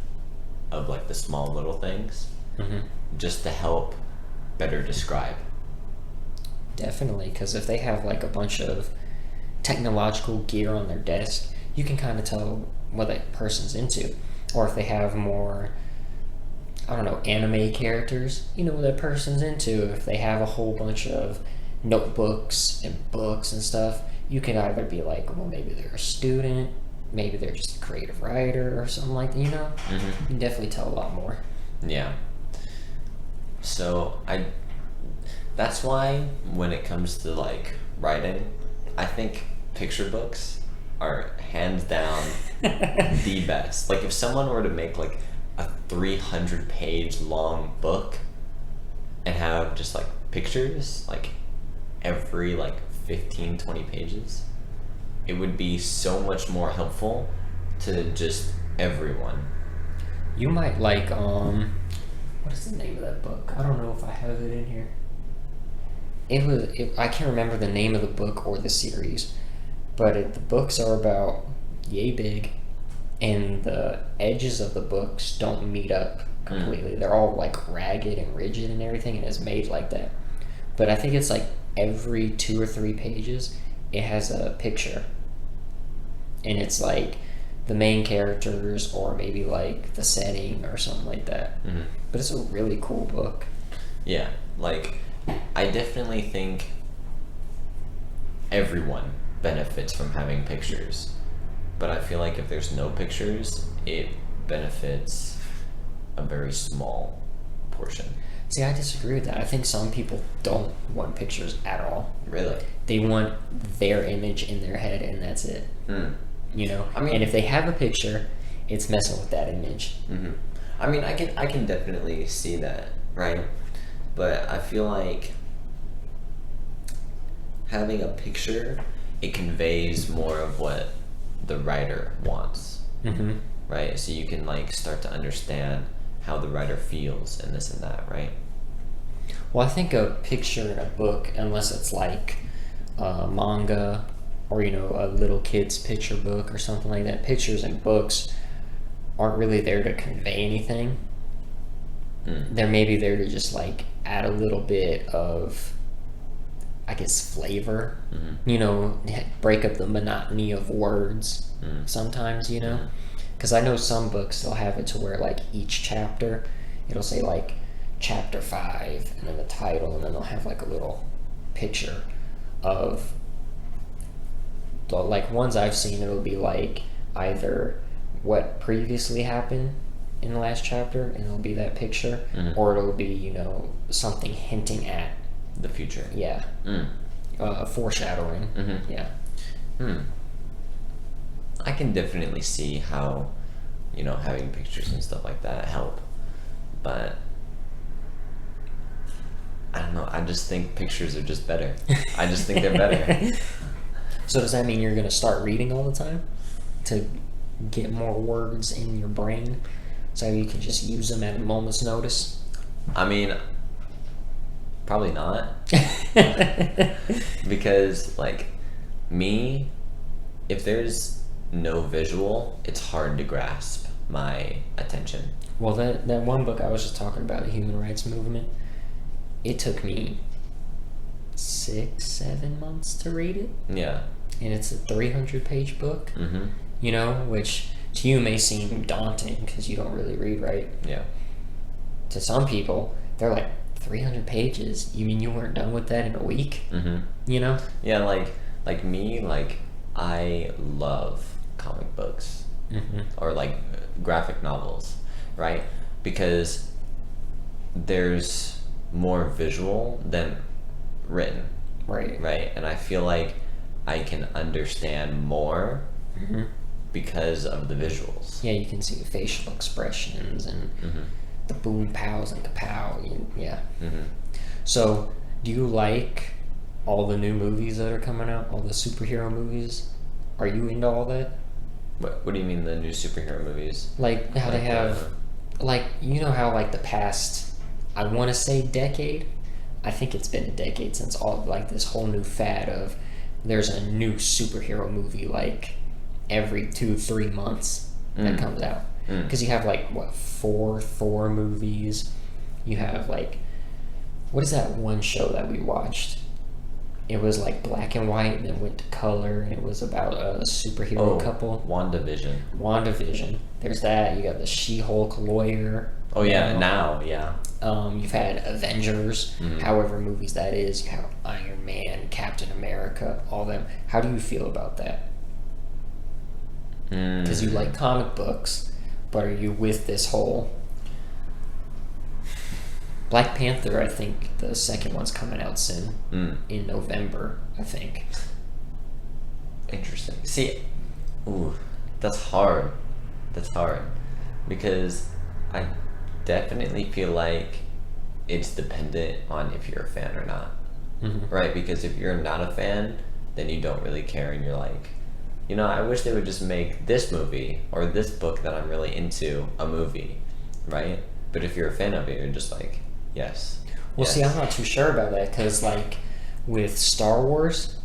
of like the small little things just to help better describe. Definitely, because if they have like a bunch of technological gear on their desk, you can kind of tell what that person's into. Or if they have more, I don't know, anime characters, you know what that person's into. If they have a whole bunch of notebooks and books and stuff, you can either be like, well, maybe they're a student, maybe they're just a creative writer or something like that, you know? You can definitely tell a lot more. Yeah. So that's why when it comes to like writing, I think picture books are hands down the best. Like if someone were to make like a 300-page long book and have just like pictures like every like 15-20 pages, it would be so much more helpful to just everyone. You might like, what is the name of that book? I don't know if I have it in here. I can't remember the name of the book or the series, but the books are about yay big, and the edges of the books don't meet up completely. They're all like ragged and rigid and everything, and it's made like that. But I think it's like every 2 or 3 pages, it has a picture, and it's like the main characters or maybe like the setting or something like that. But it's a really cool book. Yeah, like I definitely think everyone benefits from having pictures, but I feel like if there's no pictures, it benefits a very small portion. See, I disagree with that. I think some people don't want pictures at all. Really? They want their image in their head, and that's it. You know? I mean, and if they have a picture, it's messing with that image. I mean, I can definitely see that, right? But I feel like having a picture, it conveys more of what the writer wants, right? So you can like start to understand how the writer feels and this and that, right? Well, I think a picture in a book, unless it's like manga or, you know, a little kid's picture book or something like that, pictures in books aren't really there to convey anything. They're maybe there to just like add a little bit of, I guess, flavor. Mm-hmm. You know, break up the monotony of words sometimes, you know? Because I know some books, they'll have it to where, like, each chapter, it'll say, like, chapter 5, and then the title, and then they'll have, like, a little picture of, like, ones I've seen, it'll be, like, either what previously happened in the last chapter, and it'll be that picture, or it'll be, you know, something hinting at the future. Yeah. Foreshadowing. Mm-hmm. Yeah. I can definitely see how, you know, having pictures and stuff like that help, but I don't know. I just think pictures are just better. I just think they're better. So does that mean you're gonna start reading all the time to get more words in your brain, so you can just use them at a moment's notice? I mean, probably not. Because, like, me, if there's no visual, it's hard to grasp my attention. Well, that one book I was just talking about, the human rights movement, it took me 6-7 months to read it. Yeah. And it's a 300-page book, Mm-hmm. you know, which to you may seem daunting because you don't really read, right? Yeah. To some people, they're like, 300 pages? You mean you weren't done with that in a week? Mm-hmm. You know? Yeah, like me, like, I love comic books. Mm-hmm. Or, like, graphic novels, right? Because there's more visual than written, Right. right? And I feel like I can understand more because of the visuals. Yeah, you can see facial expressions and the boom pows and kapow. Yeah. Mm-hmm. So, do you like all the new movies that are coming out? All the superhero movies? Are you into all that? What do you mean, the new superhero movies? Like how they Like, have, like, you know how, like, the past, I want to say decade? I think it's been a decade since all, like, this whole new fad of there's a new superhero movie, like, every 2-3 months that comes out. Because you have, like, what, 4 Thor movies? You have, like, what is that one show that we watched? It was, like, black and white and then went to color, and it was about a superhero couple. WandaVision. There's that. You got the She-Hulk lawyer. Oh, yeah, now, yeah. You've had Avengers, however movies that is. You have Iron Man, Captain America, all them. How do you feel about that? Because you like comic books, but are you with this whole... Black Panther, I think the second one's coming out soon. In November, I think. Interesting. See, ooh, that's hard. That's hard. Because I definitely feel like it's dependent on if you're a fan or not. Right? Because if you're not a fan, then you don't really care and you're like, you know, I wish they would just make this movie or this book that I'm really into a movie. Right? But if you're a fan of it, you're just like, yes. Well, yes. see, I'm not too sure about that because, like, with Star Wars,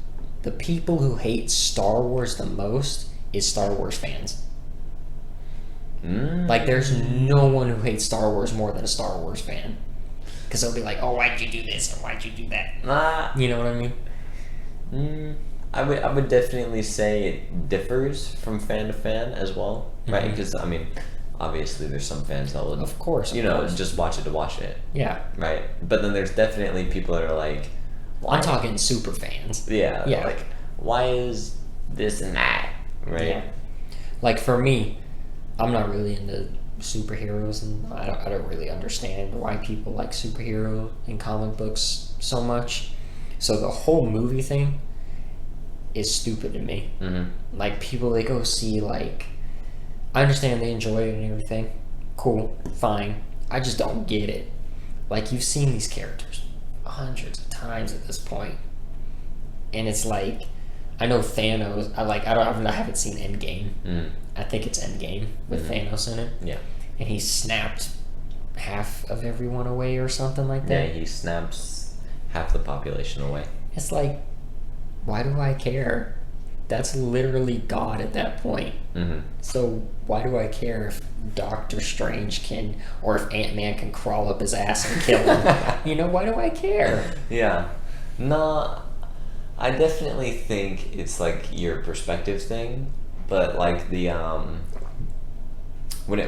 the people who hate Star Wars the most is Star Wars fans. Like, there's no one who hates Star Wars more than a Star Wars fan. Because they'll be like, oh, why'd you do this or why'd you do that? You know what I mean? I would definitely say it differs from fan to fan as well, right? Because, I mean, obviously there's some fans that will, Of course. just watch it to watch it, Yeah. right? But then there's definitely people that are like, why? I'm talking super fans. Yeah. Yeah. Like, why is this and that, right? Yeah. Like, for me, I'm not really into superheroes, and I don't really understand why people like superhero and comic books so much. So the whole movie thing is stupid to me. Like, people, they go see, like, I understand they enjoy it and everything. Cool, fine. I just don't get it. Like, you've seen these characters hundreds of times at this point, and it's like, I know Thanos. I haven't seen Endgame. I think it's Endgame with Thanos in it. Yeah. And he snapped half of everyone away or something like that. Yeah, he snaps half the population away. It's like, why do I care? That's literally God at that point. So why do I care if Doctor Strange can, or if Ant-Man can crawl up his ass and kill him? You know, why do I care? Yeah. No, I definitely think it's like your perspective thing, but like the when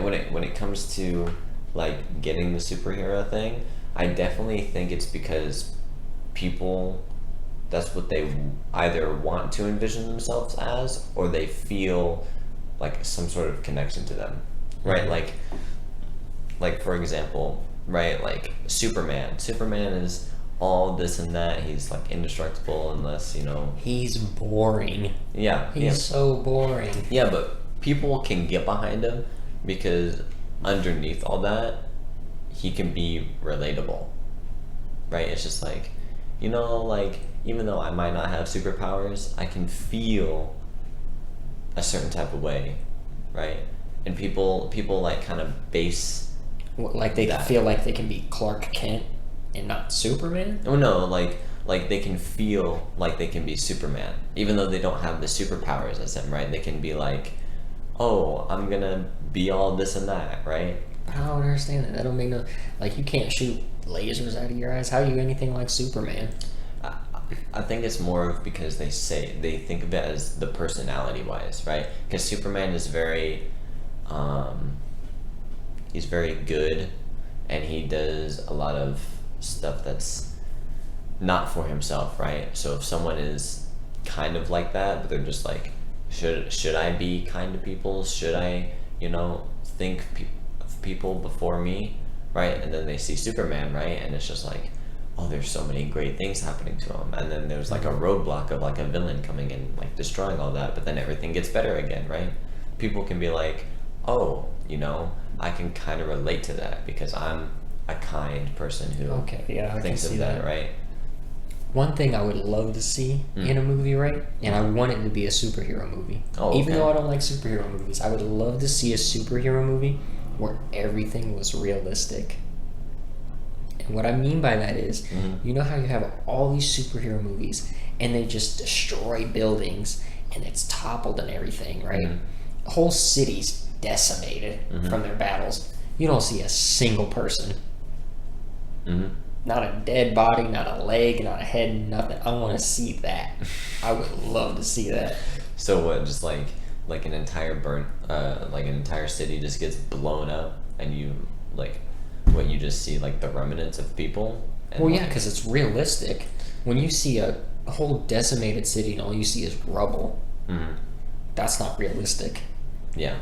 it comes to like getting the superhero thing, I definitely think it's because people, that's what they either want to envision themselves as, or they feel like some sort of connection to them, right? Mhm. Like for example, right, like Superman is all this and that. He's like indestructible unless, He's boring. yeah, yeah. He's so boring. Yeah, but people can get behind him because underneath all that, he can be relatable, right? It's just like, like, even though I might not have superpowers, I can feel a certain type of way, right? And people like kind of base Like they that. feel like they can be Clark Kent and not Superman. Oh no, like they can feel like they can be Superman, even though they don't have the superpowers as him, right? They can be like, oh, I'm gonna be all this and that, right? But I don't understand that. That don't make no, like, you can't shoot lasers out of your eyes. How are you anything like Superman? I, I think it's more of because they think of it as the personality wise, right? Because Superman is um, he's very good, and he does a lot of stuff that's not for himself, right? So if someone is kind of like that, but they're just like, should I be kind to people? Should I, think of people before me, right? And then they see Superman, right? And it's just like, oh, there's so many great things happening to him. And then there's like a roadblock of like a villain coming in, like destroying all that, but then everything gets better again, right? People can be like, oh, I can kind of relate to that because I'm a kind person who Okay, yeah, I can thinks see of that, that. right? One thing I would love to see in a movie, right? And I want it to be a superhero movie. Oh, Even okay. though I don't like superhero movies, I would love to see a superhero movie where everything was realistic. And what I mean by that is, you know how you have all these superhero movies and they just destroy buildings and it's toppled and everything, right? Whole cities decimated from their battles. You don't see a single person. Not a dead body, not a leg, not a head, nothing. I want to see that. I would love to see that. So what? Just like an entire like an entire city just gets blown up, and you like what you just see like the remnants of people. And Well, yeah, like, because it's realistic. When you see a whole decimated city and all you see is rubble, that's not realistic. yeah,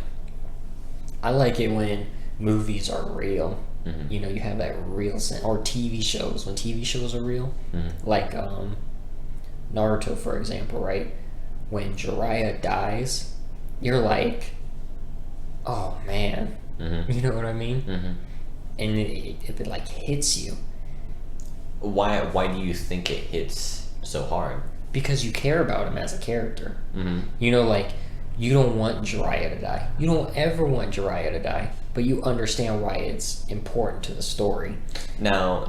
I like it when movies are real. You have that real sense. Or TV shows, when TV shows are real. Like Naruto, for example, right? When Jiraiya dies, you're like, oh man. You know what I mean? And it like hits you. Why do you think it hits so hard? Because you care about him as a character. Like, you don't want Jiraiya to die. You don't ever want Jiraiya to die, but you understand why it's important to the story. Now,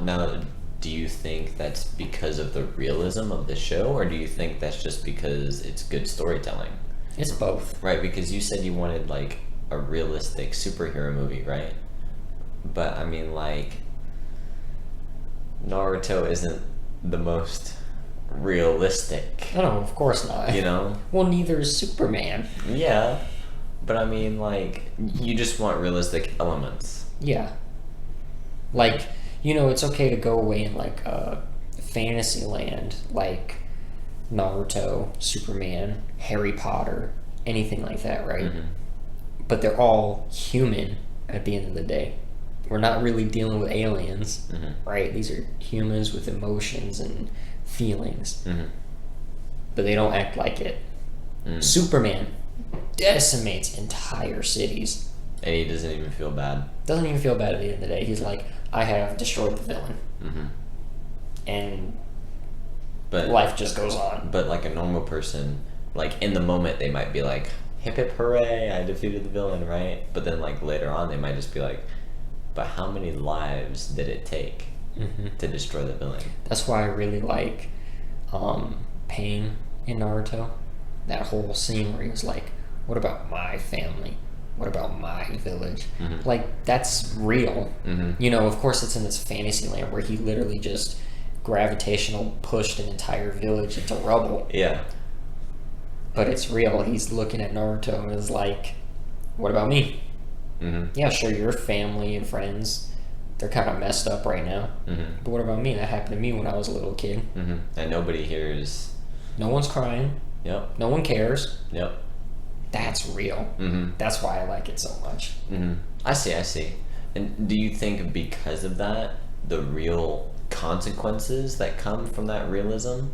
do you think that's because of the realism of the show, or do you think that's just because it's good storytelling? It's both. Right, because you said you wanted like a realistic superhero movie, right? But I mean, like, Naruto isn't the most realistic, No, of course not. Well, neither is Superman. Yeah, but I mean, like, you just want realistic elements. Yeah. Like, it's okay to go away in like fantasy land, like Naruto, Superman, Harry Potter, anything like that, right? But they're all human at the end of the day. We're not really dealing with aliens, right? These are humans with emotions and feelings, but they don't act like it. Superman decimates entire cities. And he doesn't even feel bad. Doesn't even feel bad at the end of the day. He's like, I have destroyed the villain. And But life just goes on. But like a normal person, like in the moment they might be like, hip hip hooray, I defeated the villain, right? But then like later on they might just be like, but how many lives did it take to destroy the villain? That's why I really like Pain in Naruto. That whole scene where he was like, what about my family? What about my village? Like, that's real. Of course it's in this fantasy land where he literally just gravitational pushed an entire village into rubble. Yeah. But it's real. He's looking at Naruto and is like, what about me? Mm-hmm. Yeah, sure, your family and friends, they're kind of messed up right now. Mm-hmm. But what about me? That happened to me when I was a little kid. Mm-hmm. And nobody here is. No one's crying. Yep. No one cares. Yep. That's real. Mm-hmm. That's why I like it so much. Mm-hmm. I see. And do you think because of that, the real consequences that come from that realism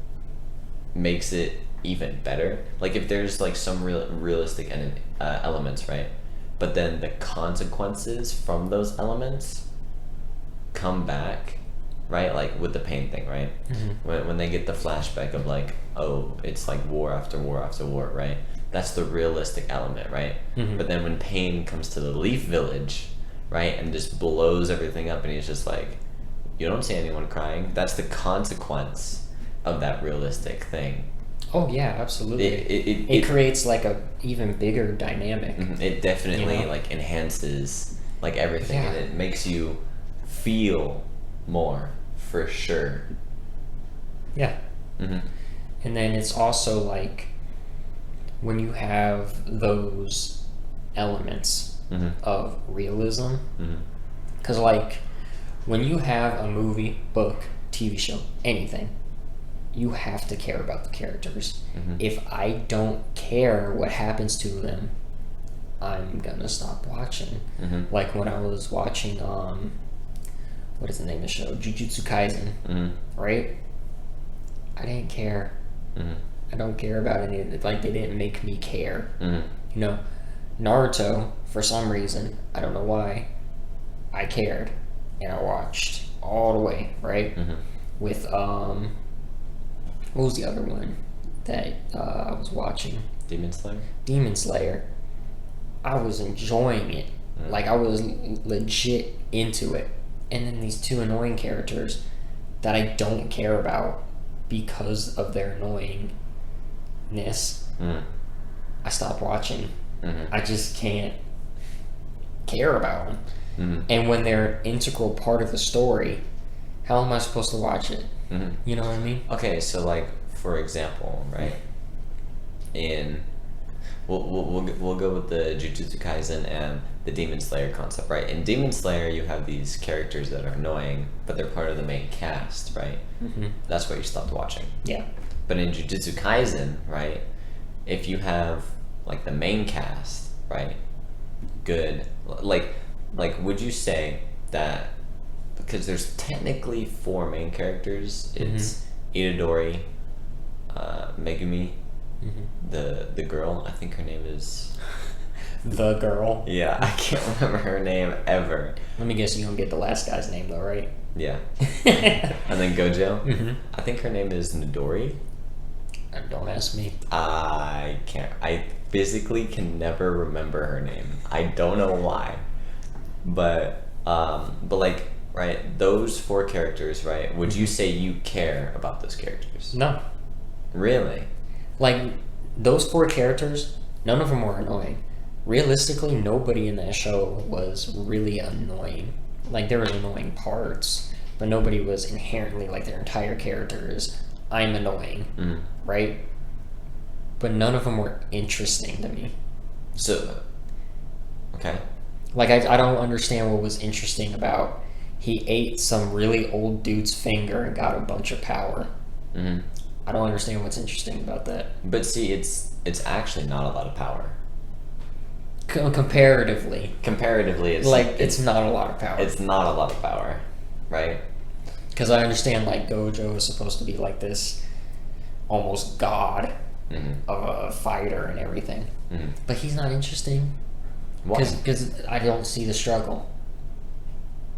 makes it even better? Like if there's like some realistic elements, right? But then the consequences from those elements come back, right? Like with the pain thing, right? Mm-hmm. When they get the flashback of like, oh, it's like war after war after war, right? That's the realistic element, right? Mm-hmm. But then when Pain comes to the Leaf Village, right, and just blows everything up, and he's just like, you don't see anyone crying. That's the consequence of that realistic thing. Oh yeah, absolutely. It creates like a even bigger dynamic. Mm-hmm. It definitely You know? like enhances like everything, Yeah. and it makes you feel more for sure. Yeah. Mm-hmm. And then it's also like when you have those elements Mm-hmm. of realism, Mm-hmm. because like when you have a movie, book, TV show, anything, you have to care about the characters. Mm-hmm. If I don't care what happens to them, I'm gonna stop watching. Mm-hmm. Like when I was watching what is the name of the show? Jujutsu Kaisen, Mm-hmm. right? I didn't care. Mm-hmm. I don't care about any of it. Like they didn't make me care. Mm-hmm. You know, Naruto, for some reason, I don't know why, I cared. And I watched all the way, right? Mm-hmm. With, what was the other one that I was watching? Demon Slayer. Demon Slayer. I was enjoying it. Mm. Like, I was legit into it. And then these two annoying characters that I don't care about because of their annoyingness, Mm. I stopped watching. Mm-hmm. I just can't care about them. Mm-hmm. And when they're an integral part of the story, how am I supposed to watch it? Mm-hmm. You know what I mean? Okay, so like for example, right? We'll go with the Jujutsu Kaisen and the Demon Slayer concept, right? In Demon Slayer, you have these characters that are annoying, but they're part of the main cast, right? Mm-hmm. That's why you stopped watching. Yeah. But in Jujutsu Kaisen, right? If you have like the main cast, right? Good, like would you say that because there's technically 4 main characters? It's Itadori, Megumi, the girl. I think her name is. The girl. Yeah, I can't remember her name ever. Let me guess, you don't get the last guy's name though, right? Yeah. And then Gojo. Mm-hmm. I think her name is Midori. Don't ask me. I can't. I physically can never remember her name. I don't know why. But like, right, those 4 characters, right? Would you say you care about those characters? No. Really? Like, those 4 characters, none of them were annoying. Realistically, nobody in that show was really annoying. Like, there was annoying parts, but nobody was inherently, like, their entire character is, I'm annoying, right? But none of them were interesting to me. So, okay. Like, I don't understand what was interesting about he ate some really old dude's finger and got a bunch of power. Mm-hmm. I don't understand what's interesting about that. But see, it's actually not a lot of power. Comparatively. Comparatively, It's not a lot of power. It's not a lot of power, right? Because I understand, like, Gojo is supposed to be like this almost god of a fighter and everything. Mm-hmm. But he's not interesting. Why? Because I don't see the struggle.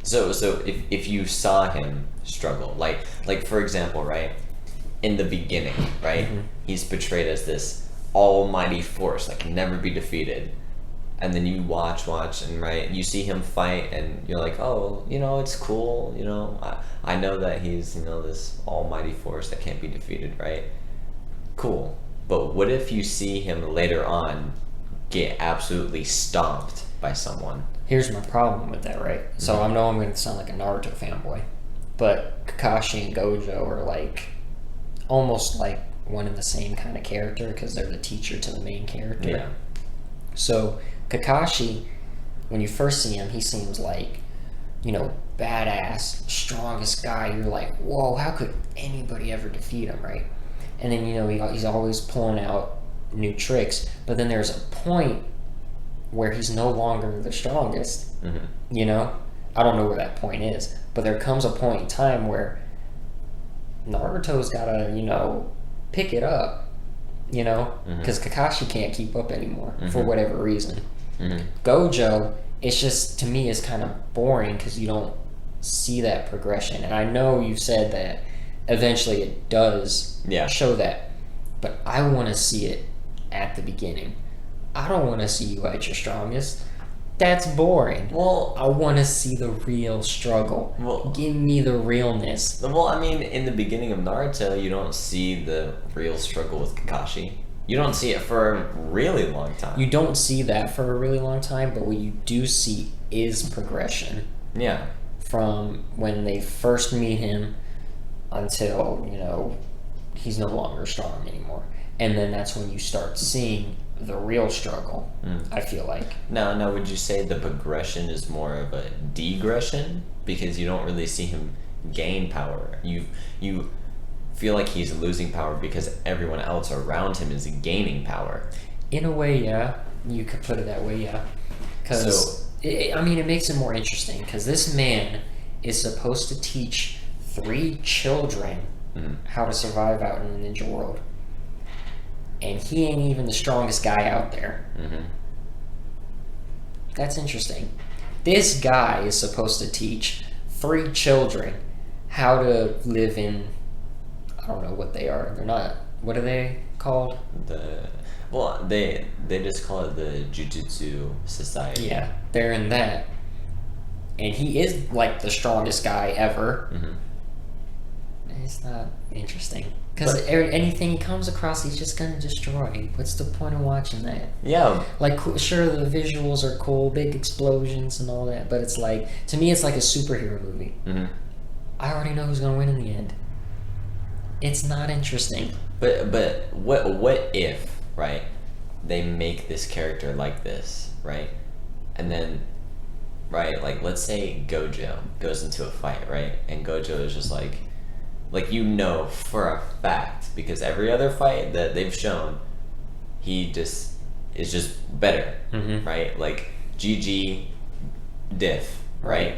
So if you saw him struggle, like for example, right, in the beginning, right, he's portrayed as this almighty force that can never be defeated, and then you watch and right, you see him fight, and you're like, oh, you know, it's cool, you know, I know that he's, you know, this almighty force that can't be defeated, right? Cool. But what if you see him later on get absolutely stomped by someone? Here's my problem with that, right? So I know I'm going to sound like a Naruto fanboy, but Kakashi and Gojo are like almost like one and the same kind of character because they're the teacher to the main character. Yeah. So Kakashi, when you first see him, he seems like, badass, strongest guy. You're like, whoa, how could anybody ever defeat him, right? And then, he's always pulling out new tricks. But then there's a point where he's no longer the strongest, I don't know where that point is. But there comes a point in time where Naruto's gotta, pick it up, because Kakashi can't keep up anymore for whatever reason. Gojo, it's just, to me, is kind of boring because you don't see that progression. And I know you've said that eventually it does show that, but I want to see it at the beginning. I don't want to see you at your strongest. That's boring. Well, I want to see the real struggle. Well, give me the realness. Well, I mean, in the beginning of Naruto, you don't see the real struggle with Kakashi. You don't see it for a really long time. You don't see that for a really long time, but what you do see is progression. Yeah. From when they first meet him until, he's no longer strong anymore. And then that's when you start seeing the real struggle, I feel like. Now, would you say the progression is more of a degression? Because you don't really see him gain power. You feel like he's losing power because everyone else around him is gaining power. In a way, yeah. You could put it that way, yeah. Because, it makes it more interesting. Because this man is supposed to teach 3 children how to survive out in the ninja world. And he ain't even the strongest guy out there. That's interesting. This guy is supposed to teach 3 children how to live in... I don't know what they are. They're not... What are they called? They just call it the Jujutsu Society. Yeah, they're in that. And he is, like, the strongest guy ever. It's not interesting. Because anything he comes across, he's just going to destroy. What's the point of watching that? Yeah. Like, sure, the visuals are cool, big explosions and all that, but it's like... To me, it's like a superhero movie. I already know who's going to win in the end. It's not interesting. But what if, right, they make this character like this, right? And then, right, like, let's say Gojo goes into a fight, right? And Gojo is just like, for a fact, because every other fight that they've shown, he just is just better, right? Like, GG diff, right?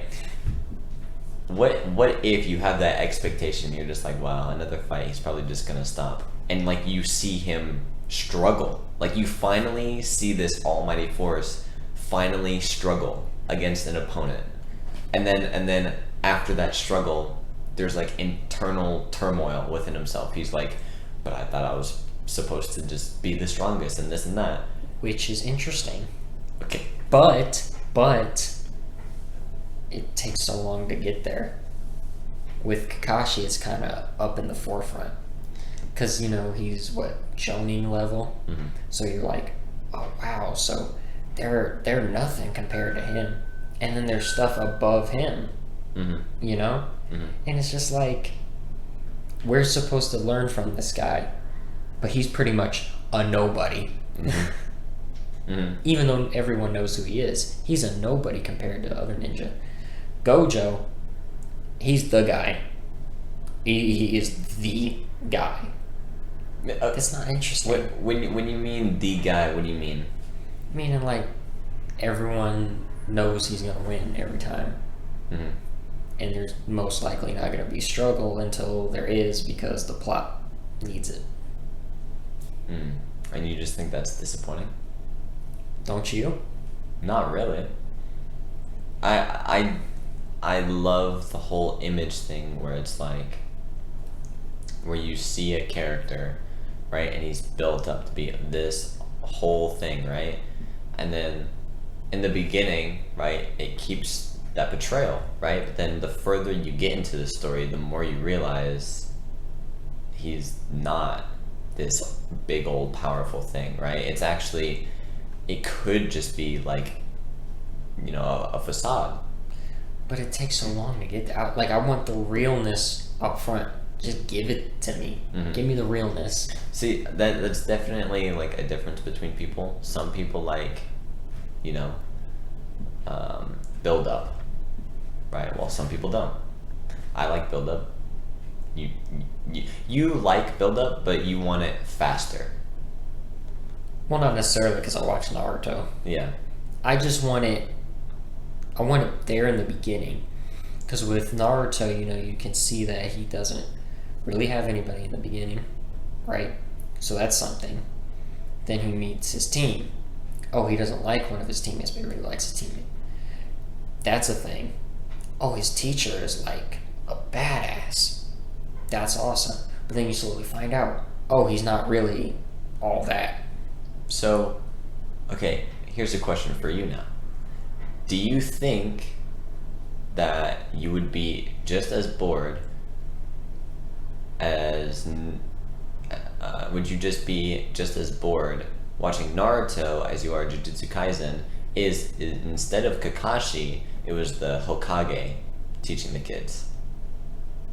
What if you have that expectation? You're just like, wow, another fight, he's probably just gonna stop. And, like, you see him struggle. Like, you finally see this almighty force finally struggle against an opponent. And then after that struggle, there's, like, internal turmoil within himself. He's like, but I thought I was supposed to just be the strongest and this and that. Which is interesting. Okay. But it takes so long to get there. With Kakashi, it's kind of up in the forefront. Because, he's, Jonin level? So you're like, oh, wow, so they're nothing compared to him. And then there's stuff above him, And it's just like, we're supposed to learn from this guy, but he's pretty much a nobody. Even though everyone knows who he is, he's a nobody compared to other ninja. Gojo, he's the guy. He is the guy. That's not interesting. When you mean the guy, what do you mean? Meaning, like, everyone knows he's going to win every time. And there's most likely not going to be struggle until there is, because the plot needs it. And you just think that's disappointing? Don't you? Not really. I love the whole image thing where it's like, where you see a character, right, and he's built up to be this whole thing, right? And then in the beginning, right, it keeps that betrayal, right? But then the further you get into the story, the more you realize he's not this big old powerful thing, right? It's actually, it could just be like, a facade. But it takes so long to get out. Like, I want the realness up front. Just give it to me. Give me the realness. See, that's definitely like a difference between people. Some people like, you know, build up, right? Well, some people don't. I like build up. You like build up, but you want it faster. Well, not necessarily because I watch Naruto. Yeah. I just want it. I want it there in the beginning. Because with Naruto, you know, you can see that he doesn't really have anybody in the beginning, right? So that's something. Then he meets his team. Oh, he doesn't like one of his teammates, but he really likes his teammate. That's a thing. Oh, his teacher is like a badass. That's awesome. But then you slowly find out, oh, he's not really all that. So, okay, here's a question for you now. Do you think that you would be just as bored as would you just be just as bored watching Naruto as you are Jujutsu Kaisen? Is instead of Kakashi, it was the Hokage teaching the kids,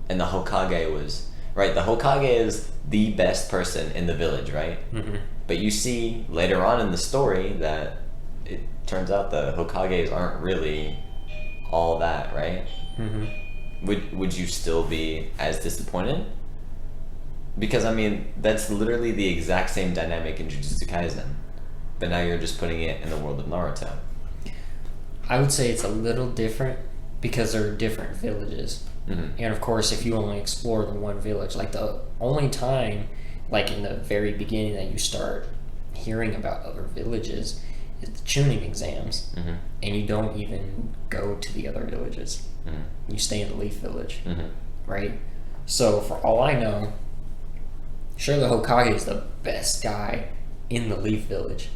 and the Hokage was right. The Hokage is the best person in the village, right? But you see later on in the story that it turns out the Hokages aren't really all that, right? Would you still be as disappointed? Because I mean, that's literally the exact same dynamic in Jujutsu Kaisen, but now you're just putting it in the world of Naruto. I would say it's a little different because there are different villages. And of course, if you only explore the one village, like the only time, like in the very beginning that you start hearing about other villages is the tuning exams. And you don't even go to the other villages. You stay in the Leaf Village, right? So for all I know, sure, the Hokage is the best guy in the Leaf Village.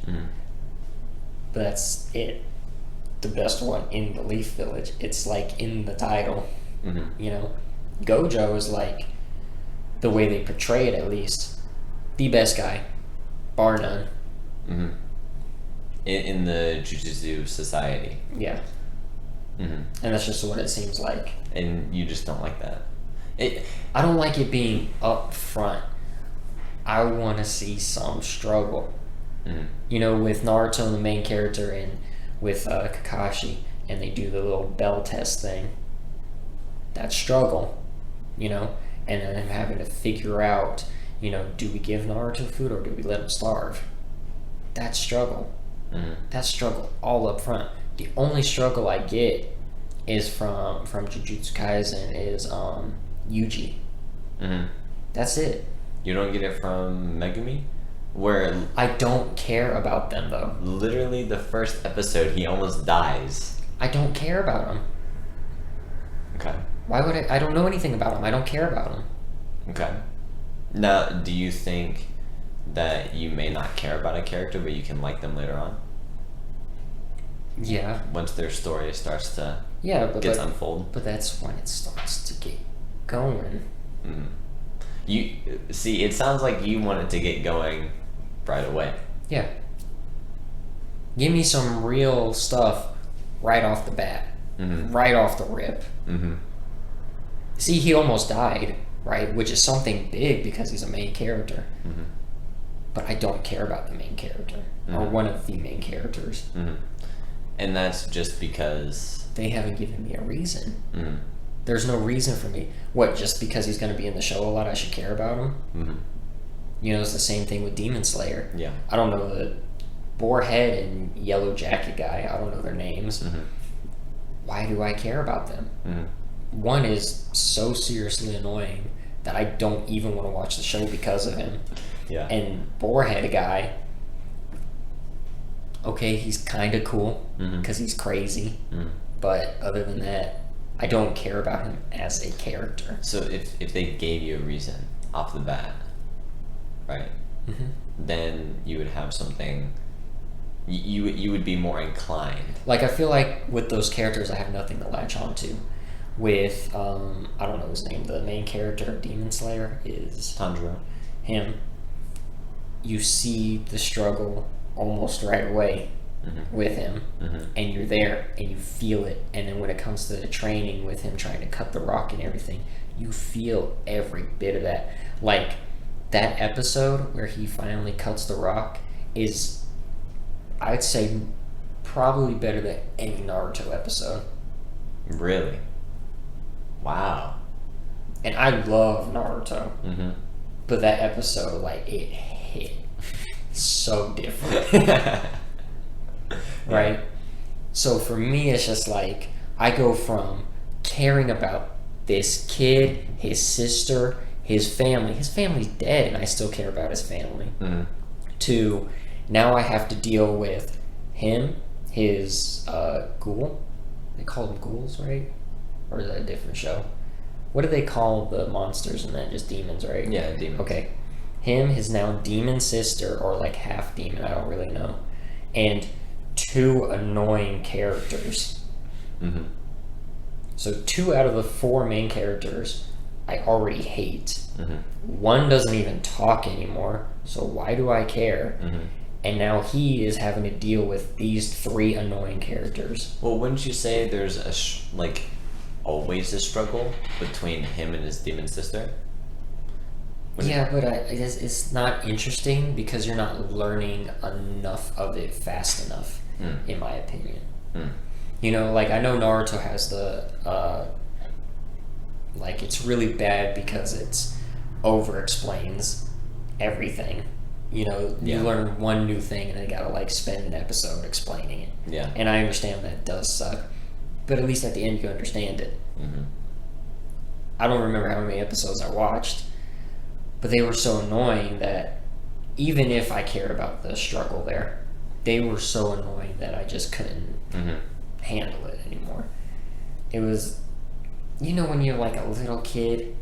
But that's it. The best one in the Leaf Village. It's like in the title. You know? Gojo is like, the way they portray it at least, the best guy. Bar none. In the Jujutsu society. Yeah. And that's just what it seems like. And you just don't like that. I don't like it being up front. I want to see some struggle. You know, with Naruto, the main character, and with Kakashi, and they do the little bell test thing. That struggle, you know, and then I'm having to figure out, you know, do we give Naruto food or do we let him starve? That struggle. That struggle all up front. The only struggle I get is from Jujutsu Kaisen is Yuji. That's it. You don't get it from Megumi? Where I don't care about them though. literally the first episode he almost dies. I don't care about them. Okay. Why would I don't know anything about them. I don't care about them. Okay. Now, do you think that you may not care about a character, but you can like them later on? Yeah. Once their story starts to but unfold. But that's when it starts to get going. You see, it sounds like you want it to get going right away. Yeah. Give me some real stuff right off the bat. Right off the rip. See, he almost died, right? Which is something big because he's a main character. But I don't care about the main character. Or one of the main characters. And that's just because they haven't given me a reason. There's no reason for me. What, just because he's going to be in the show a lot, I should care about him? You know, it's the same thing with Demon Slayer. Yeah. I don't know the Boarhead and Yellow Jacket guy. I don't know their names. Why do I care about them? One is so seriously annoying that I don't even want to watch the show because of him. Yeah. And Boarhead guy, okay, he's kind of cool because he's crazy. But other than that, I don't care about him as a character. So if they gave you a reason off the bat, right? Then you would have something. You would be more inclined. Like, I feel like with those characters, I have nothing to latch on to. With I don't know his name. The main character of Demon Slayer is Tanjiro. Him. You see the struggle almost right away. with him, and you're there and you feel it. And then when it comes to the training with him trying to cut the rock and everything, you feel every bit of that. Like that episode where he finally cuts the rock is, I'd say, probably better than any Naruto episode. Really? Wow. And I love Naruto, but that episode, like, it hit so different. Right? So for me, it's just like, I go from caring about this kid, his sister, his family. His family's dead, and I still care about his family. To now I have to deal with him, his ghoul. They call them ghouls, right? Or is that a different show? What do they call the monsters in that? Just demons, right? Yeah, demons. Okay. Him, his now demon sister, or like half demon, I don't really know. And 2 annoying characters. So 2 out of the 4 main characters I already hate. One doesn't even talk anymore, so why do I care? And now he is having to deal with these 3 annoying characters. Well, wouldn't you say there's always a struggle between him and his demon sister? Yeah, but I guess it's not interesting because you're not learning enough of it fast enough, in my opinion. You know, like, I know Naruto has the, like, it's really bad because it's over-explains everything. You know, you learn one new thing and they gotta, like, spend an episode explaining it. Yeah. And I understand that does suck, but at least at the end you understand it. I don't remember how many episodes I watched, but they were so annoying that even if I cared about the struggle there, they were so annoying that I just couldn't handle it anymore. It was, you know, when you're like a little kid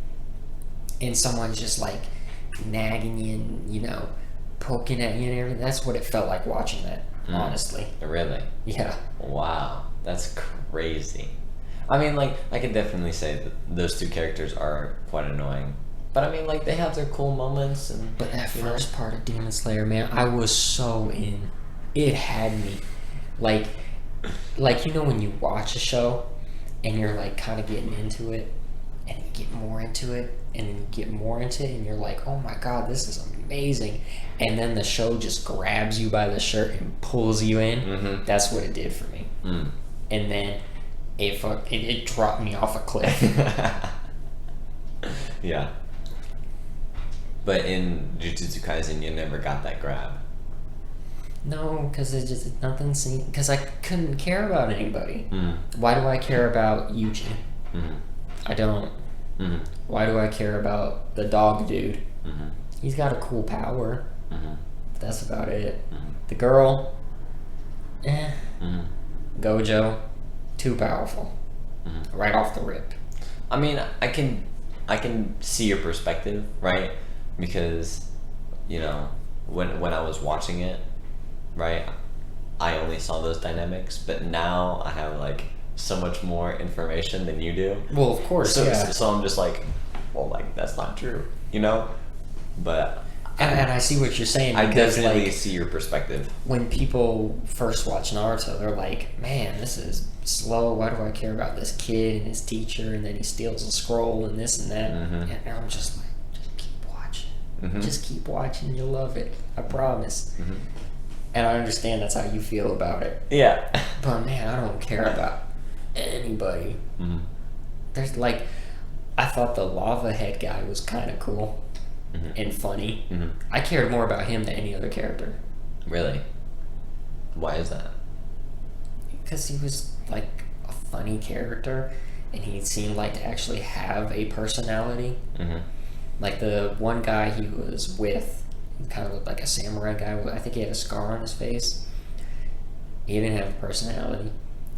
and someone's just like nagging you and, you know, poking at you and everything. That's what it felt like watching that, honestly. Really? Yeah. Wow, that's crazy. I mean, like, I can definitely say that those 2 characters are quite annoying. But I mean, like, they have their cool moments. But that first part of Demon Slayer, man, I was so in. It had me. Like, you know when you watch a show and you're, like, kind of getting into it, and you get more into it, and then you get more into it, and you're like, oh my god, this is amazing. And then the show just grabs you by the shirt and pulls you in. That's what it did for me. And then it dropped me off a cliff. Yeah. But in Jujutsu Kaisen, you never got that grab. No, because it just nothing seemed. Because I couldn't care about anybody. Why do I care about Yuji? I don't. Why do I care about the dog dude? He's got a cool power. But that's about it. The girl, Gojo, too powerful. Right off the rip. I mean, I can see your perspective, right? Because, you know, when I was watching it, right, I only saw those dynamics, but now I have, like, so much more information than you do. Well, of course, So I'm just like, well, like, that's not true, you know? But... And I see what you're saying. I Because, definitely like, see your perspective. when people first watch Naruto, they're like, man, this is slow. Why do I care about this kid and his teacher? And then he steals a scroll and this and that. And I'm just like, just keep watching. Just keep watching. You'll love it. I promise. And I understand that's how you feel about it. Yeah. But man, I don't care about anybody. There's like, I thought the lava head guy was kind of cool and funny. I cared more about him than any other character. Really? Why is that? Because he was like a funny character and he seemed like to actually have a personality. Like the one guy he was with, he kind of looked like a samurai guy. I think he had a scar on his face. He didn't have a personality.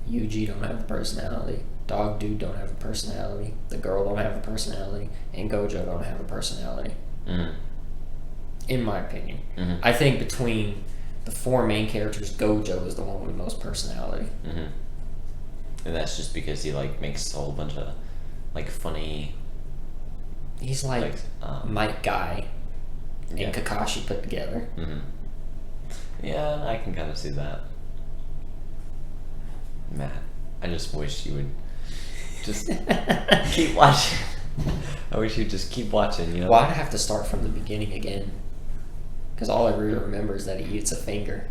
Yuji don't have a personality. Dog dude don't have a personality. The girl don't have a personality. And Gojo don't have a personality. In my opinion. I think between the 4 main characters, Gojo is the one with the most personality. And that's just because he, like, makes a whole bunch of, like, funny... He's like Mike Guy and Kakashi put together. Yeah, I can kind of see that. Matt, I just wish you would just keep watching. I wish you'd just keep watching, you know? Well, I'd have to start from the beginning again. Because all I really remember is that he eats a finger.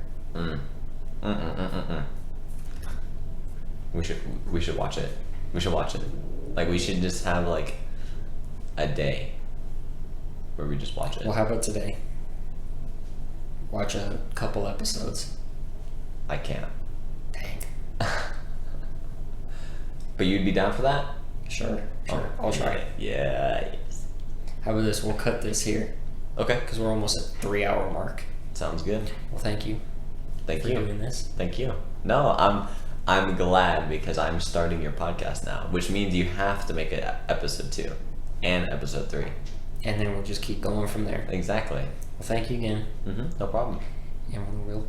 We should watch it. We should watch it. Like, we should just have, like, a day where we just watch it. Well, how about today? Watch a couple episodes. I can't. Dang. But you'd be down for that? Sure. I'll try it. Yeah. Yes. How about this? We'll cut this here. Okay. Because we're almost at 3-hour mark. Sounds good. Well, thank you. Thank for you. doing this. Thank you. No, I'm glad because I'm starting your podcast now, which means you have to make it episode 2 and episode 3. And then we'll just keep going from there. Exactly. Well, thank you again. No problem. And we'll